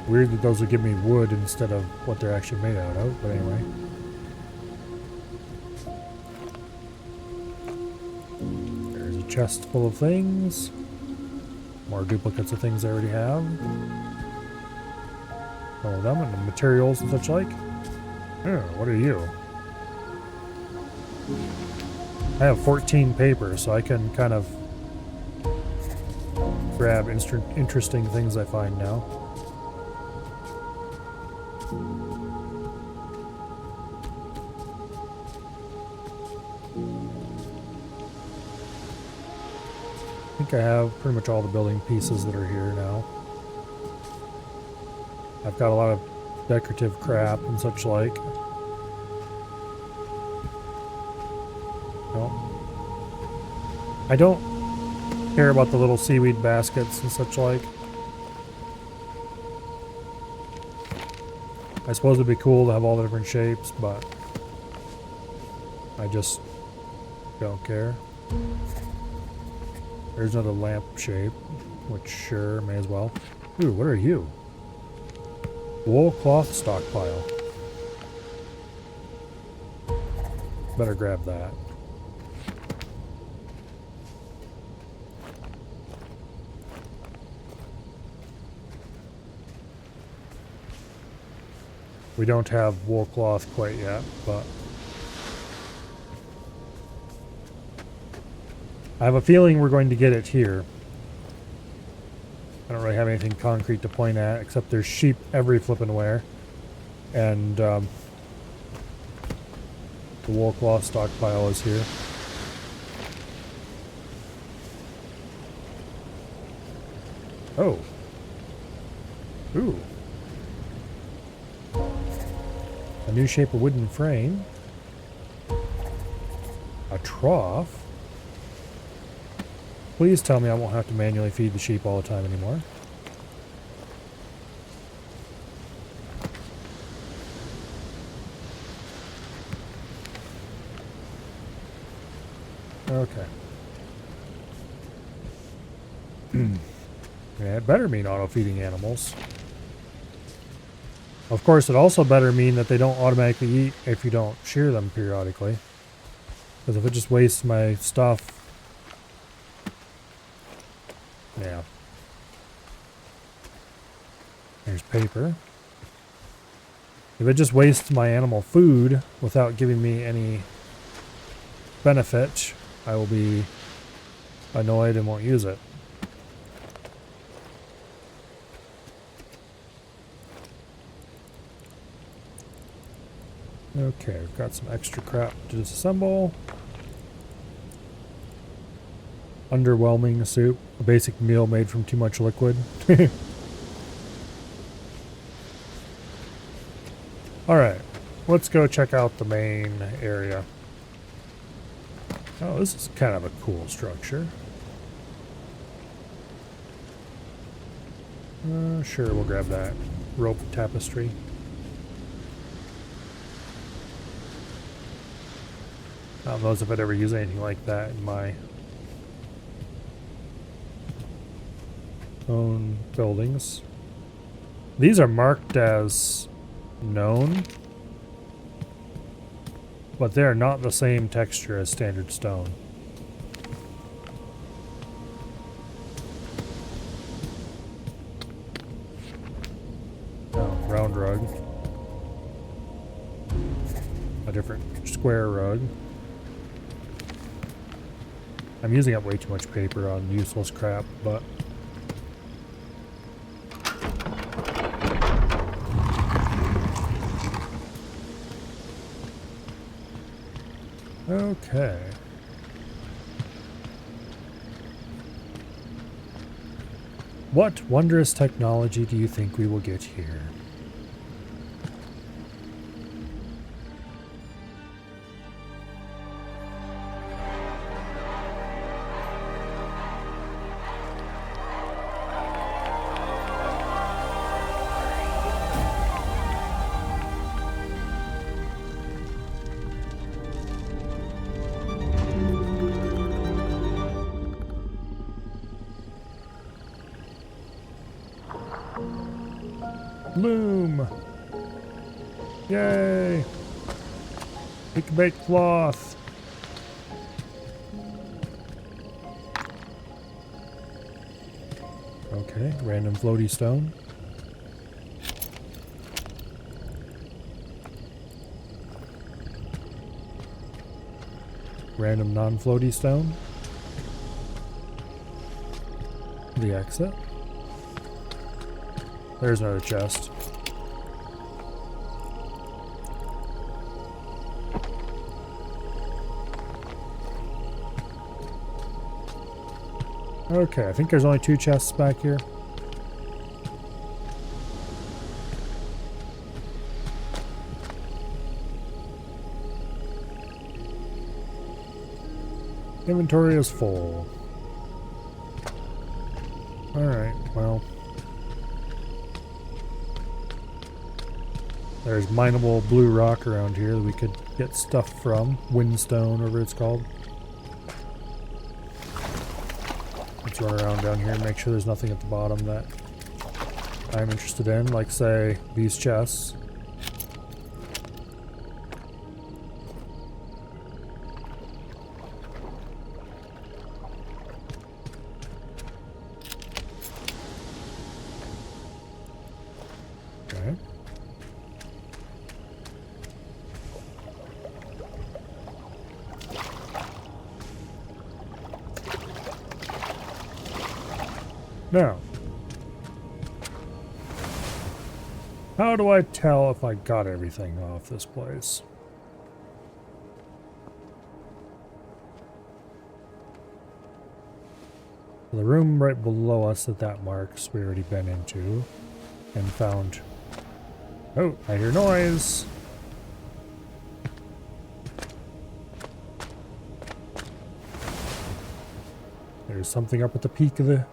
Weird that those would give me wood instead of what they're actually made out of, but anyway. There's a chest full of things. More duplicates of things I already have. All of them and the materials and such like. Oh, what are you? I have 14 papers, so I can kind of grab interesting things I find now. I think I have pretty much all the building pieces that are here now. I've got a lot of decorative crap and such like. No. I don't care about the little seaweed baskets and such like. I suppose it'd be cool to have all the different shapes, but I just don't care. There's another lamp shape, which sure, may as well. Ooh, what are you? Wool cloth stockpile. Better grab that. We don't have wool cloth quite yet, but I have a feeling we're going to get it here. I don't really have anything concrete to point at, except there's sheep every flippin' where. And the wool cloth stockpile is here. Oh. Ooh. A new shape of wooden frame. A trough. Please tell me I won't have to manually feed the sheep all the time anymore. Okay. Yeah, it better mean auto-feeding animals. Of course, it also better mean that they don't automatically eat if you don't shear them periodically. Because if it just wastes my stuff... Yeah. There's paper. If it just wastes my animal food without giving me any benefit, I will be annoyed and won't use it. Okay, we've got some extra crap to disassemble. Underwhelming soup. A basic meal made from too much liquid. Alright, let's go check out the main area. Oh, this is kind of a cool structure. Sure, we'll grab that rope tapestry. I don't know if I'd ever use anything like that in my own buildings. These are marked as known, but they're not the same texture as standard stone. Oh, round rug. A different square rug. I'm using up way too much paper on useless crap, but... Okay. What wondrous technology do you think we will get here? Loom! Yay! We can make cloth! Okay, random floaty stone. Random non-floaty stone. The exit. There's another chest. Okay, I think there's only 2 chests back here. Inventory is full. Alright, well. There's mineable blue rock around here that we could get stuff from. Windstone, whatever it's called. Let's run around down here and make sure there's nothing at the bottom that I'm interested in, like, say, these chests. Okay. Now, how do I tell if I got everything off this place? The room right below us that marks we already been into and found. Oh, I hear noise. There's something up at the peak of the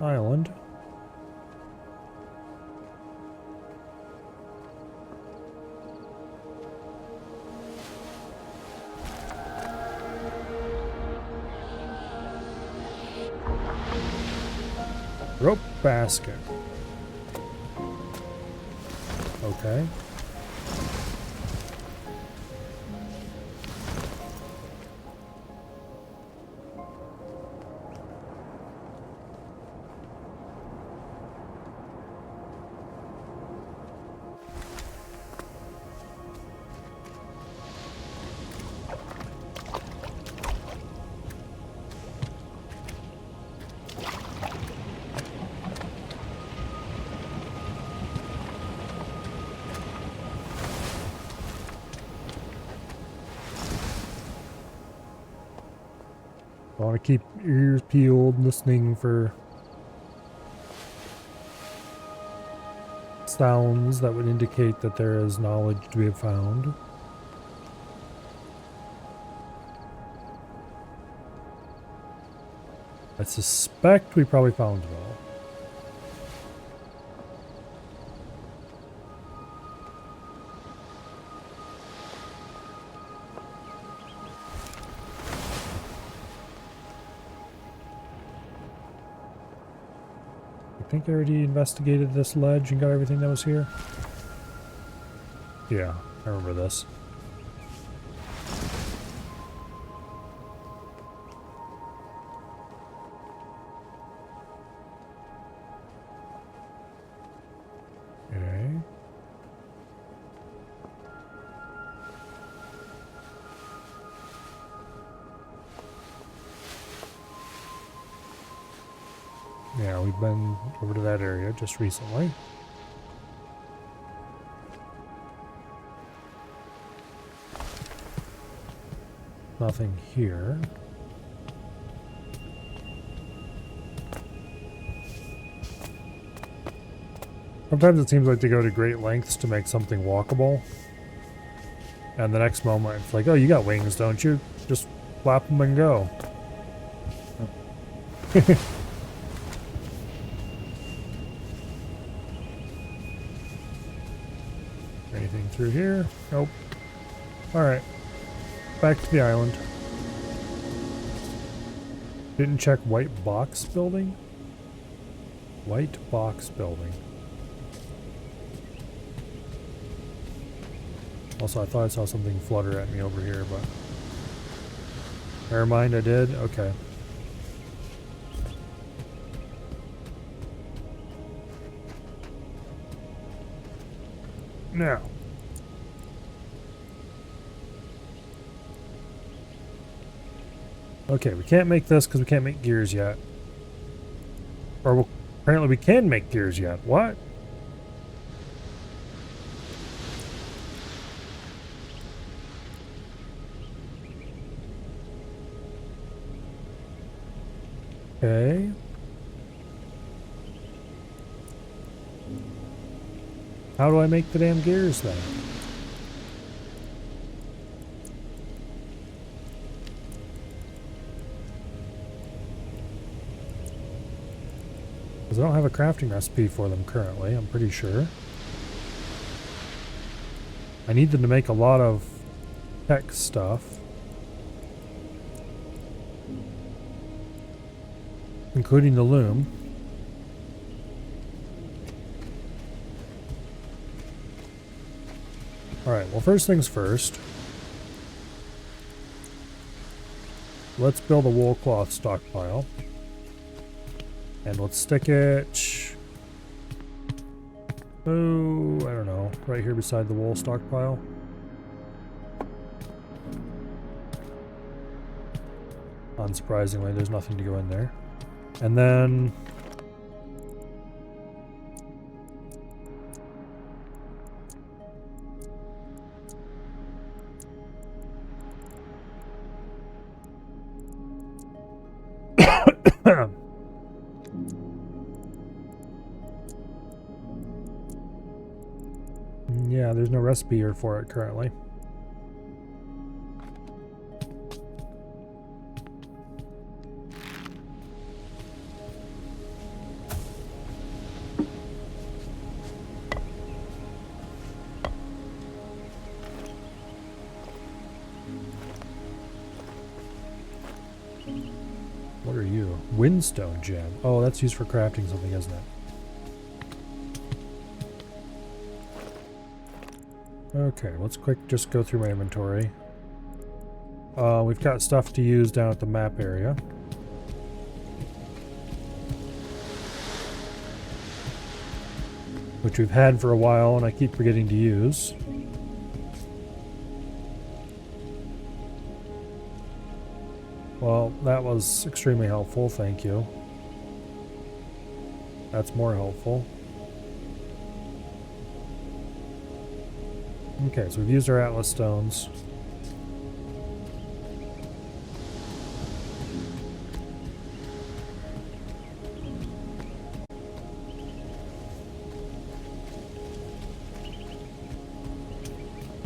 island. Rope basket. Okay. I want to keep ears peeled, listening for sounds that would indicate that there is knowledge to be found. I suspect we probably found it all. I think I already investigated this ledge and got everything that was here. Yeah, I remember this. Okay. Yeah, we've been over to that area just recently. Nothing here. Sometimes it seems like they go to great lengths to make something walkable. And the next moment it's like, oh, you got wings, don't you? Just flap them and go. Anything through here? Nope. Alright. Back to the island. Didn't check white box building? White box building. Also, I thought I saw something flutter at me over here, but... Never mind, I did? Okay. Now. Okay, we can't make this because we can't make gears yet. Or apparently we can make gears yet. What? Okay. How do I make the damn gears then? Because I don't have a crafting recipe for them currently, I'm pretty sure. I need them to make a lot of tech stuff. Including the loom. Alright, well first things first. Let's build a wool cloth stockpile. And let's stick it... Oh, I don't know. Right here beside the wool stockpile. Unsurprisingly, there's nothing to go in there. And then... yeah, there's no recipe here for it currently. What are you? Windstone gem. Oh, that's used for crafting something, isn't it? Okay, let's just go through my inventory. We've got stuff to use down at the map area. Which we've had for a while and I keep forgetting to use. Well, that was extremely helpful, thank you. That's more helpful. Okay, so we've used our Atlas stones.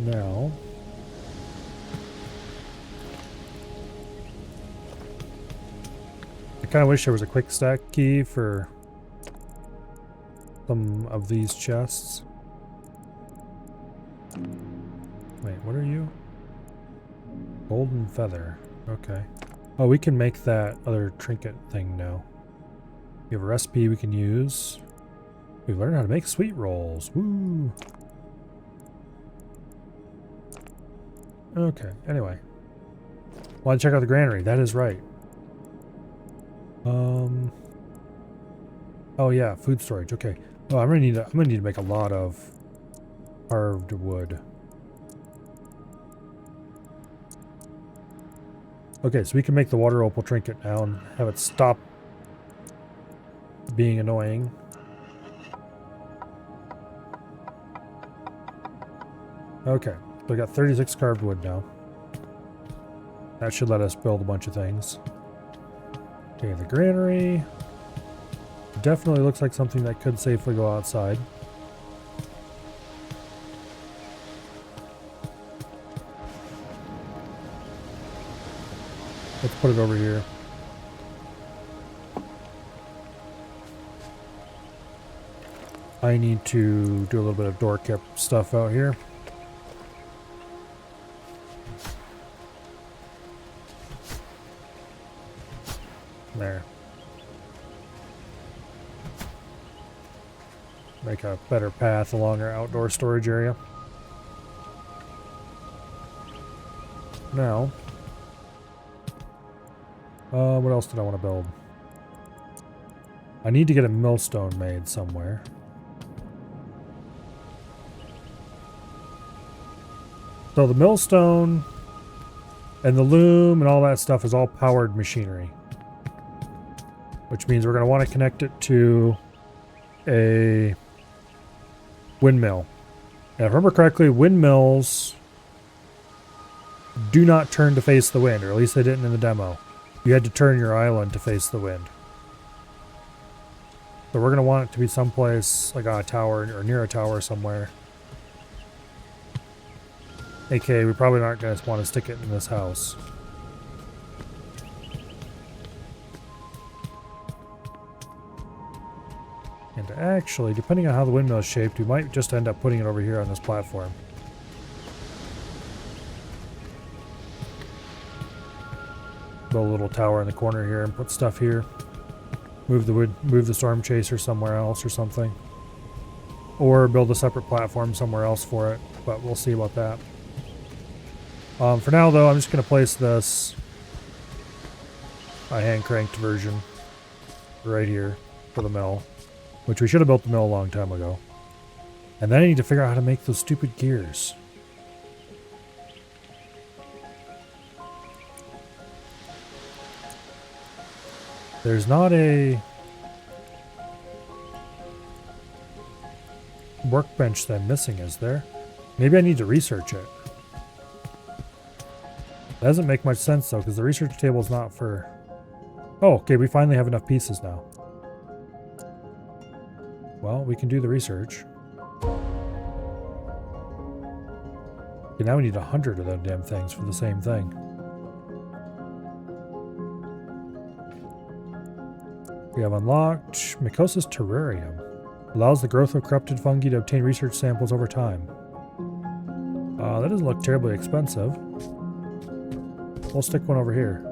Now, I kind of wish there was a quick stack key for some of these chests. Wait, what are you? Golden feather. Okay. Oh, we can make that other trinket thing now. We have a recipe we can use. We've learned how to make sweet rolls. Woo! Okay, anyway. Want to check out the granary. That is right. Oh yeah, food storage. Okay. Oh, I'm gonna need to make a lot of carved wood. Okay, so we can make the water opal trinket now and have it stop being annoying. Okay, so we got 36 carved wood now. That should let us build a bunch of things. Okay, the granary. Definitely looks like something that could safely go outside. Let's put it over here. I need to do a little bit of door kip stuff out here. There. Make a better path along our outdoor storage area. Now, what else did I want to build? I need to get a millstone made somewhere. So the millstone and the loom and all that stuff is all powered machinery. Which means we're going to want to connect it to a windmill. And if I remember correctly, windmills do not turn to face the wind, or at least they didn't in the demo. You had to turn your island to face the wind. So we're going to want it to be someplace like on a tower or near a tower somewhere. AKA, we probably aren't going to want to stick it in this house. And actually, depending on how the windmill is shaped, we might just end up putting it over here on this platform. Build a little tower in the corner here and put stuff here. Move the storm chaser somewhere else or something. Or build a separate platform somewhere else for it, but we'll see about that. For now, though, I'm just going to place this hand-cranked version right here for the mill, which we should have built the mill a long time ago. And then I need to figure out how to make those stupid gears. There's not a workbench that I'm missing, is there? Maybe I need to research it. That doesn't make much sense, though, because the research table is not for... Oh, okay, we finally have enough pieces now. Well, we can do the research. Okay, now we need 100 of them damn things for the same thing. We have unlocked Mycosis Terrarium. Allows the growth of corrupted fungi to obtain research samples over time. That doesn't look terribly expensive. We'll stick one over here.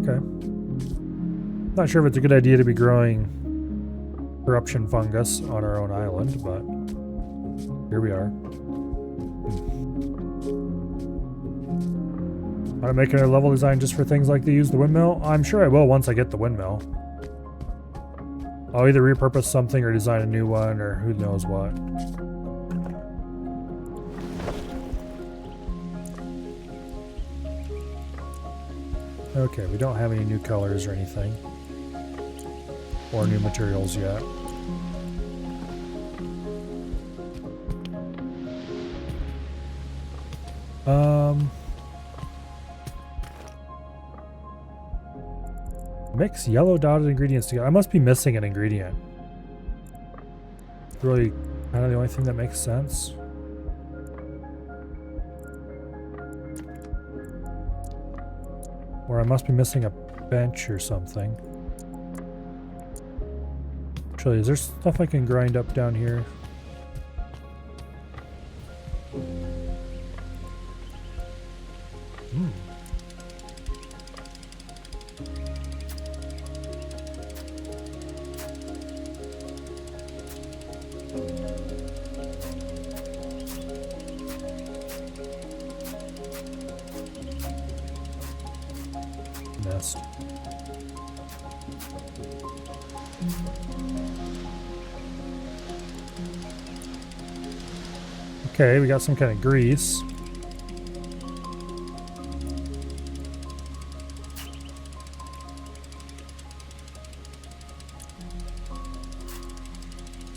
Okay. Not sure if it's a good idea to be growing corruption fungus on our own island, but here we are. I'm making a level design just for things like to use the windmill. I'm sure I will once I get the windmill. I'll either repurpose something or design a new one or who knows what. Okay, we don't have any new colors or anything. Or new materials yet. Mix yellow dotted ingredients together. I must be missing an ingredient. Really kind of the only thing that makes sense. Or I must be missing a bench or something. Actually, is there stuff I can grind up down here? Nest. Okay, we got some kind of grease.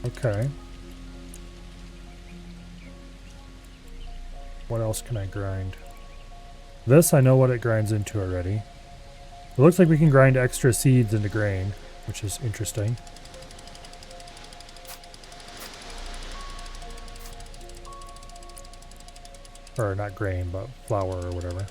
Okay. What else can I grind? This, I know what it grinds into already. It looks like we can grind extra seeds into grain, which is interesting. Or not grain, but flour or whatever.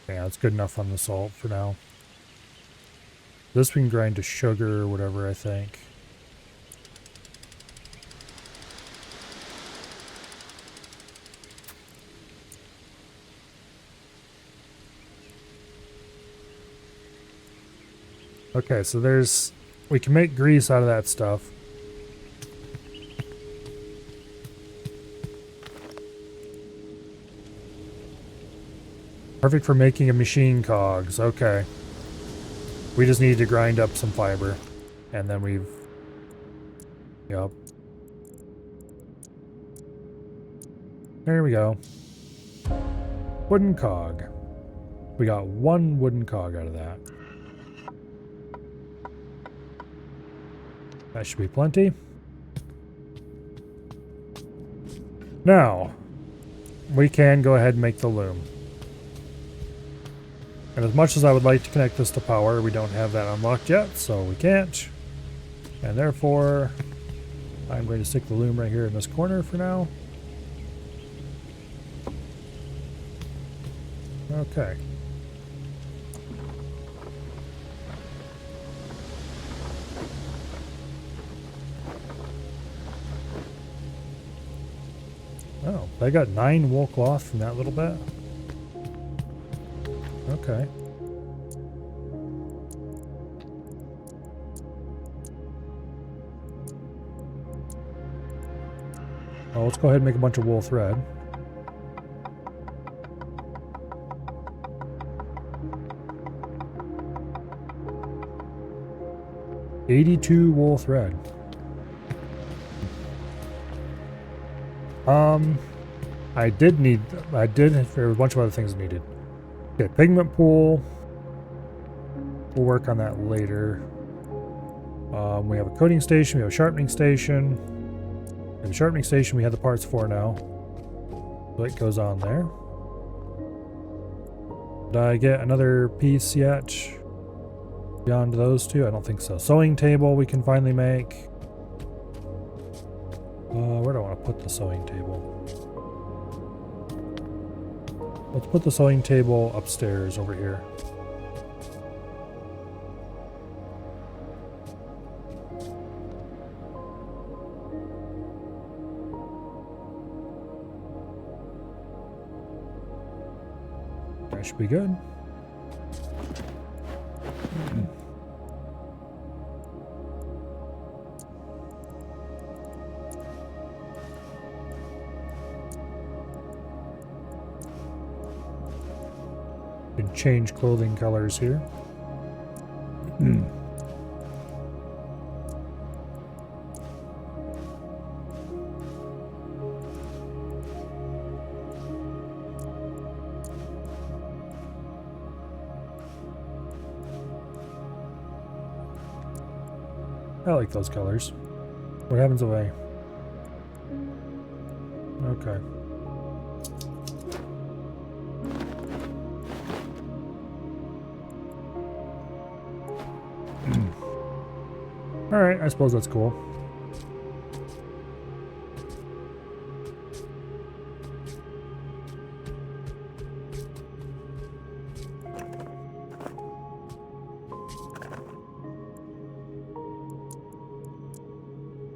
Yeah, it's good enough on the salt for now. This we can grind to sugar or whatever, I think. Okay, so we can make grease out of that stuff. Perfect for making a machine cogs. Okay. We just need to grind up some fiber. And then we've... Yep. There we go. Wooden cog. We got one wooden cog out of that. That should be plenty. Now, we can go ahead and make the loom. And as much as I would like to connect this to power, we don't have that unlocked yet, so we can't. And therefore, I'm going to stick the loom right here in this corner for now. Okay. Oh, I got 9 wool cloth from that little bit. Okay. Well, let's go ahead and make a bunch of wool thread. $82 wool thread. There were a bunch of other things needed. Okay, pigment pool. We'll work on that later. We have a coating station, we have a sharpening station. In the sharpening station we have the parts for now. So it goes on there. Did I get another piece yet? Beyond those two? I don't think so. Sewing table we can finally make. Where do I want to put the sewing table? Let's put the sewing table upstairs over here. That should be good. Can change clothing colors here. I like those colors. What happens if I... Okay. Alright, I suppose that's cool.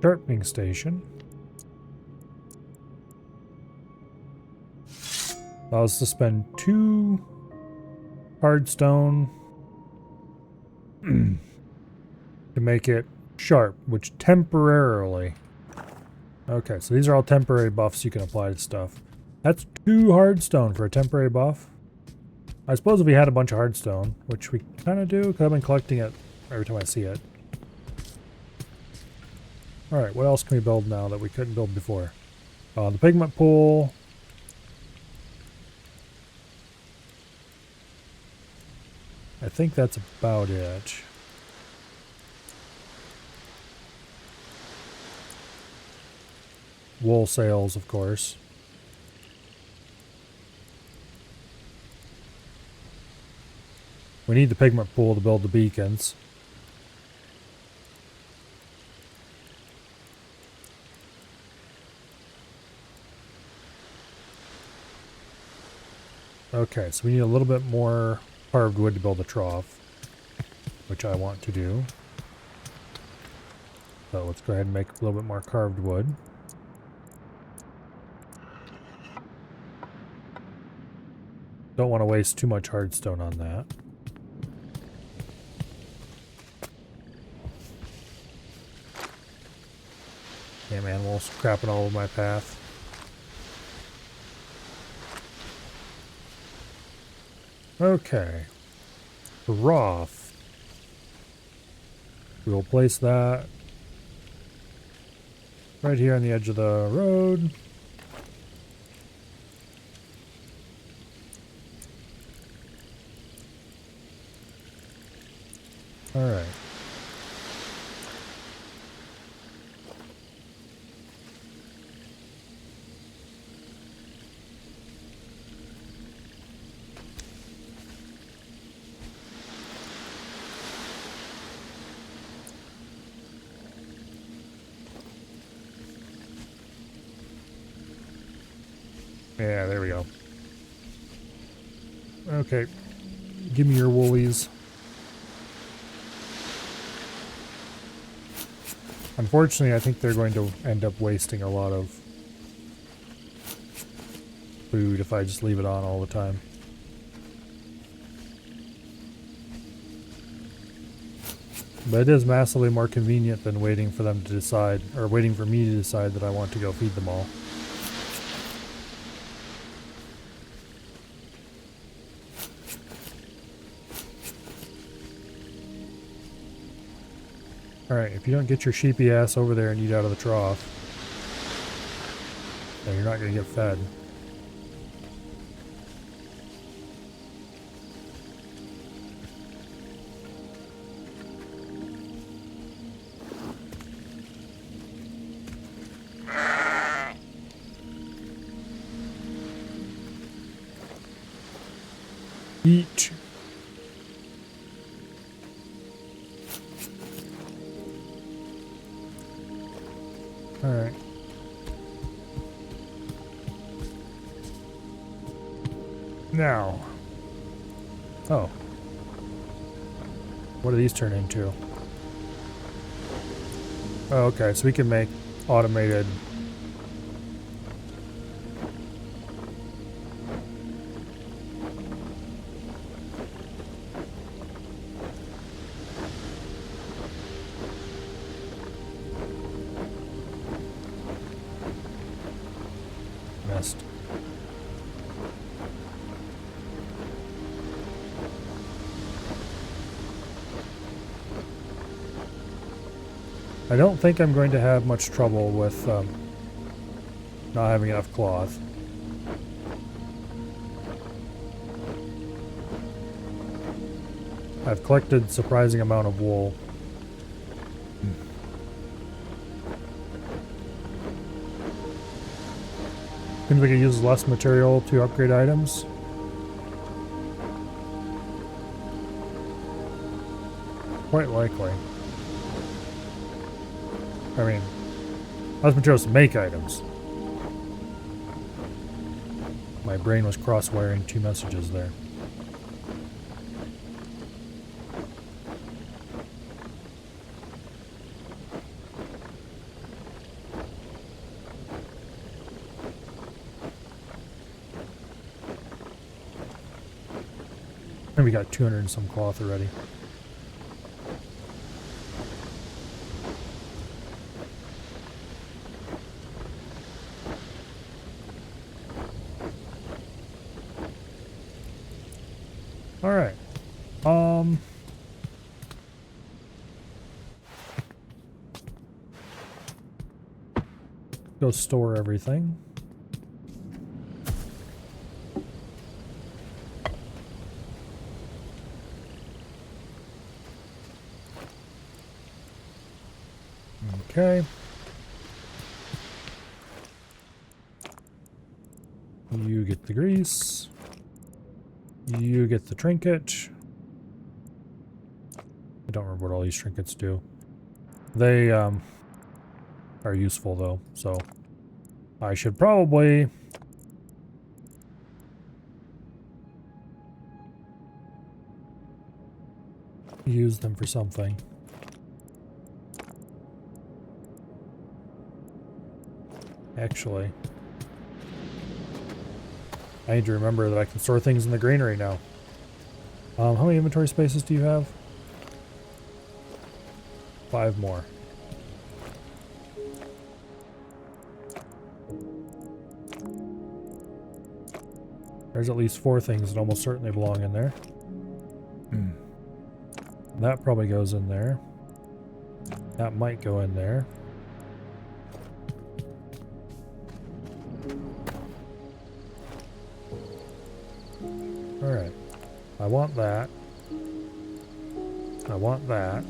Sharpening station. Allows us to spend 2 hardstone to make it sharp, which temporarily... Okay, so these are all temporary buffs you can apply to stuff. That's 2 hardstone for a temporary buff. I suppose if we had a bunch of hardstone, which we kind of do, because I've been collecting it every time I see it. Alright, what else can we build now that we couldn't build before? The pigment pool. I think that's about it. Wool sails, of course. We need the pigment pool to build the beacons. Okay, so we need a little bit more carved wood to build a trough, which I want to do. So let's go ahead and make a little bit more carved wood. Don't want to waste too much hardstone on that. Damn animals crapping all over my path. Okay. Roth. We will place that right here on the edge of the road. Alright. Yeah, there we go. Okay. Give me your woolies. Unfortunately, I think they're going to end up wasting a lot of food if I just leave it on all the time. But it is massively more convenient than waiting for them to decide, or waiting for me to decide that I want to go feed them all. Alright, if you don't get your sheepy ass over there and eat out of the trough, then you're not going to get fed. Eat. Alright. Now. Oh. What do these turn into? Oh, okay, so we can make automated... nest. I don't think I'm going to have much trouble with not having enough cloth. I've collected a surprising amount of wool. Seems like it uses less material to upgrade items. Quite likely. I mean, less materials to make items. My brain was cross-wiring two messages there. And we got 200 and some cloth already. All right. Go store everything. Okay. You get the grease. You get the trinket. I don't remember what all these trinkets do. They are useful though, so I should probably use them for something. Actually, I need to remember that I can store things in the granary now. How many inventory spaces do you have? 5 more. There's at least 4 things that almost certainly belong in there. That probably goes in there. That might go in there. Alright. I want that. I want that.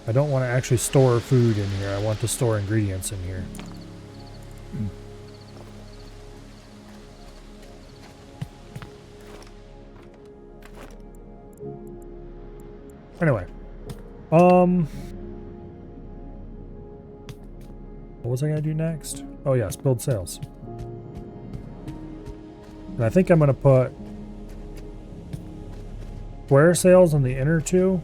I don't want to actually store food in here. I want to store ingredients in here. Anyway. What was I going to do next? Oh yes, build sails. And I think I'm going to put square sails on the inner 2.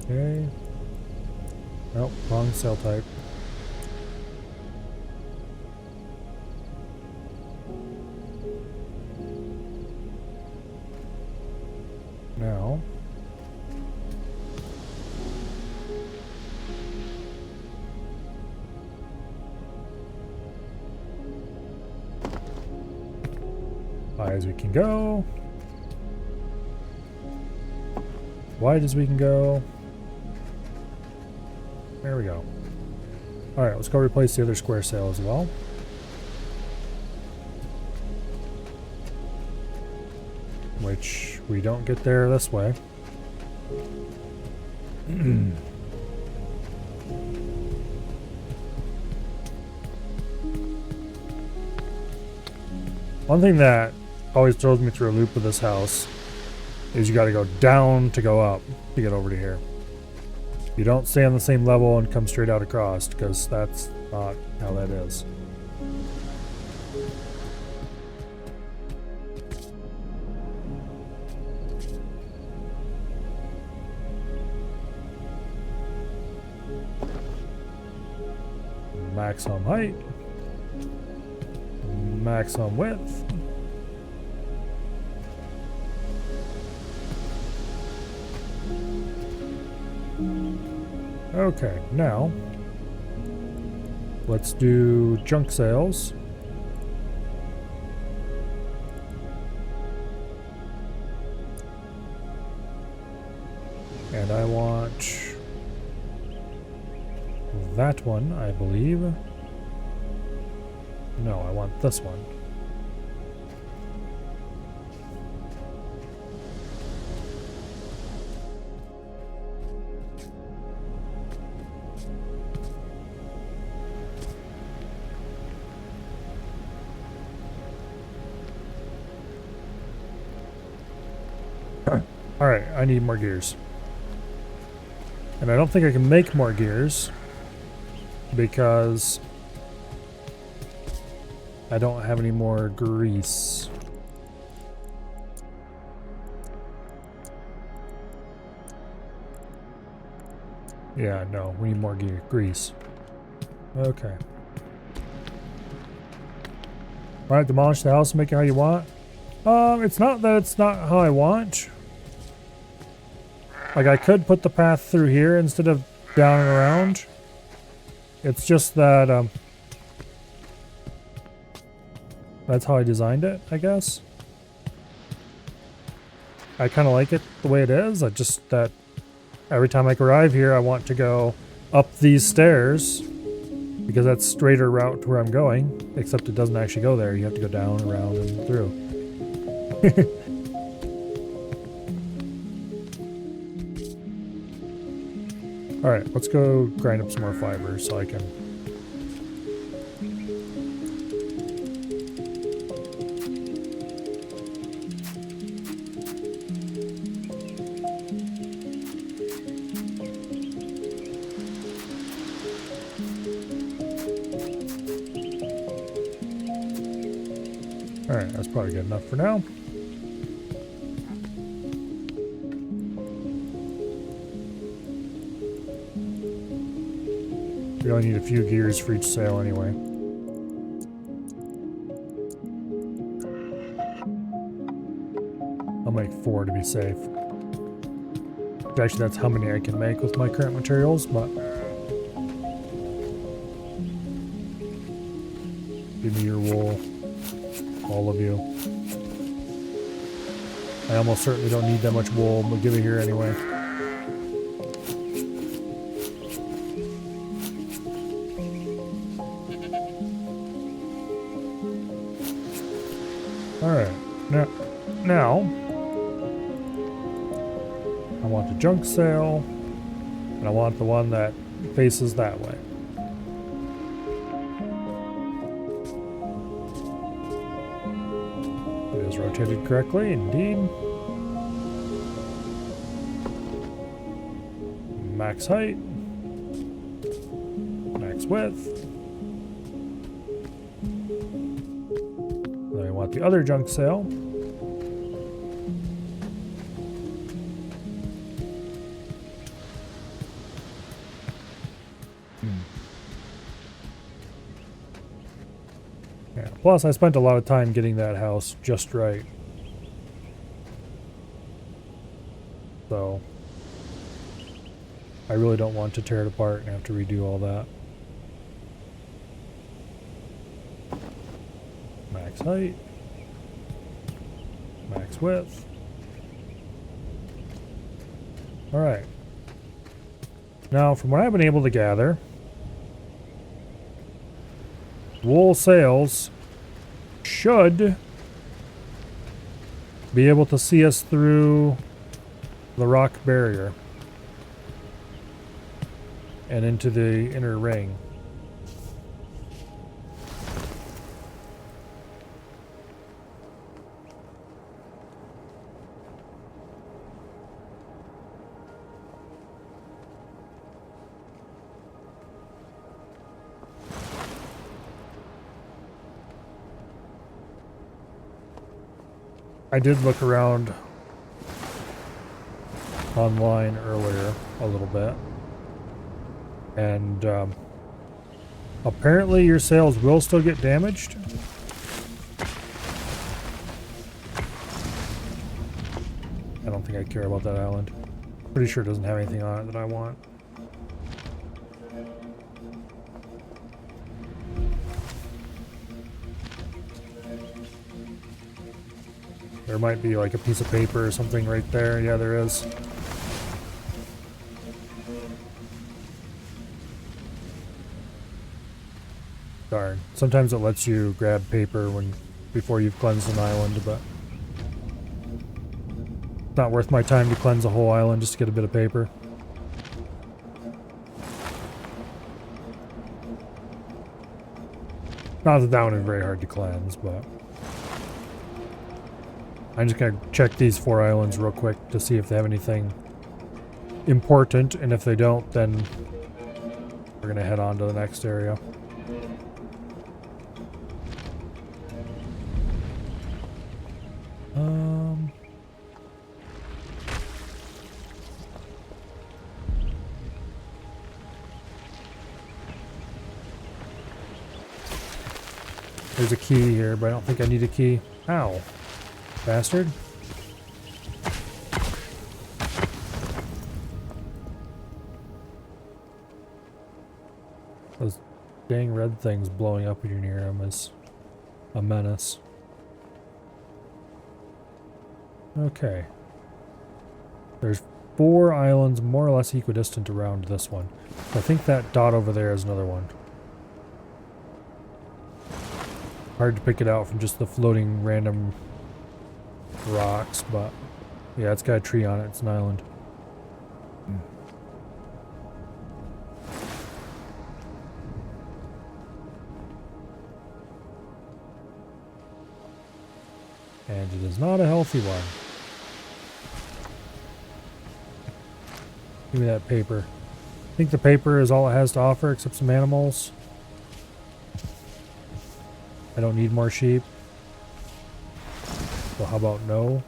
Okay. Nope, wrong sail type. Now, high as we can go, wide as we can go. There we go. Alright, let's go replace the other square sail as well. Which we don't get there this way. One thing that always throws me through a loop with this house is you gotta go down to go up to get over to here. You don't stay on the same level and come straight out across, because that's not how that is. Maximum height. Maximum width. Okay, now let's do junk sails. And I want that one, I believe. No, I want this one. Alright, I need more gears. And I don't think I can make more gears because I don't have any more grease. Yeah, no, we need more grease. Okay. Alright, demolish the house and make it how you want. It's not that it's not how I want. Like, I could put the path through here instead of down and around. It's just that, that's how I designed it, I guess. I kind of like it the way it is. I just, that every time I arrive here, I want to go up these stairs because that's straighter route to where I'm going, except it doesn't actually go there. You have to go down, around, and through. Alright, let's go grind up some more fiber so I can... Alright, that's probably good enough for now. We only need a few gears for each sail anyway. I'll make 4 to be safe. Actually, that's how many I can make with my current materials, but... Give me your wool. All of you. I almost certainly don't need that much wool, but give it here anyway. Alright, now, I want the junk sail, and I want the one that faces that way. It is rotated correctly, indeed. Max height, max width. Then I want the other junk sail. Yeah, plus I spent a lot of time getting that house just right. So I really don't want to tear it apart and have to redo all that. Max height. Max width. Alright. Now, from what I've been able to gather, wool sails should be able to see us through the rock barrier and into the inner ring. I did look around online earlier a little bit, and apparently your sails will still get damaged. I don't think I care about that island. Pretty sure it doesn't have anything on it that I want. There might be like a piece of paper or something right there. Yeah, there is. Darn. Sometimes it lets you grab paper before you've cleansed an island, but it's not worth my time to cleanse a whole island just to get a bit of paper. Not that that one is very hard to cleanse, but I'm just gonna check these 4 islands real quick to see if they have anything important, and if they don't, then we're gonna head on to the next area. There's a key here, but I don't think I need a key. Ow. Bastard. Those dang red things blowing up when you're near them is a menace. Okay. There's 4 islands more or less equidistant around this one. I think that dot over there is another one. Hard to pick it out from just the floating random rocks, but yeah, it's got a tree on it. It's an island. And it is not a healthy one. Give me that paper. I think the paper is all it has to offer except some animals. I don't need more sheep. So how about no?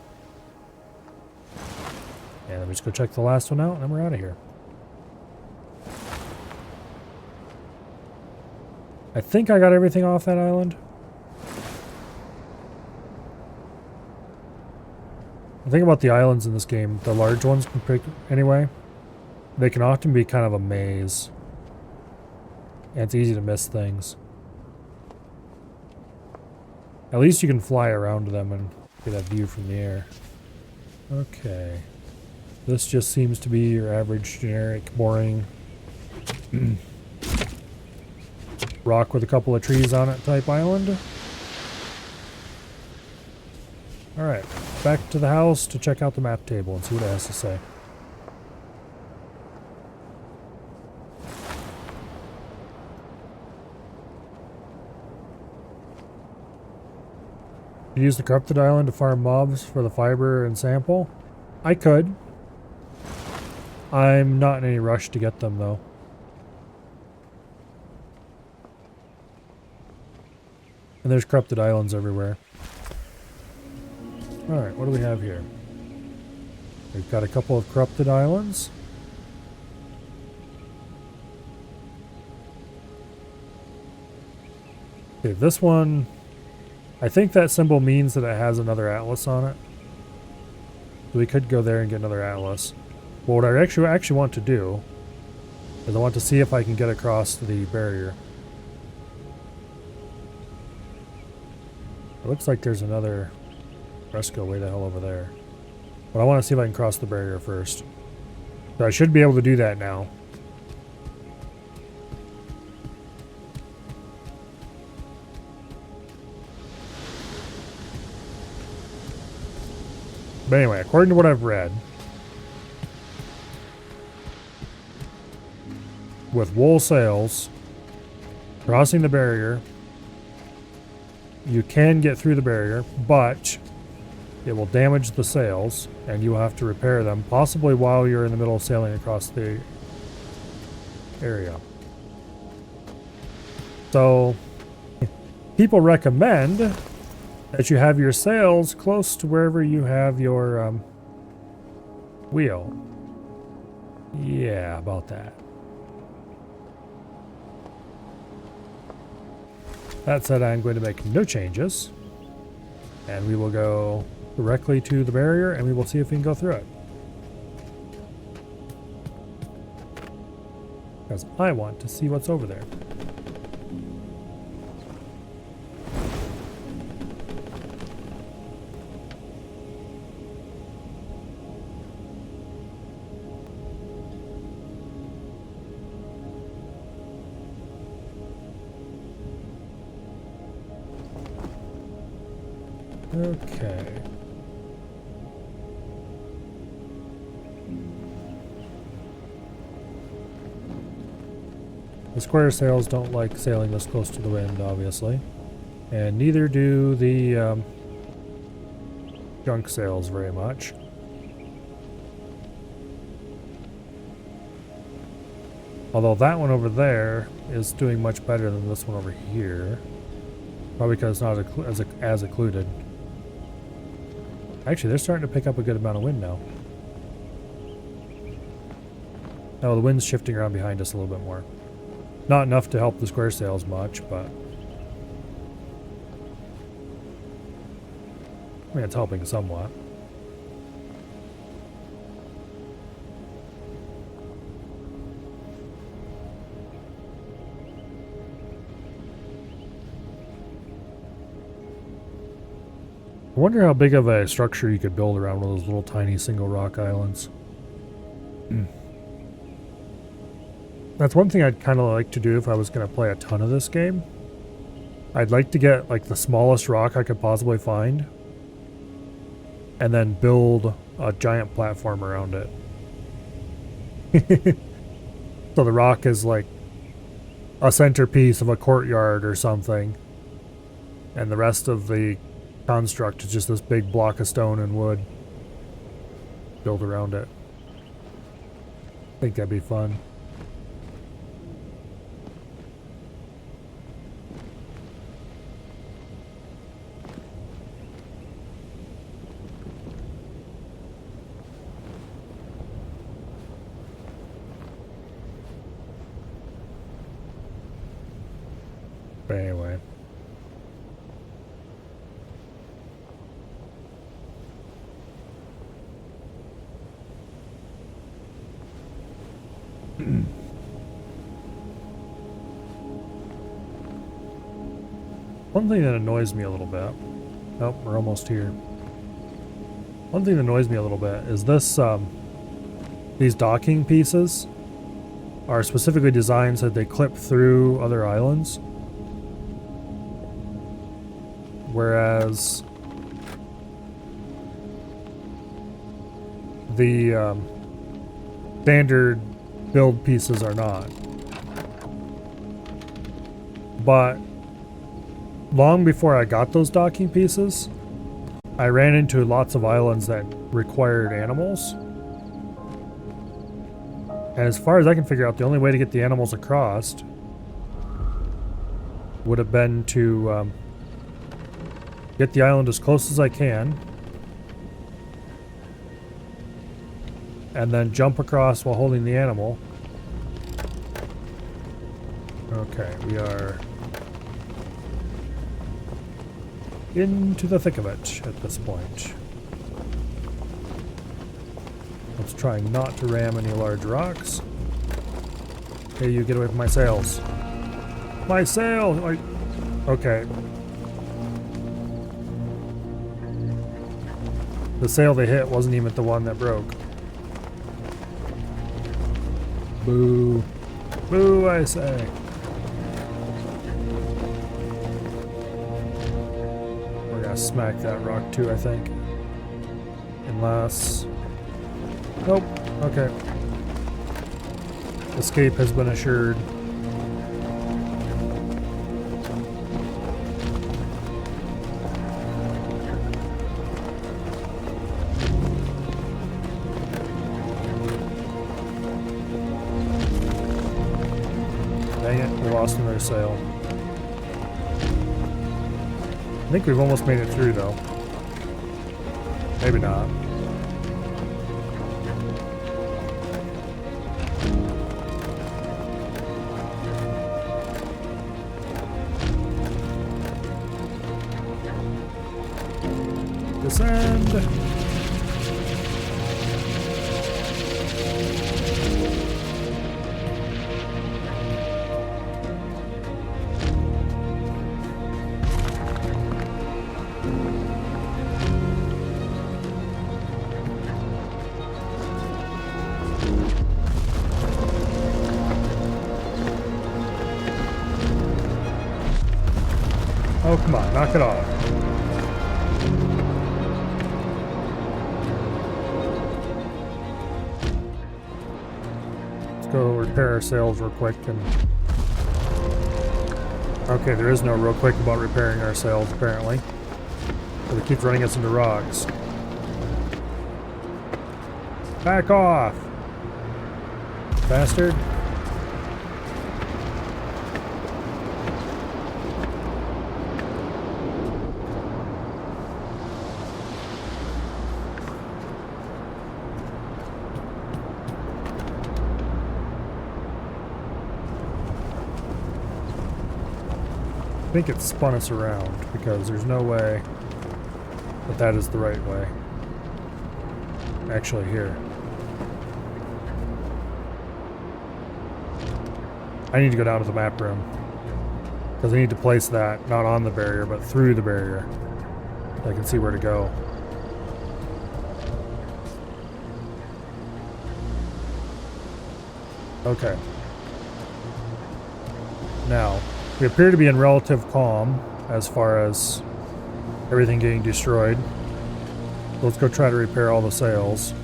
And let me just go check the last one out and then we're out of here. I think I got everything off that island. The thing about the islands in this game, the large ones anyway, they can often be kind of a maze. And it's easy to miss things. At least you can fly around them and get that view from the air. Okay. This just seems to be your average, generic, boring rock with a couple of trees on it type island. Alright, back to the house to check out the map table and see what it has to say. Use the corrupted island to farm mobs for the fiber and sample? I could. I'm not in any rush to get them though. And there's corrupted islands everywhere. Alright, what do we have here? We've got a couple of corrupted islands. Okay, this one, I think that symbol means that it has another atlas on it. So we could go there and get another atlas. But what I actually want to do is I want to see if I can get across the barrier. It looks like there's another fresco way the hell over there. But I want to see if I can cross the barrier first. So I should be able to do that now. But anyway, according to what I've read, with wool sails, crossing the barrier, you can get through the barrier, but it will damage the sails, and you will have to repair them, possibly while you're in the middle of sailing across the area. So, people recommend that you have your sails close to wherever you have your wheel. Yeah, about that. That said, I'm going to make no changes, and we will go directly to the barrier and we will see if we can go through it. Because I want to see what's over there. Okay. The square sails don't like sailing this close to the wind, obviously. And neither do the junk sails very much. Although that one over there is doing much better than this one over here. Probably because it's not as occluded. Actually, they're starting to pick up a good amount of wind now. Oh, the wind's shifting around behind us a little bit more. Not enough to help the square sails much, but... I mean, it's helping somewhat. I wonder how big of a structure you could build around one of those little tiny single rock islands. That's one thing I'd kind of like to do if I was going to play a ton of this game. I'd like to get like the smallest rock I could possibly find and then build a giant platform around it. So the rock is like a centerpiece of a courtyard or something, and the rest of the construct is just this big block of stone and wood built around it. I think that'd be fun. But anyway. One thing that annoys me a little bit. Oh, we're almost here. One thing that annoys me a little bit is this, these docking pieces are specifically designed so that they clip through other islands. Whereas the standard build pieces are not. But long before I got those docking pieces, I ran into lots of islands that required animals. And as far as I can figure out, the only way to get the animals across would have been to get the island as close as I can, and then jump across while holding the animal. Okay, we are into the thick of it at this point. Let's try not to ram any large rocks. Hey, you get away from my sails. My sail! Okay. The sail they hit wasn't even the one that broke. Boo. Boo, I say. We're gonna smack that rock too, I think. Unless... Nope. Okay. Escape has been assured. Dang it, we lost another sail. I think we've almost made it through though. Maybe not. Descend! Oh, come on, knock it off. go repair our sails real quick and... Okay, there is no real quick about repairing our sails, apparently. But it keeps running us into rocks. Back off! Bastard. I think it spun us around because there's no way that that is the right way. Actually, here. I need to go down to the map room because I need to place that not on the barrier but through the barrier so I can see where to go. Okay. Now, we appear to be in relative calm as far as everything getting destroyed. Let's go try to repair all the sails.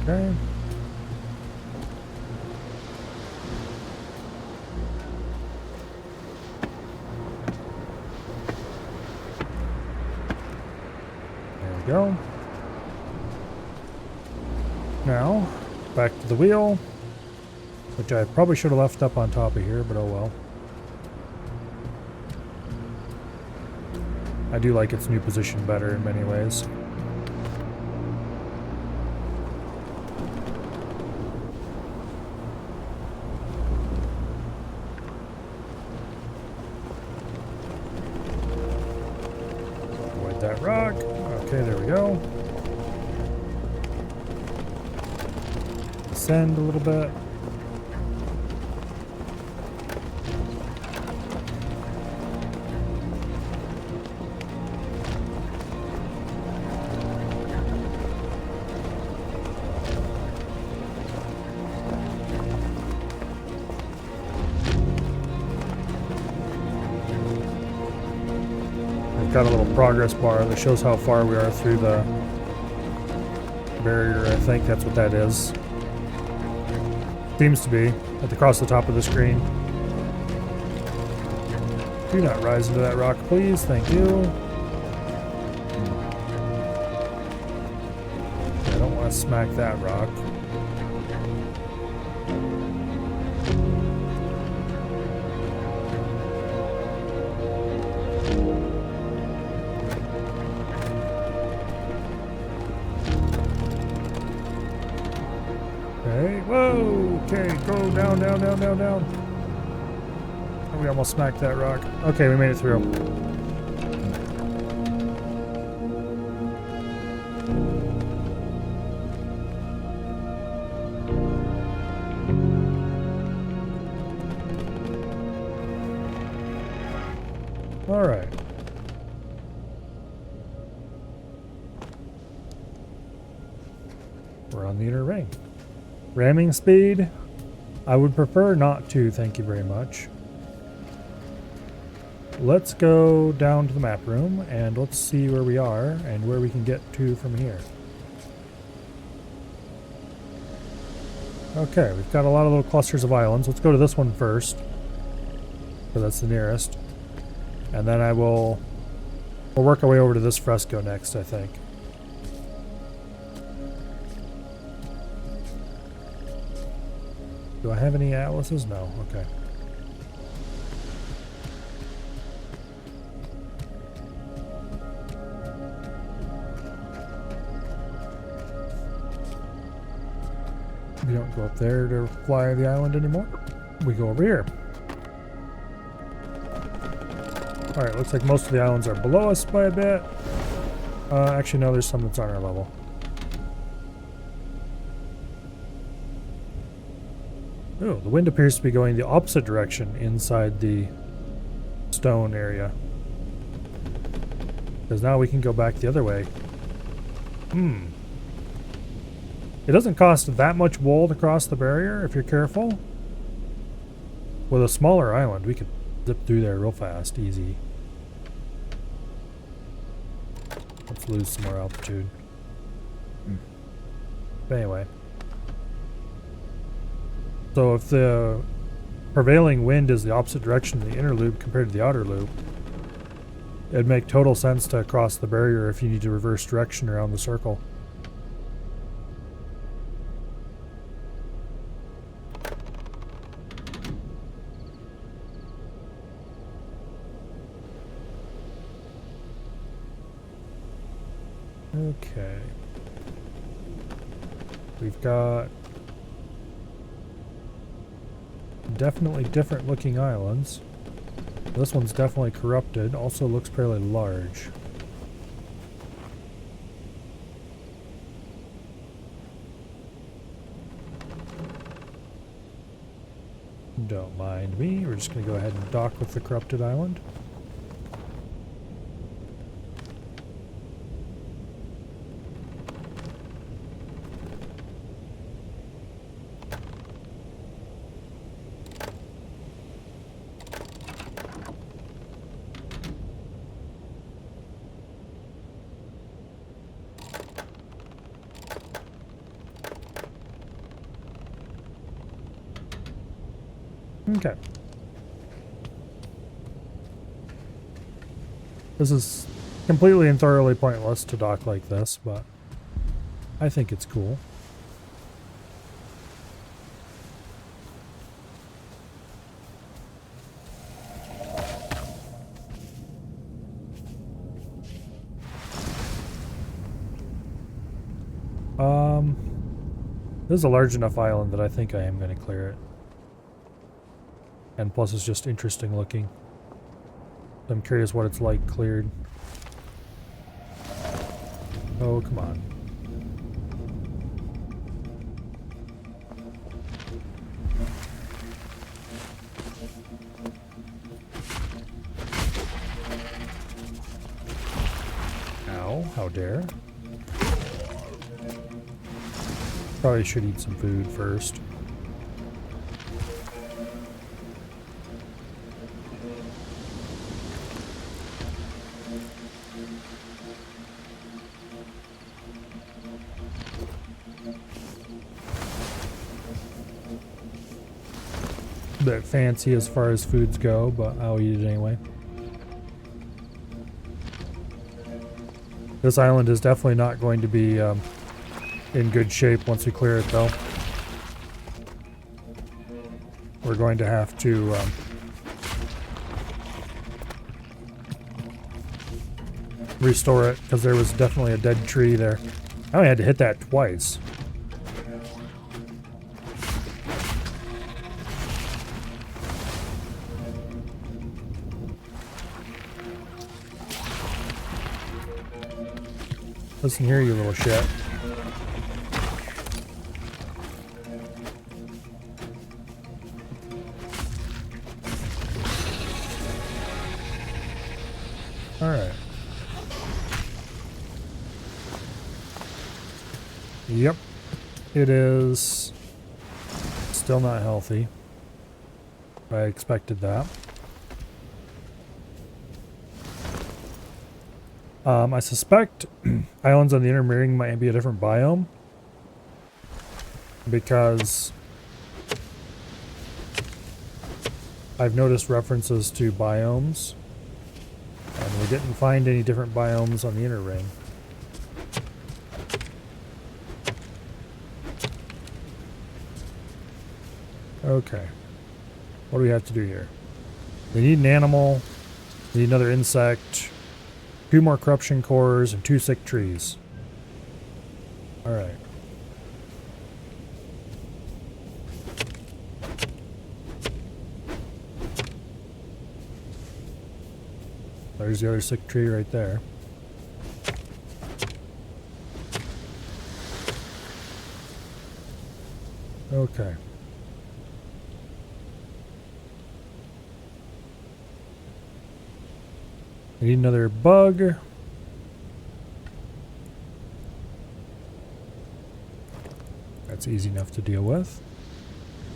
Okay. Go. Now, back to the wheel, which I probably should have left up on top of here, but oh well. I do like its new position better in many ways. Avoid that rock. Okay, there we go. Ascend a little bit. Got a little progress bar that shows how far we are through the barrier. I think that's what that is. Seems to be across the top of the screen. Do not rise into that rock, please. Thank you. I don't want to smack that rock. Okay, whoa, okay, go down, down, down, down, down. Oh, we almost smacked that rock. Okay, we made it through. All right. We're on the inner ring. Ramming speed? I would prefer not to, thank you very much. Let's go down to the map room and let's see where we are and where we can get to from here. Okay, we've got a lot of little clusters of islands. Let's go to this one first, because that's the nearest. And then we'll work our way over to this fresco next, I think. Do I have any atlases? No. Okay. We don't go up there to fly the island anymore. We go over here. Alright, looks like most of the islands are below us by a bit. Actually, no, there's some that's on our level. Oh, the wind appears to be going the opposite direction inside the stone area. Because now we can go back the other way. It doesn't cost that much wool to cross the barrier if you're careful. With a smaller island, we could zip through there real fast, easy. Let's lose some more altitude. But anyway. So if the prevailing wind is the opposite direction of the inner loop compared to the outer loop, it'd make total sense to cross the barrier if you need to reverse direction around the circle. Okay. We've got definitely different looking islands. This one's definitely corrupted, also looks fairly large. Don't mind me, we're just going to go ahead and dock with the corrupted island. Okay. This is completely and thoroughly pointless to dock like this, but I think it's cool. This is a large enough island that I think I am going to clear it. And plus it's just interesting looking. I'm curious what it's like cleared. Oh, come on. Ow, how dare. Probably should eat some food first. Bit fancy as far as foods go, but I'll eat it anyway. This island is definitely not going to be in good shape once we clear it, though. We're going to have to restore it because there was definitely a dead tree there. I only had to hit that twice. Listen here, you little shit. Alright. Yep. It is still not healthy. I expected that. I suspect islands on the inner ring might be a different biome because I've noticed references to biomes and we didn't find any different biomes on the inner ring. Okay. What do we have to do here? We need an animal, we need another insect, 2 more corruption cores, and 2 sick trees. Alright. There's the other sick tree right there. Okay. We need another bug. That's easy enough to deal with.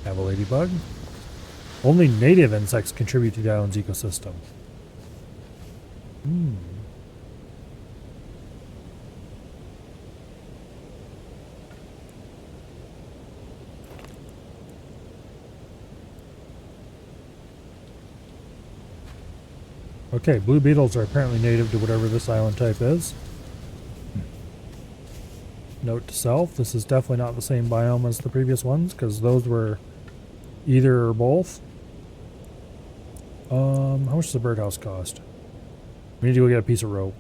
Have a ladybug. Only native insects contribute to the island's ecosystem. Hmm. Okay, blue beetles are apparently native to whatever this island type is. Note to self, this is definitely not the same biome as the previous ones, because those were either or both. How much does the birdhouse cost? We need to go get a piece of rope.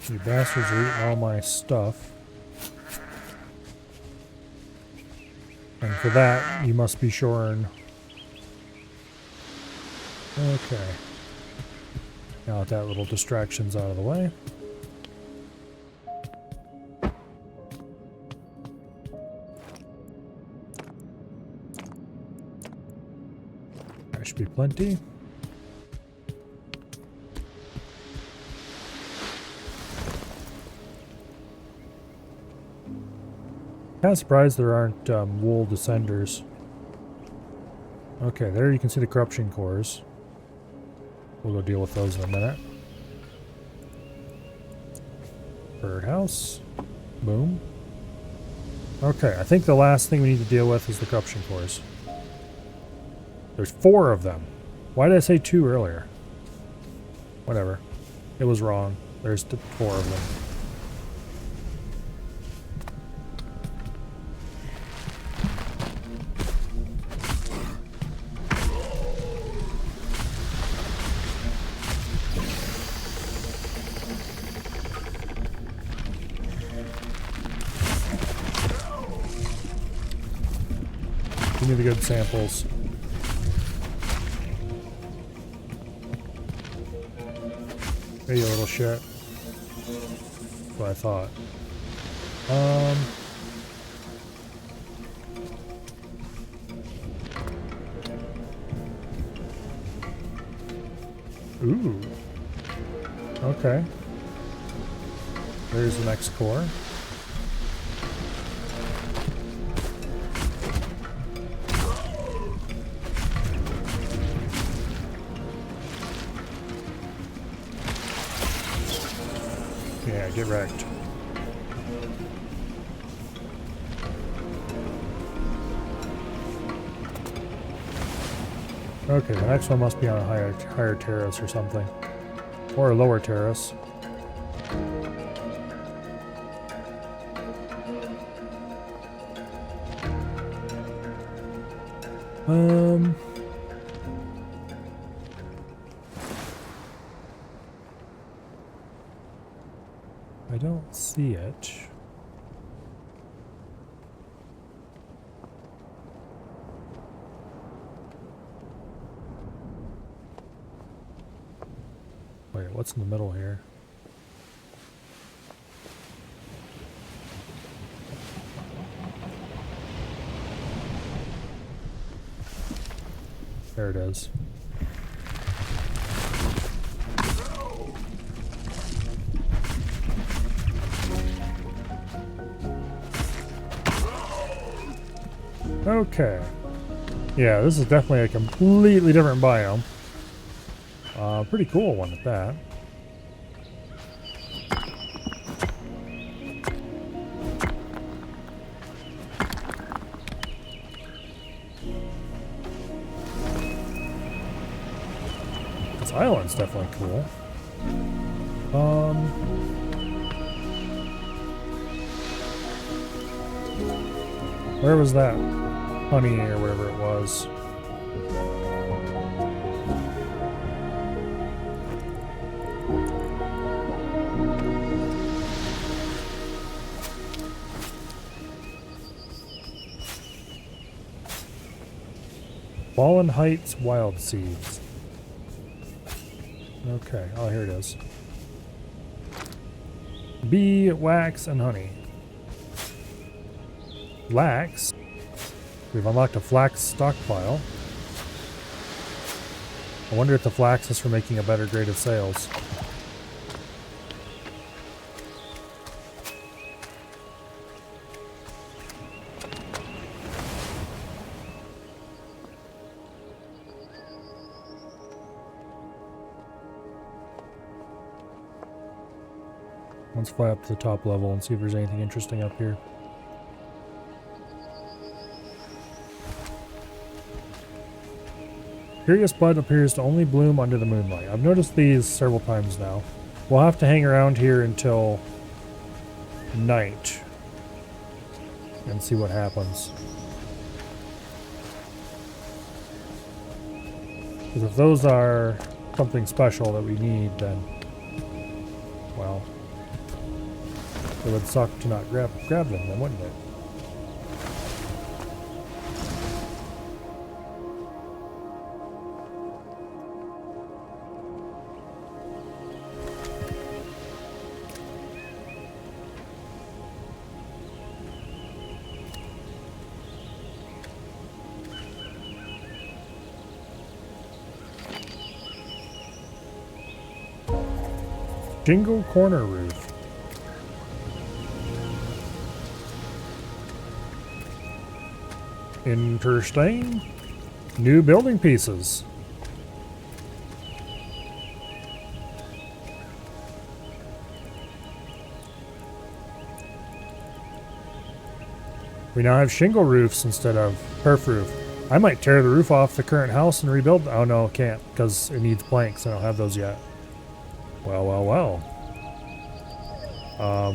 You bastards are eating all my stuff. And for that, you must be shorn. Okay. Now that little distraction's out of the way. There should be plenty. Kind of surprised there aren't wool descenders. Okay, there you can see the corruption cores. We'll go deal with those in a minute. Birdhouse. Boom. Okay, I think the last thing we need to deal with is the corruption cores. There's 4 of them. Why did I say 2 earlier? Whatever. It was wrong. There's 4 of them. Give me the good samples. Hey, you little shit. That's what I thought. Ooh. Okay. There's the next core. Yeah, get wrecked. Okay, the next one must be on a higher terrace or something. Or a lower terrace. I don't see it. Wait, what's in the middle here? There it is. Okay. Yeah, this is definitely a completely different biome. Pretty cool one at that. This island's definitely cool. Where was that? Honey or whatever it was. Fallen Heights wild seeds. Okay, oh, here it is. Bee, wax, and honey. Flax. We've unlocked a flax stockpile. I wonder if the flax is for making a better grade of sails. Let's fly up to the top level and see if there's anything interesting up here. Curious bud appears to only bloom under the moonlight. I've noticed these several times now. We'll have to hang around here until night and see what happens. Because if those are something special that we need, then, well, it would suck to not grab them then, wouldn't it? Shingle corner roof. Interesting. New building pieces. We now have shingle roofs instead of turf roof. I might tear the roof off the current house and rebuild. Oh no, can't, because it needs planks. I don't have those yet. Well, well, well.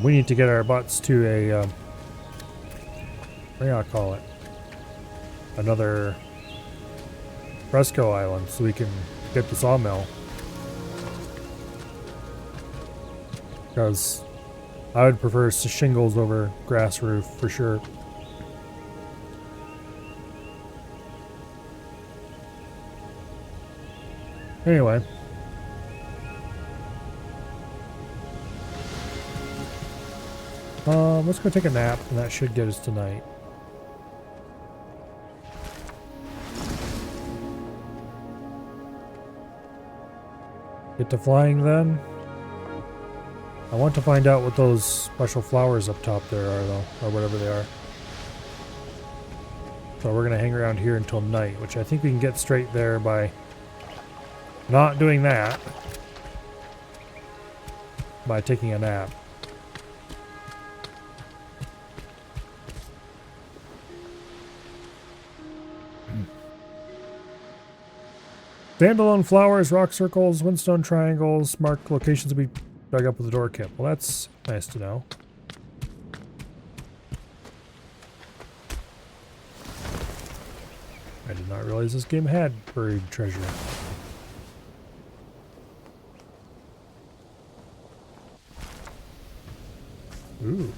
We need to get our butts to a, what do I call it? Another Fresco Island so we can get the sawmill. Because I would prefer shingles over grass roof for sure. Anyway. Let's go take a nap, and that should get us tonight. Get to flying then. I want to find out what those special flowers up top there are, though, or whatever they are. So we're going to hang around here until night, which I think we can get straight there by not doing that, by taking a nap. Standalone flowers, rock circles, windstone triangles, mark locations to be dug up with the door kit. Well, that's nice to know. I did not realize this game had buried treasure. Ooh.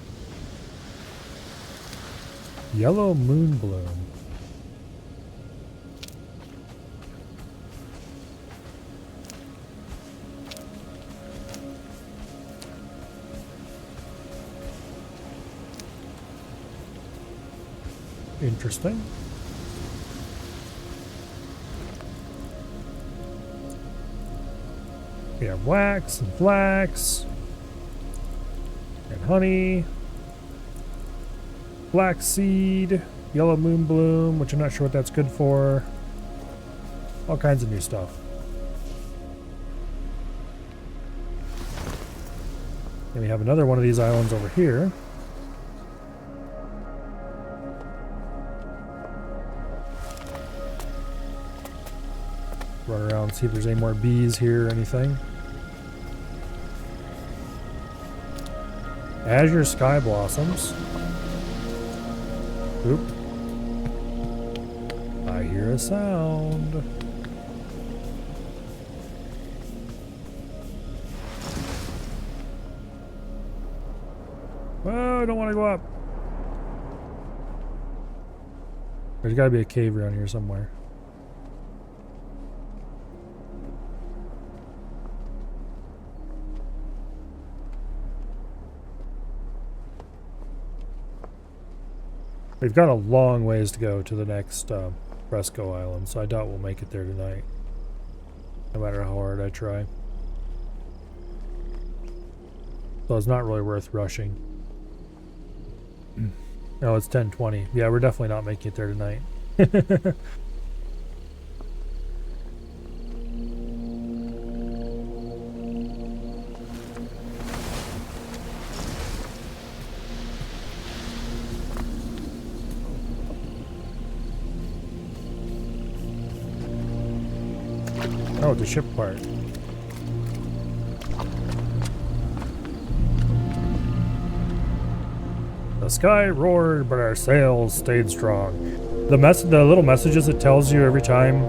Yellow moon bloom. Interesting. We have wax and flax and honey, flaxseed, yellow moon bloom, which I'm not sure what that's good for. All kinds of new stuff. And we have another one of these islands over here. Run around and see if there's any more bees here or anything. Azure sky blossoms. Oop. I hear a sound. Oh, I don't want to go up. There's got to be a cave around here somewhere. We've got a long ways to go to the next Fresco Island, so I doubt we'll make it there tonight. No matter how hard I try. So it's not really worth rushing. No, it's 10:20. Yeah, we're definitely not making it there tonight. Oh, the ship part. The sky roared, but our sails stayed strong. The little messages it tells you every time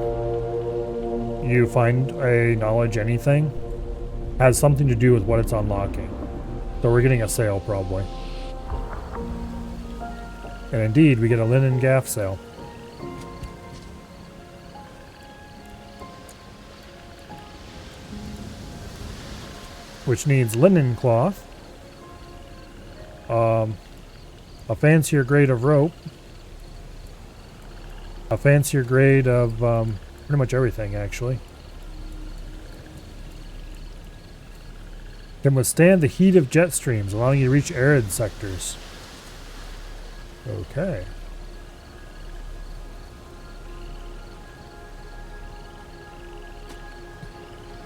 you find a knowledge anything has something to do with what it's unlocking. So we're getting a sail probably. And indeed, we get a linen gaff sail. Which needs linen cloth. A fancier grade of rope. A fancier grade of pretty much everything, actually. Can withstand the heat of jet streams, allowing you to reach arid sectors. Okay.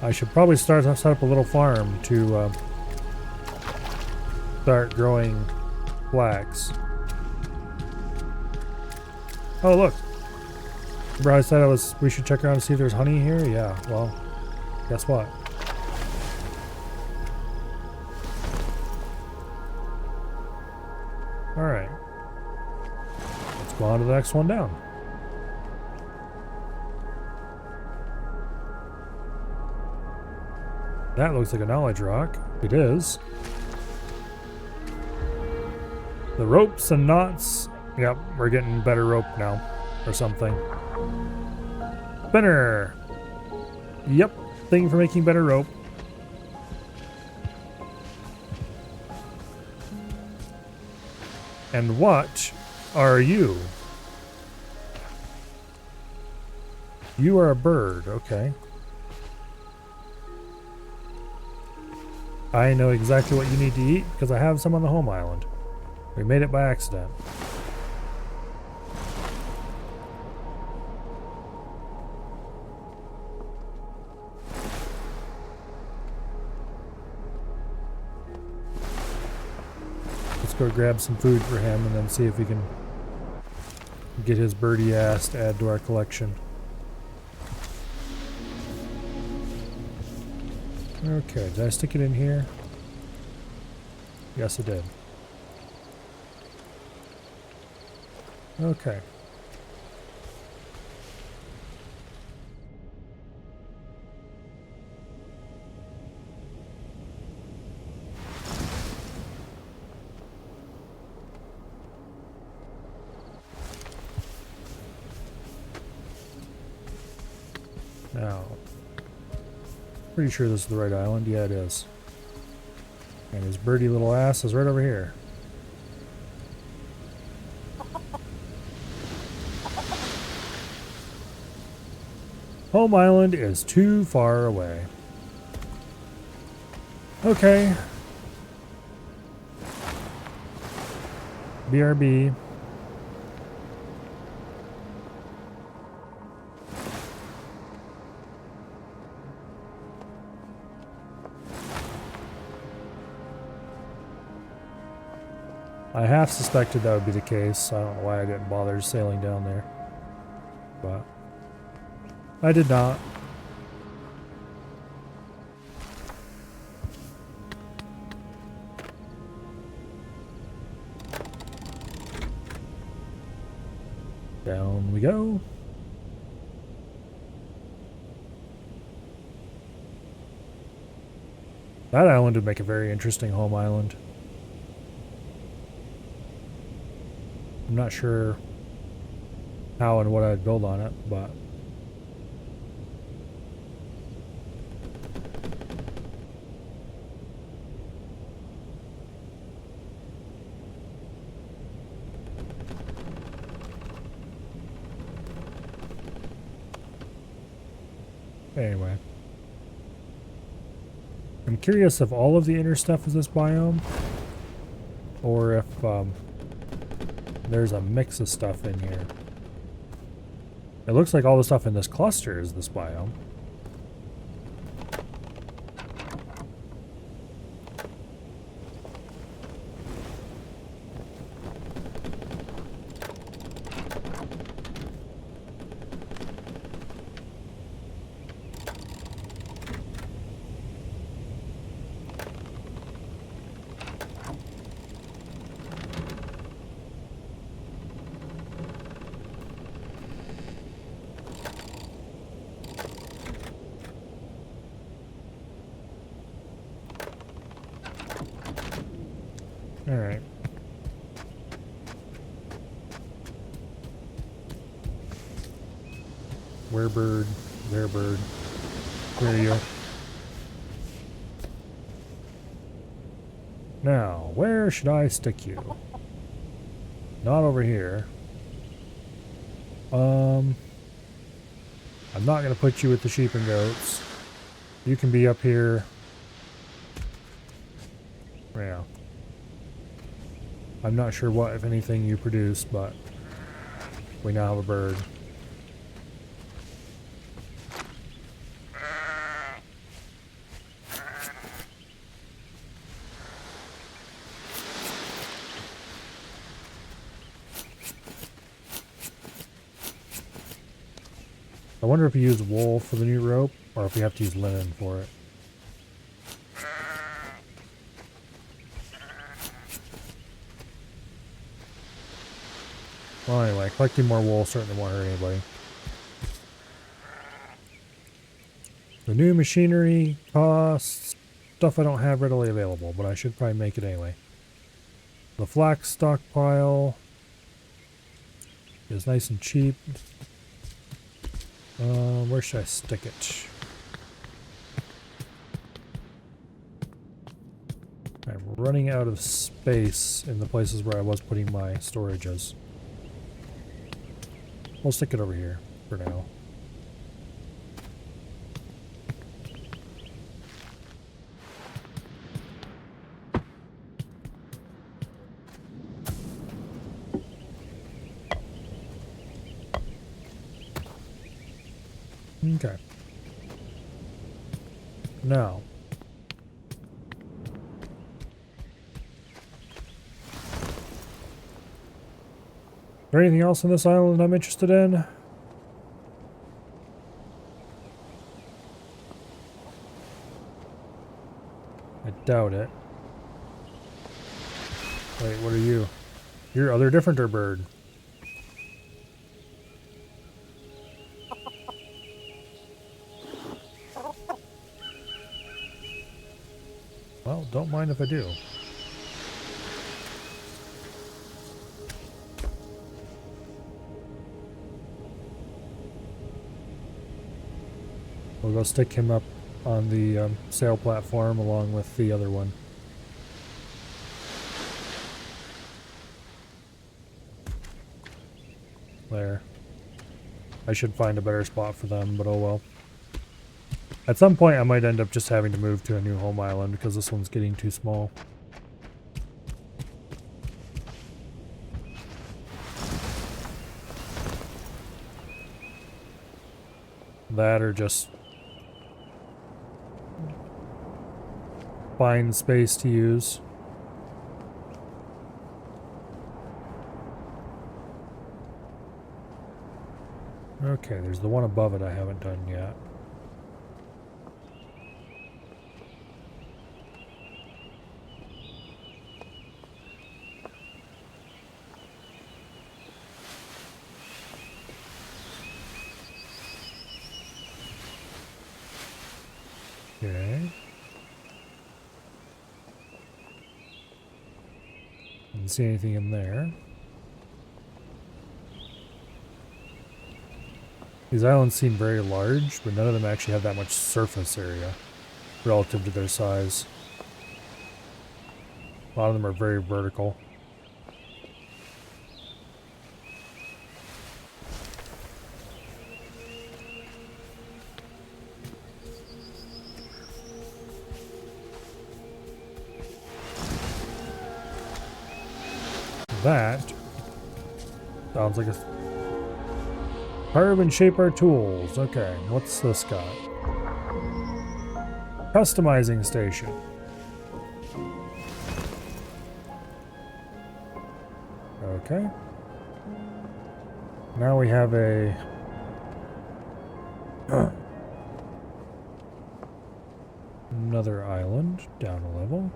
I should probably set up a little farm to start growing flax. Oh look! Remember I said we should check around and see if there's honey here? Yeah, well, guess what? Alright. Let's go on to the next one down. That looks like a knowledge rock. It is. The ropes and knots. Yep, we're getting better rope now. Or something. Spinner! Yep, thing for making better rope. And what are you? You are a bird, okay. I know exactly what you need to eat because I have some on the home island. We made it by accident. Let's go grab some food for him and then see if we can get his birdie ass to add to our collection. Okay, did I stick it in here? Yes, I did. Okay. Now, pretty sure this is the right island. Yeah, it is. And his birdie little ass is right over here. Home island is too far away. Okay. BRB. I half suspected that would be the case. I don't know why I didn't bother sailing down there. But I did not. Down we go. That island would make a very interesting home island. I'm not sure how and what I'd build on it, but Anyway. I'm curious if all of the inner stuff is this biome, or if there's a mix of stuff in here. It looks like all the stuff in this cluster is this biome. Alright. Where bird? There bird. Where are you? Now, where should I stick you? Not over here. I'm not going to put you with the sheep and goats. You can be up here. Yeah. I'm not sure what, if anything, you produce, but we now have a bird. I wonder if you use wool for the new rope, or if you have to use linen for it. Well, anyway, collecting more wool certainly won't hurt anybody. The new machinery costs stuff I don't have readily available, but I should probably make it anyway. The flax stockpile is nice and cheap. Where should I stick it? I'm running out of space in the places where I was putting my storages. We'll stick it over here for now. Okay. Now. Is there anything else on this island I'm interested in? I doubt it. Wait, what are you? You're other differenter bird. Well, don't mind if I do. We'll go stick him up on the sail platform along with the other one. There. I should find a better spot for them, but oh well. At some point I might end up just having to move to a new home island because this one's getting too small. That or just find space to use. Okay, there's the one above it I haven't done yet. Okay. Didn't see anything in there. These islands seem very large, but none of them actually have that much surface area relative to their size. A lot of them are very vertical. that sounds like a carve and shape our tools. Okay, what's this got? Customizing station. Okay. Now we have a another island down a level.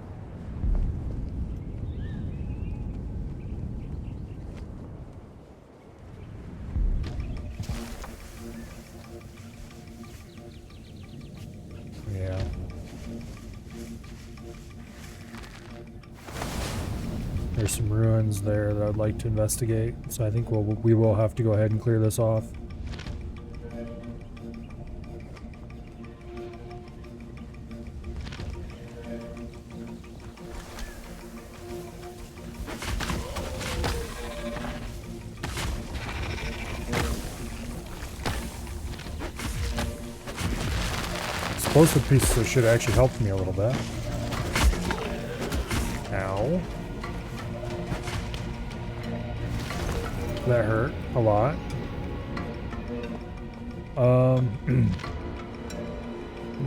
Yeah. There's some ruins there that I'd like to investigate, so I think we will have to go ahead and clear this off. Explosive pieces should actually help me a little bit. Ow. That hurt a lot.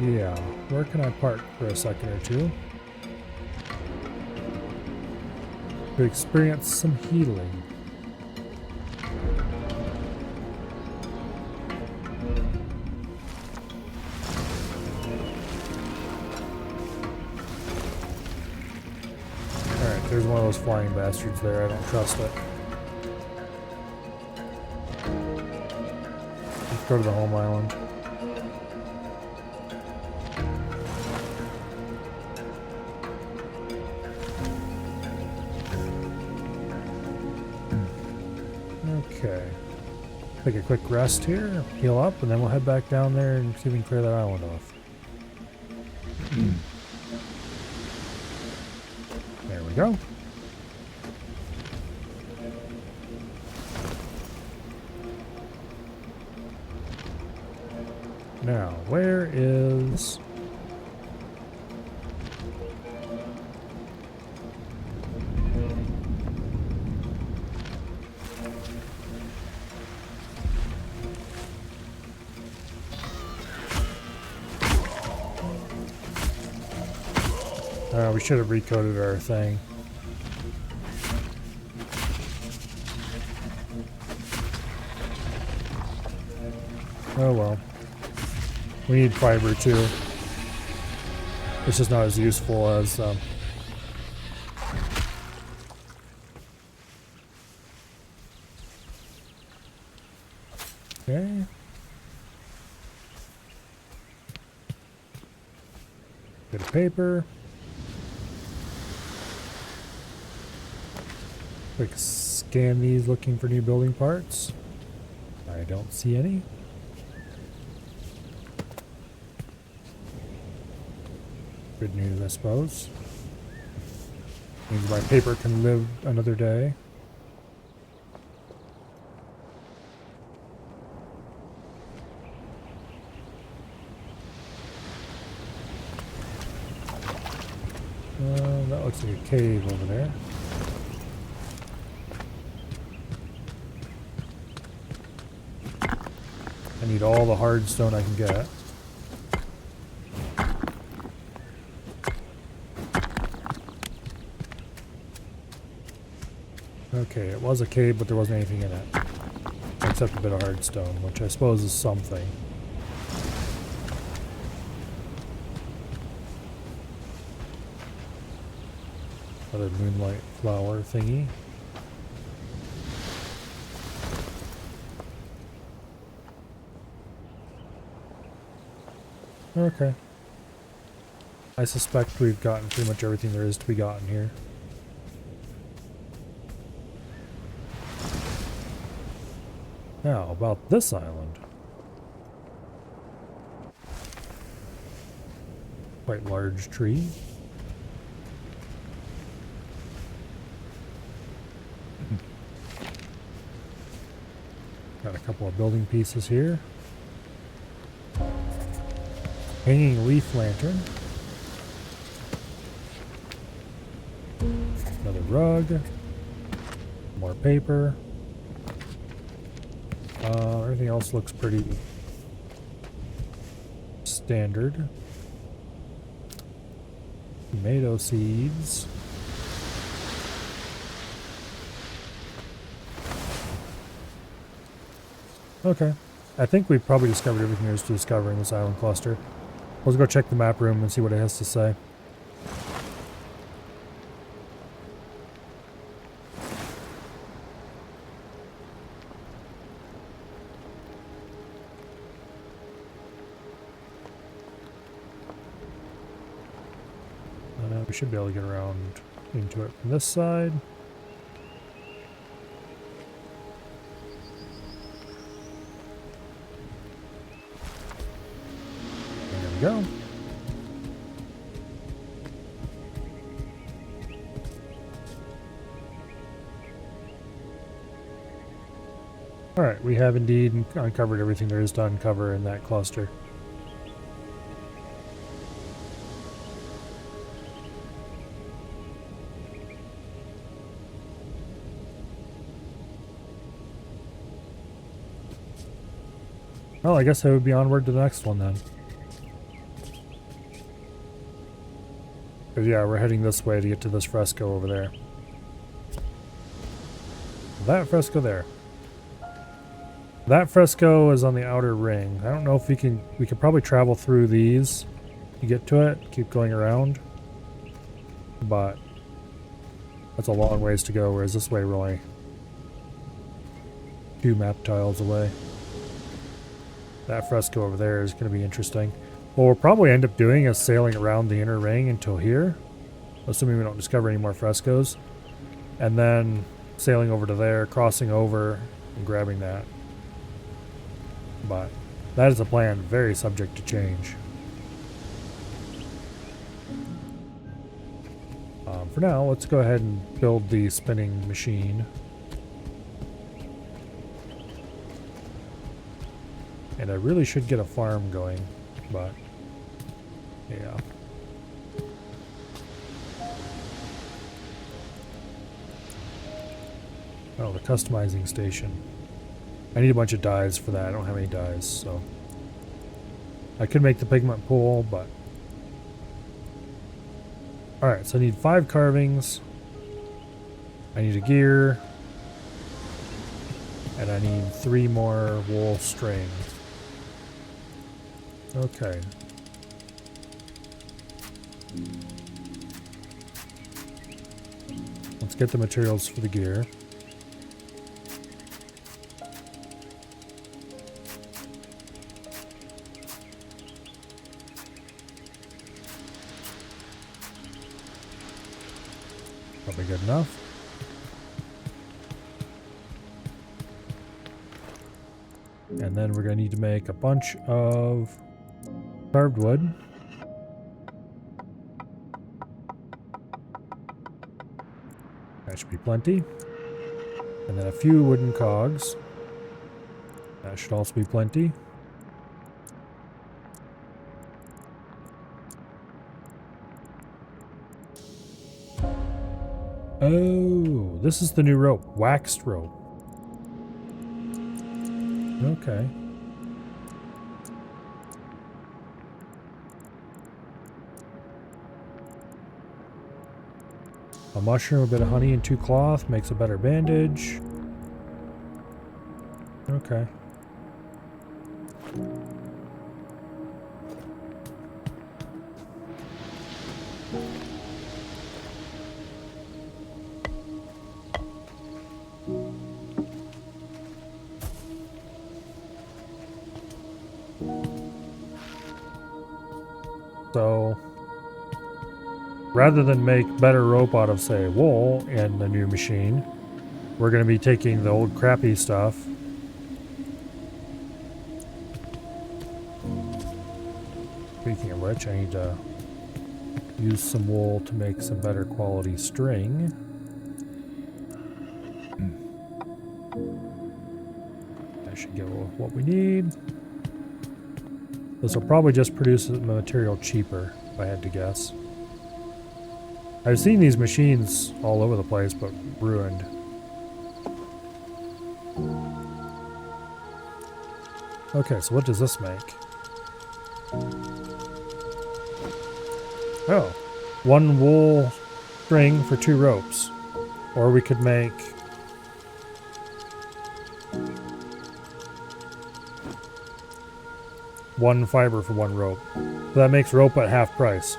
Yeah. Where can I park for a second or two? To experience some healing. Alright, there's one of those flying bastards there. I don't trust it. Go to the home island. Okay. Take a quick rest here, heal up, and then we'll head back down there and see if we can clear that island off. There we go. Now, where is... we should have recoded our thing. Oh well. We need fiber too. It's just not as useful as okay. Bit of paper. Quick scan these looking for new building parts. I don't see any. Good news, I suppose. Means my paper can live another day. That looks like a cave over there. I need all the hard stone I can get. Okay, it was a cave, but there wasn't anything in it. Except a bit of hard stone, which I suppose is something. Another moonlight flower thingy. Okay. I suspect we've gotten pretty much everything there is to be gotten here. Now, about this island. Quite large tree. Got a couple of building pieces here. Hanging leaf lantern. Another rug. More paper. Everything else looks pretty standard. Tomato seeds. Okay. I think we've probably discovered everything there is to discover in this island cluster. Let's go check the map room and see what it has to say. We should be able to get around into it from this side. There we go. Alright, we have indeed uncovered everything there is to uncover in that cluster. Well, I guess I would be onward to the next one then. Because yeah, we're heading this way to get to this fresco over there. That fresco there. That fresco is on the outer ring. I don't know if we could probably travel through these to get to it, keep going around. But that's a long ways to go, whereas this way we're only 2 map tiles away. That fresco over there is going to be interesting. What we'll probably end up doing is sailing around the inner ring until here, assuming we don't discover any more frescoes, and then sailing over to there, crossing over, and grabbing that. But that is the plan, very subject to change. For now, let's go ahead and build the spinning machine. And I really should get a farm going, but yeah. Oh, the customizing station. I need a bunch of dyes for that. I don't have any dyes, so I could make the pigment pool, but alright, so I need 5 carvings. I need a gear. And I need 3 more wool string. Okay. Let's get the materials for the gear. Probably good enough. And then we're going to need to make a bunch of carved wood. That should be plenty. And then a few wooden cogs. That should also be plenty. Oh, this is the new rope. Waxed rope. Okay. A mushroom, a bit of honey, and 2 cloth makes a better bandage. Okay. So, rather than make better rope out of, say, wool in the new machine, we're going to be taking the old crappy stuff. Speaking of which, I need to use some wool to make some better quality string. I should get what we need. This will probably just produce the material cheaper, if I had to guess. I've seen these machines all over the place, but ruined. Okay, so what does this make? Oh, 1 wool string for 2 ropes. Or we could make... one fiber for 1 rope. So that makes rope at half price.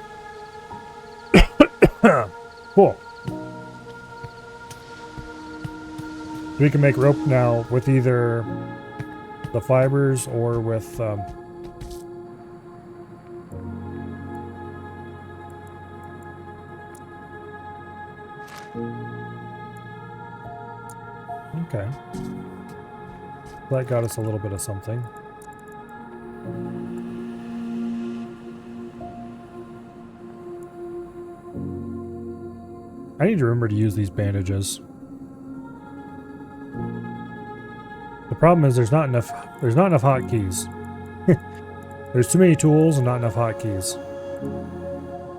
Cool. We can make rope now with either the fibers or with... okay. That got us a little bit of something. I need to remember to use these bandages. The problem is there's not enough hotkeys. There's too many tools and not enough hotkeys.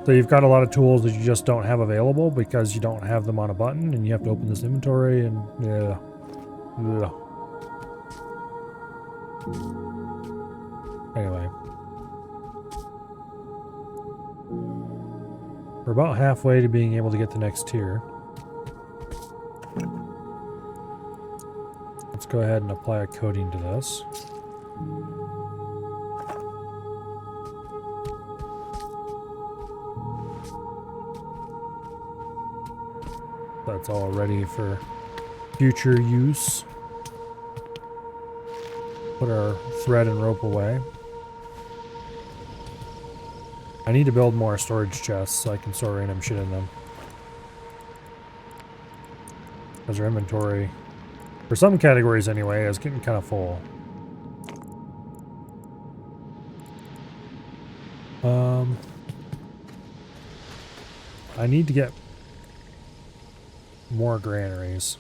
So you've got a lot of tools that you just don't have available because you don't have them on a button, and you have to open this inventory and yeah. Anyway. We're about halfway to being able to get the next tier. Let's go ahead and apply a coating to this. That's all ready for future use. Put our thread and rope away. I need to build more storage chests so I can store random shit in them. Because our inventory, for some categories anyway, is getting kind of full. I need to get more granaries.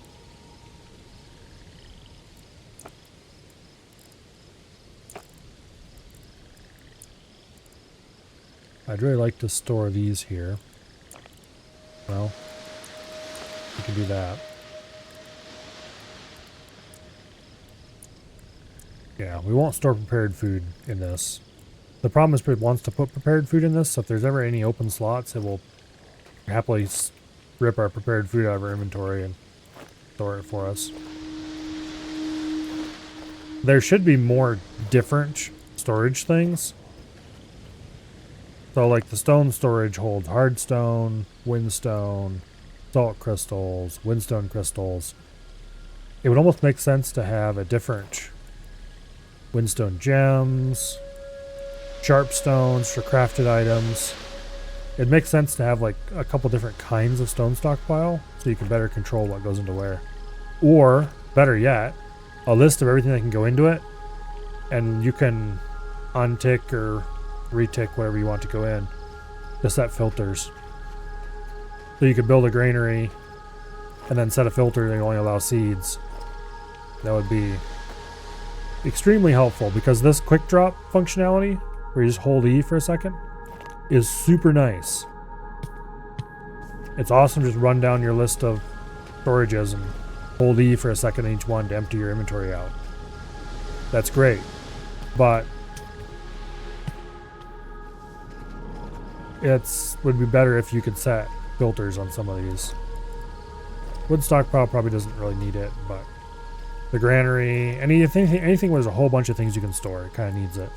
I'd really like to store these here. Well, we can do that. Yeah, we won't store prepared food in this. The problem is it wants to put prepared food in this, so if there's ever any open slots, it will happily rip our prepared food out of our inventory and store it for us. There should be more different storage things. So like the stone storage holds hardstone, windstone, salt crystals, windstone crystals. It would almost make sense to have a different windstone gems, sharp stones for crafted items. It makes sense to have like a couple different kinds of stone stockpile so you can better control what goes into where. Or, better yet, a list of everything that can go into it, and you can untick or retick whatever you want to go in. Just set filters. So you could build a granary and then set a filter that only allows seeds. That would be extremely helpful because this quick drop functionality, where you just hold E for a second, is super nice. It's awesome to just run down your list of storages and hold E for a second on each one to empty your inventory out. That's great. But would be better if you could set filters on some of these. Wood stockpile probably doesn't really need it, but the granary, anything where there's a whole bunch of things you can store, it kind of needs it.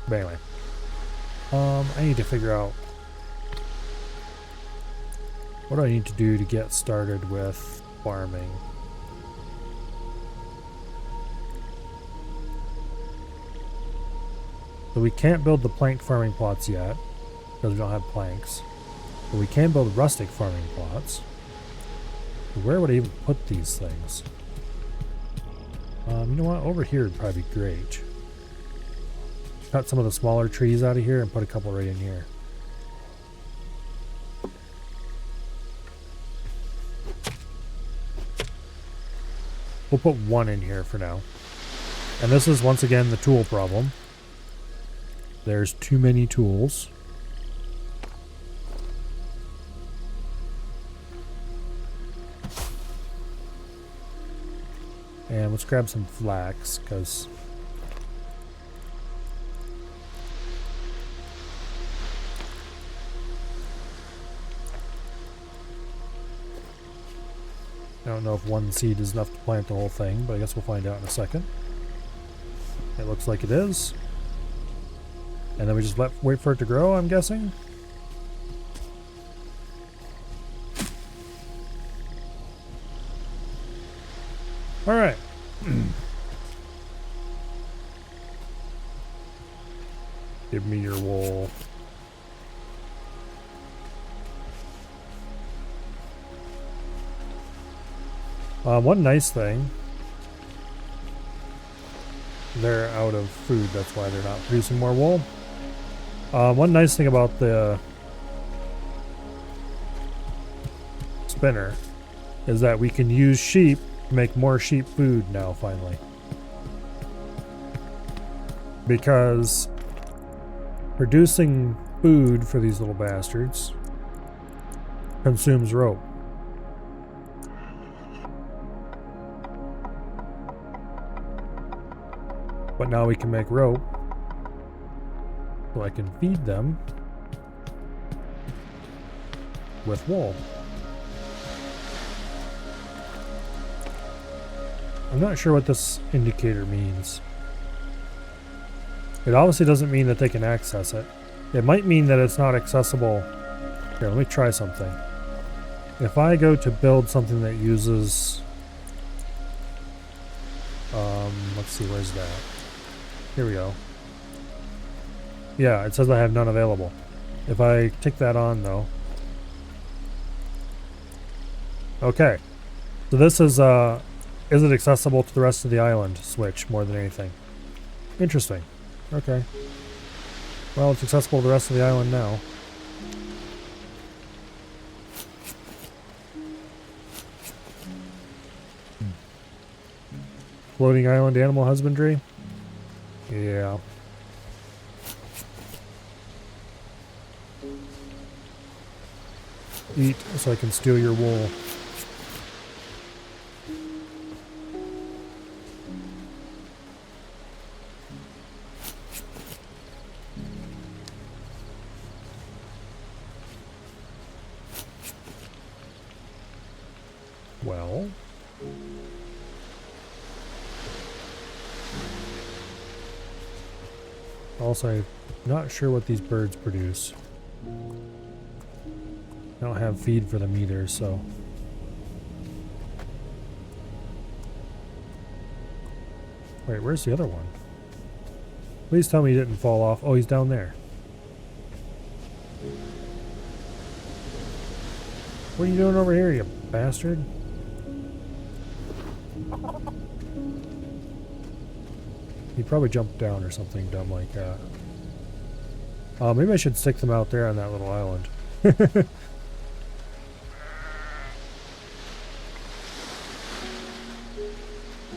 But anyway, I need to figure out what do I need to do to get started with farming. So we can't build the plank farming plots yet because we don't have planks. But we can build rustic farming plots. So where would I even put these things? You know what? Over here would probably be great. Cut some of the smaller trees out of here and put a couple right in here. We'll put one in here for now. And this is once again the tool problem. There's too many tools. And let's grab some flax, because I don't know if one seed is enough to plant the whole thing, but I guess we'll find out in a second. It looks like it is. And then we just wait for it to grow, I'm guessing. Alright. Give me your wool. One nice thing, they're out of food, that's why they're not producing more wool. One nice thing about the spinner is that we can use sheep to make more sheep food now, finally. Because producing food for these little bastards consumes rope. But now we can make rope so I can feed them with wool. I'm not sure what this indicator means. It obviously doesn't mean that they can access it. It might mean that it's not accessible. Here, let me try something. If I go to build something that uses... let's see, where's that? Here we go. Yeah, it says I have none available. If I tick that on, though... Okay. So this is it accessible to the rest of the island switch more than anything? Interesting. Okay. Well, it's accessible to the rest of the island now. Floating island animal husbandry? Yeah. Eat so I can steal your wool. Well... Also, I'm not sure what these birds produce. I don't have feed for them either, so... Wait, where's the other one? Please tell me he didn't fall off. Oh, he's down there. What are you doing over here, you bastard? He probably jumped down or something dumb like that. Maybe I should stick them out there on that little island.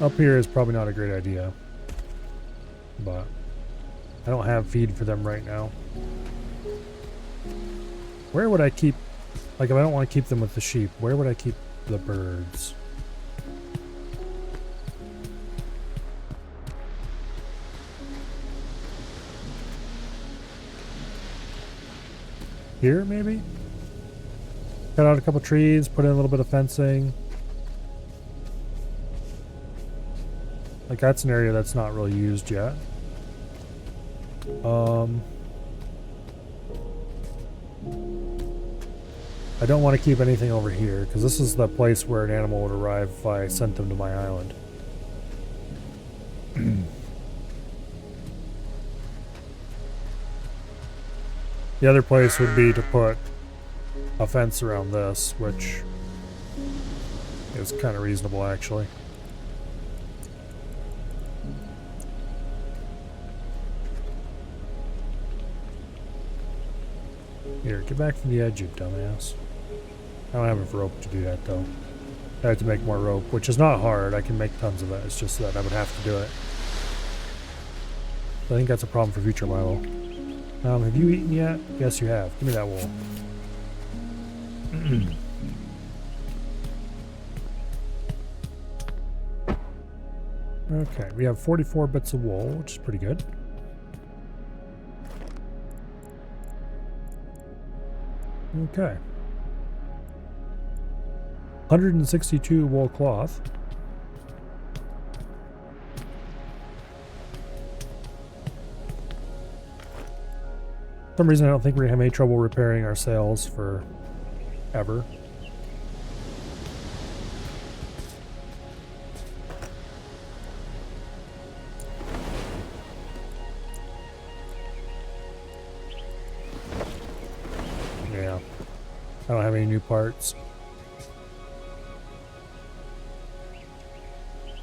Up here is probably not a great idea. But I don't have feed for them right now. Where would I keep... Like, if I don't want to keep them with the sheep, where would I keep the birds? Here, maybe? Cut out a couple trees, put in a little bit of fencing. Like, that's an area that's not really used yet. I don't want to keep anything over here, because this is the place where an animal would arrive if I sent them to my island. The other place would be to put a fence around this, which is kind of reasonable, actually. Here, get back from the edge, you dumbass. I don't have enough rope to do that, though. I have to make more rope, which is not hard. I can make tons of it. It's just that I would have to do it. I think that's a problem for future Milo. Have you eaten yet? Yes, you have. Give me that wool. Okay, we have 44 bits of wool, which is pretty good. Okay. 162 wool cloth. For some reason, I don't think we're gonna have any trouble repairing our sails for ever. Yeah. I don't have any new parts.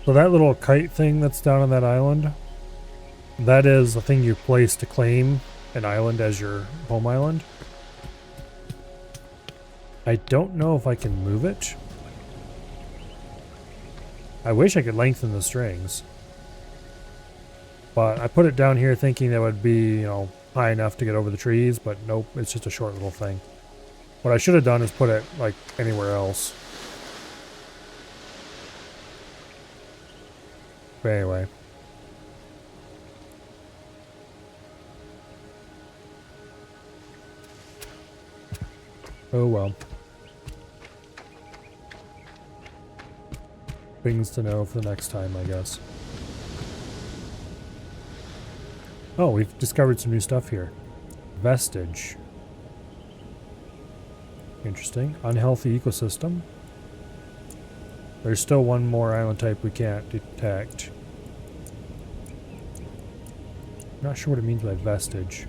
So that little kite thing that's down on that island, that is a thing you place to claim an island as your home island. I don't know if I can move it. I wish I could lengthen the strings. But I put it down here thinking that would be, high enough to get over the trees, but nope, it's just a short little thing. What I should have done is put it, like, anywhere else. But anyway. Oh well. Things to know for the next time, I guess. Oh, we've discovered some new stuff here. Vestige. Interesting. Unhealthy ecosystem. There's still one more island type we can't detect. Not sure what it means by vestige.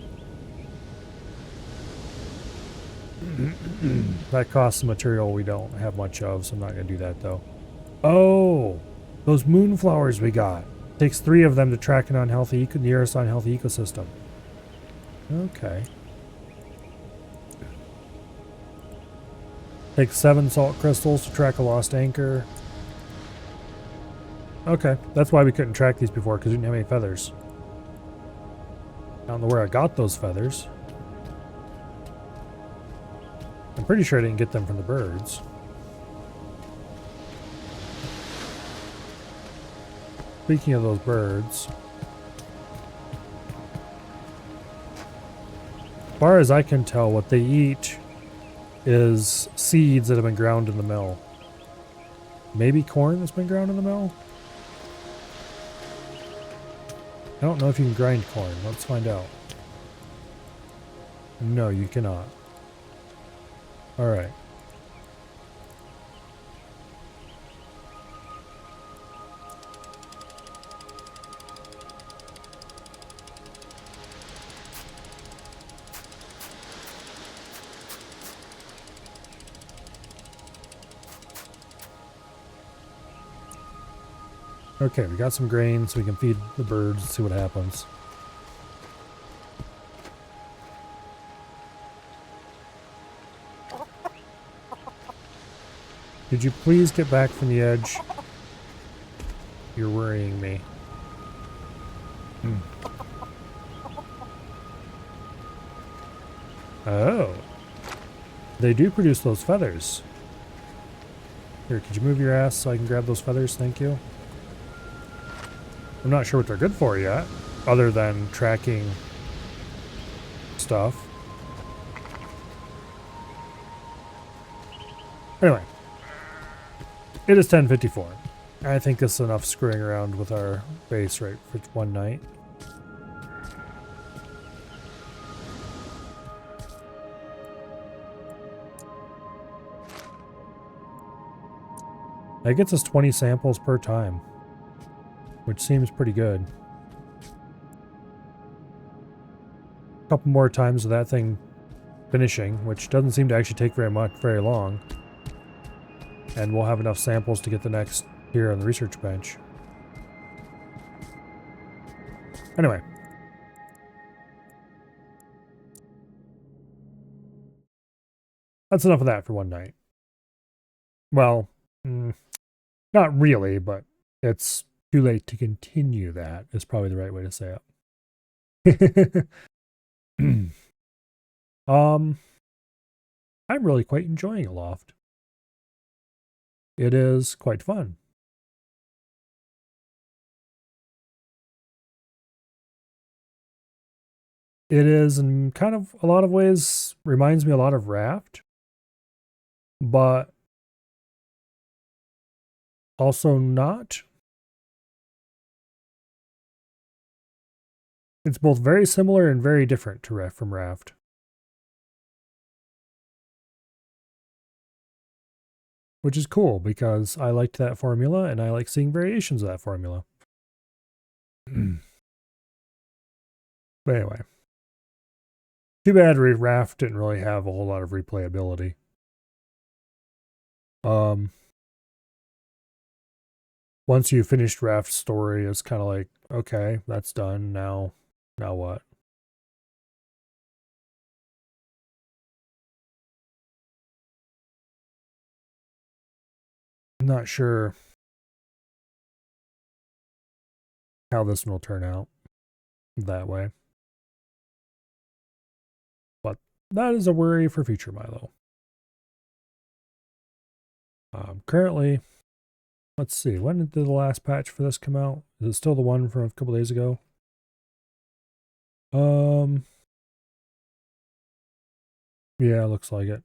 That costs some material we don't have much of, so I'm not going to do that though. Oh, those moonflowers we got. Takes 3 of them to track an unhealthy nearest unhealthy ecosystem. Okay. Takes 7 salt crystals to track a lost anchor. Okay, that's why we couldn't track these before, because we didn't have any feathers. I don't know where I got those feathers. I'm pretty sure I didn't get them from the birds. Speaking of those birds, as far as I can tell, what they eat is seeds that have been ground in the mill. Maybe corn that's been ground in the mill? I don't know if you can grind corn. Let's find out. No, you cannot. Alright. Okay, we got some grain so we can feed the birds and see what happens. Could you please get back from the edge? You're worrying me. Oh. They do produce those feathers. Here, could you move your ass so I can grab those feathers? Thank you. I'm not sure what they're good for yet, other than tracking stuff. Anyway. It is 10:54. I think this is enough screwing around with our base right for one night. That gets us 20 samples per time, which seems pretty good. A couple more times of that thing finishing, which doesn't seem to actually take very long. And we'll have enough samples to get the next here on the research bench. Anyway. That's enough of that for one night. Well, not really, but it's too late to continue that is probably the right way to say it. I'm really quite enjoying Aloft. It is quite fun. It is, in kind of a lot of ways, reminds me a lot of Raft, but also not. It's both very similar and very different to from Raft. Which is cool because I liked that formula and I like seeing variations of that formula. But anyway. Too bad Raft didn't really have a whole lot of replayability. Once you finished Raft's story, it's kind of like, okay, that's done. Now what? I'm not sure how this one will turn out that way. But that is a worry for future Milo. Currently, let's see, when did the last patch for this come out? Is it still the one from a couple days ago? Yeah, looks like it.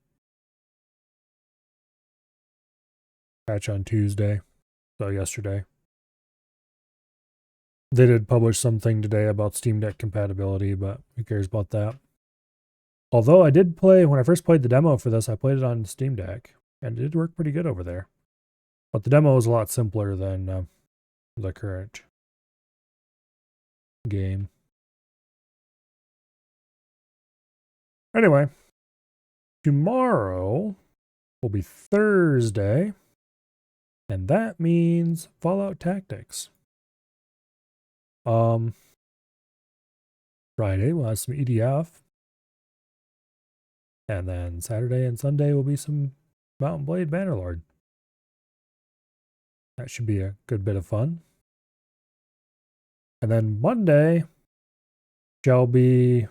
Patch on Tuesday, so yesterday. They did publish something today about Steam Deck compatibility, but who cares about that? Although I did play, when I first played the demo for this, I played it on Steam Deck, and it did work pretty good over there. But the demo was a lot simpler than the current game. Anyway, tomorrow will be Thursday, and that means Fallout Tactics. Friday we'll have some EDF, and then Saturday and Sunday will be some Mountain Blade Bannerlord. That should be a good bit of fun. And then Monday shall be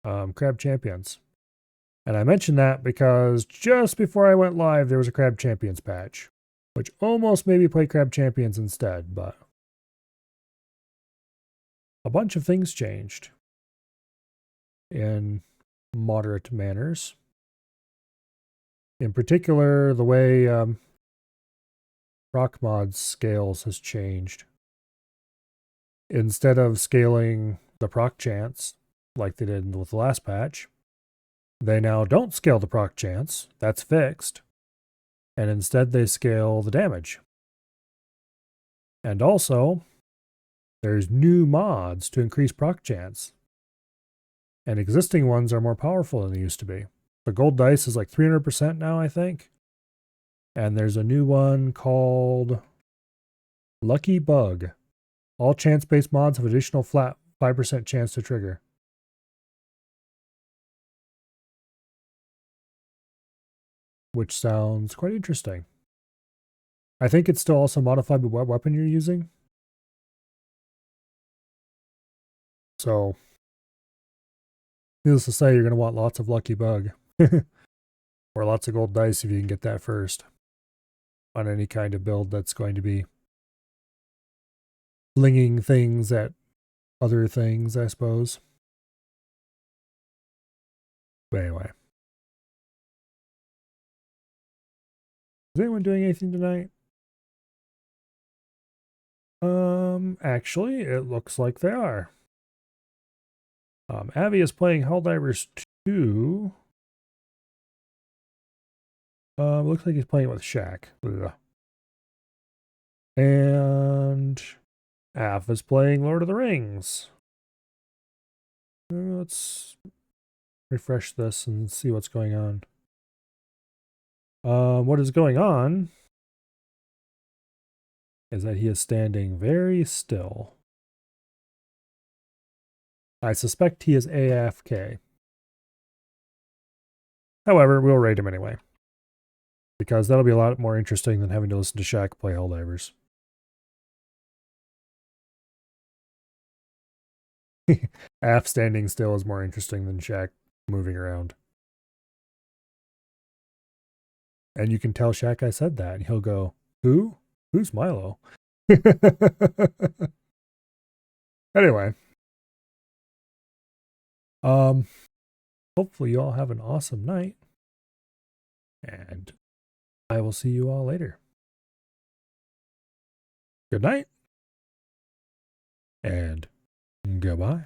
Crab Champions. And I mentioned that because just before I went live, there was a Crab Champions patch, which almost made me play Crab Champions instead, but a bunch of things changed in moderate manners. In particular, the way Rock Mod's scales has changed. Instead of scaling the proc chance like they did with the last patch, they now don't scale the proc chance. That's fixed. And instead they scale the damage. And also, there's new mods to increase proc chance. And existing ones are more powerful than they used to be. The gold dice is like 300% now, I think. And there's a new one called Lucky Bug. All chance-based mods have additional flat 5% chance to trigger. Which sounds quite interesting. I think it's still also modified by what weapon you're using. So, needless to say, you're going to want lots of Lucky Bug. Or lots of gold dice if you can get that first. On any kind of build that's going to be flinging things at other things, I suppose. But anyway. Is anyone doing anything tonight? Actually, it looks like they are. Avi is playing Helldivers 2. Looks like he's playing with Shaq. Ugh. And Af is playing Lord of the Rings. Let's refresh this and see what's going on. What is going on is that he is standing very still. I suspect he is AFK. However, we'll raid him anyway. Because that'll be a lot more interesting than having to listen to Shaq play Helldivers. Af standing still is more interesting than Shaq moving around. And you can tell Shaq I said that, and he'll go, "Who? Who's Milo?" Anyway. Um, hopefully you all have an awesome night, and I will see you all later. Good night, and goodbye.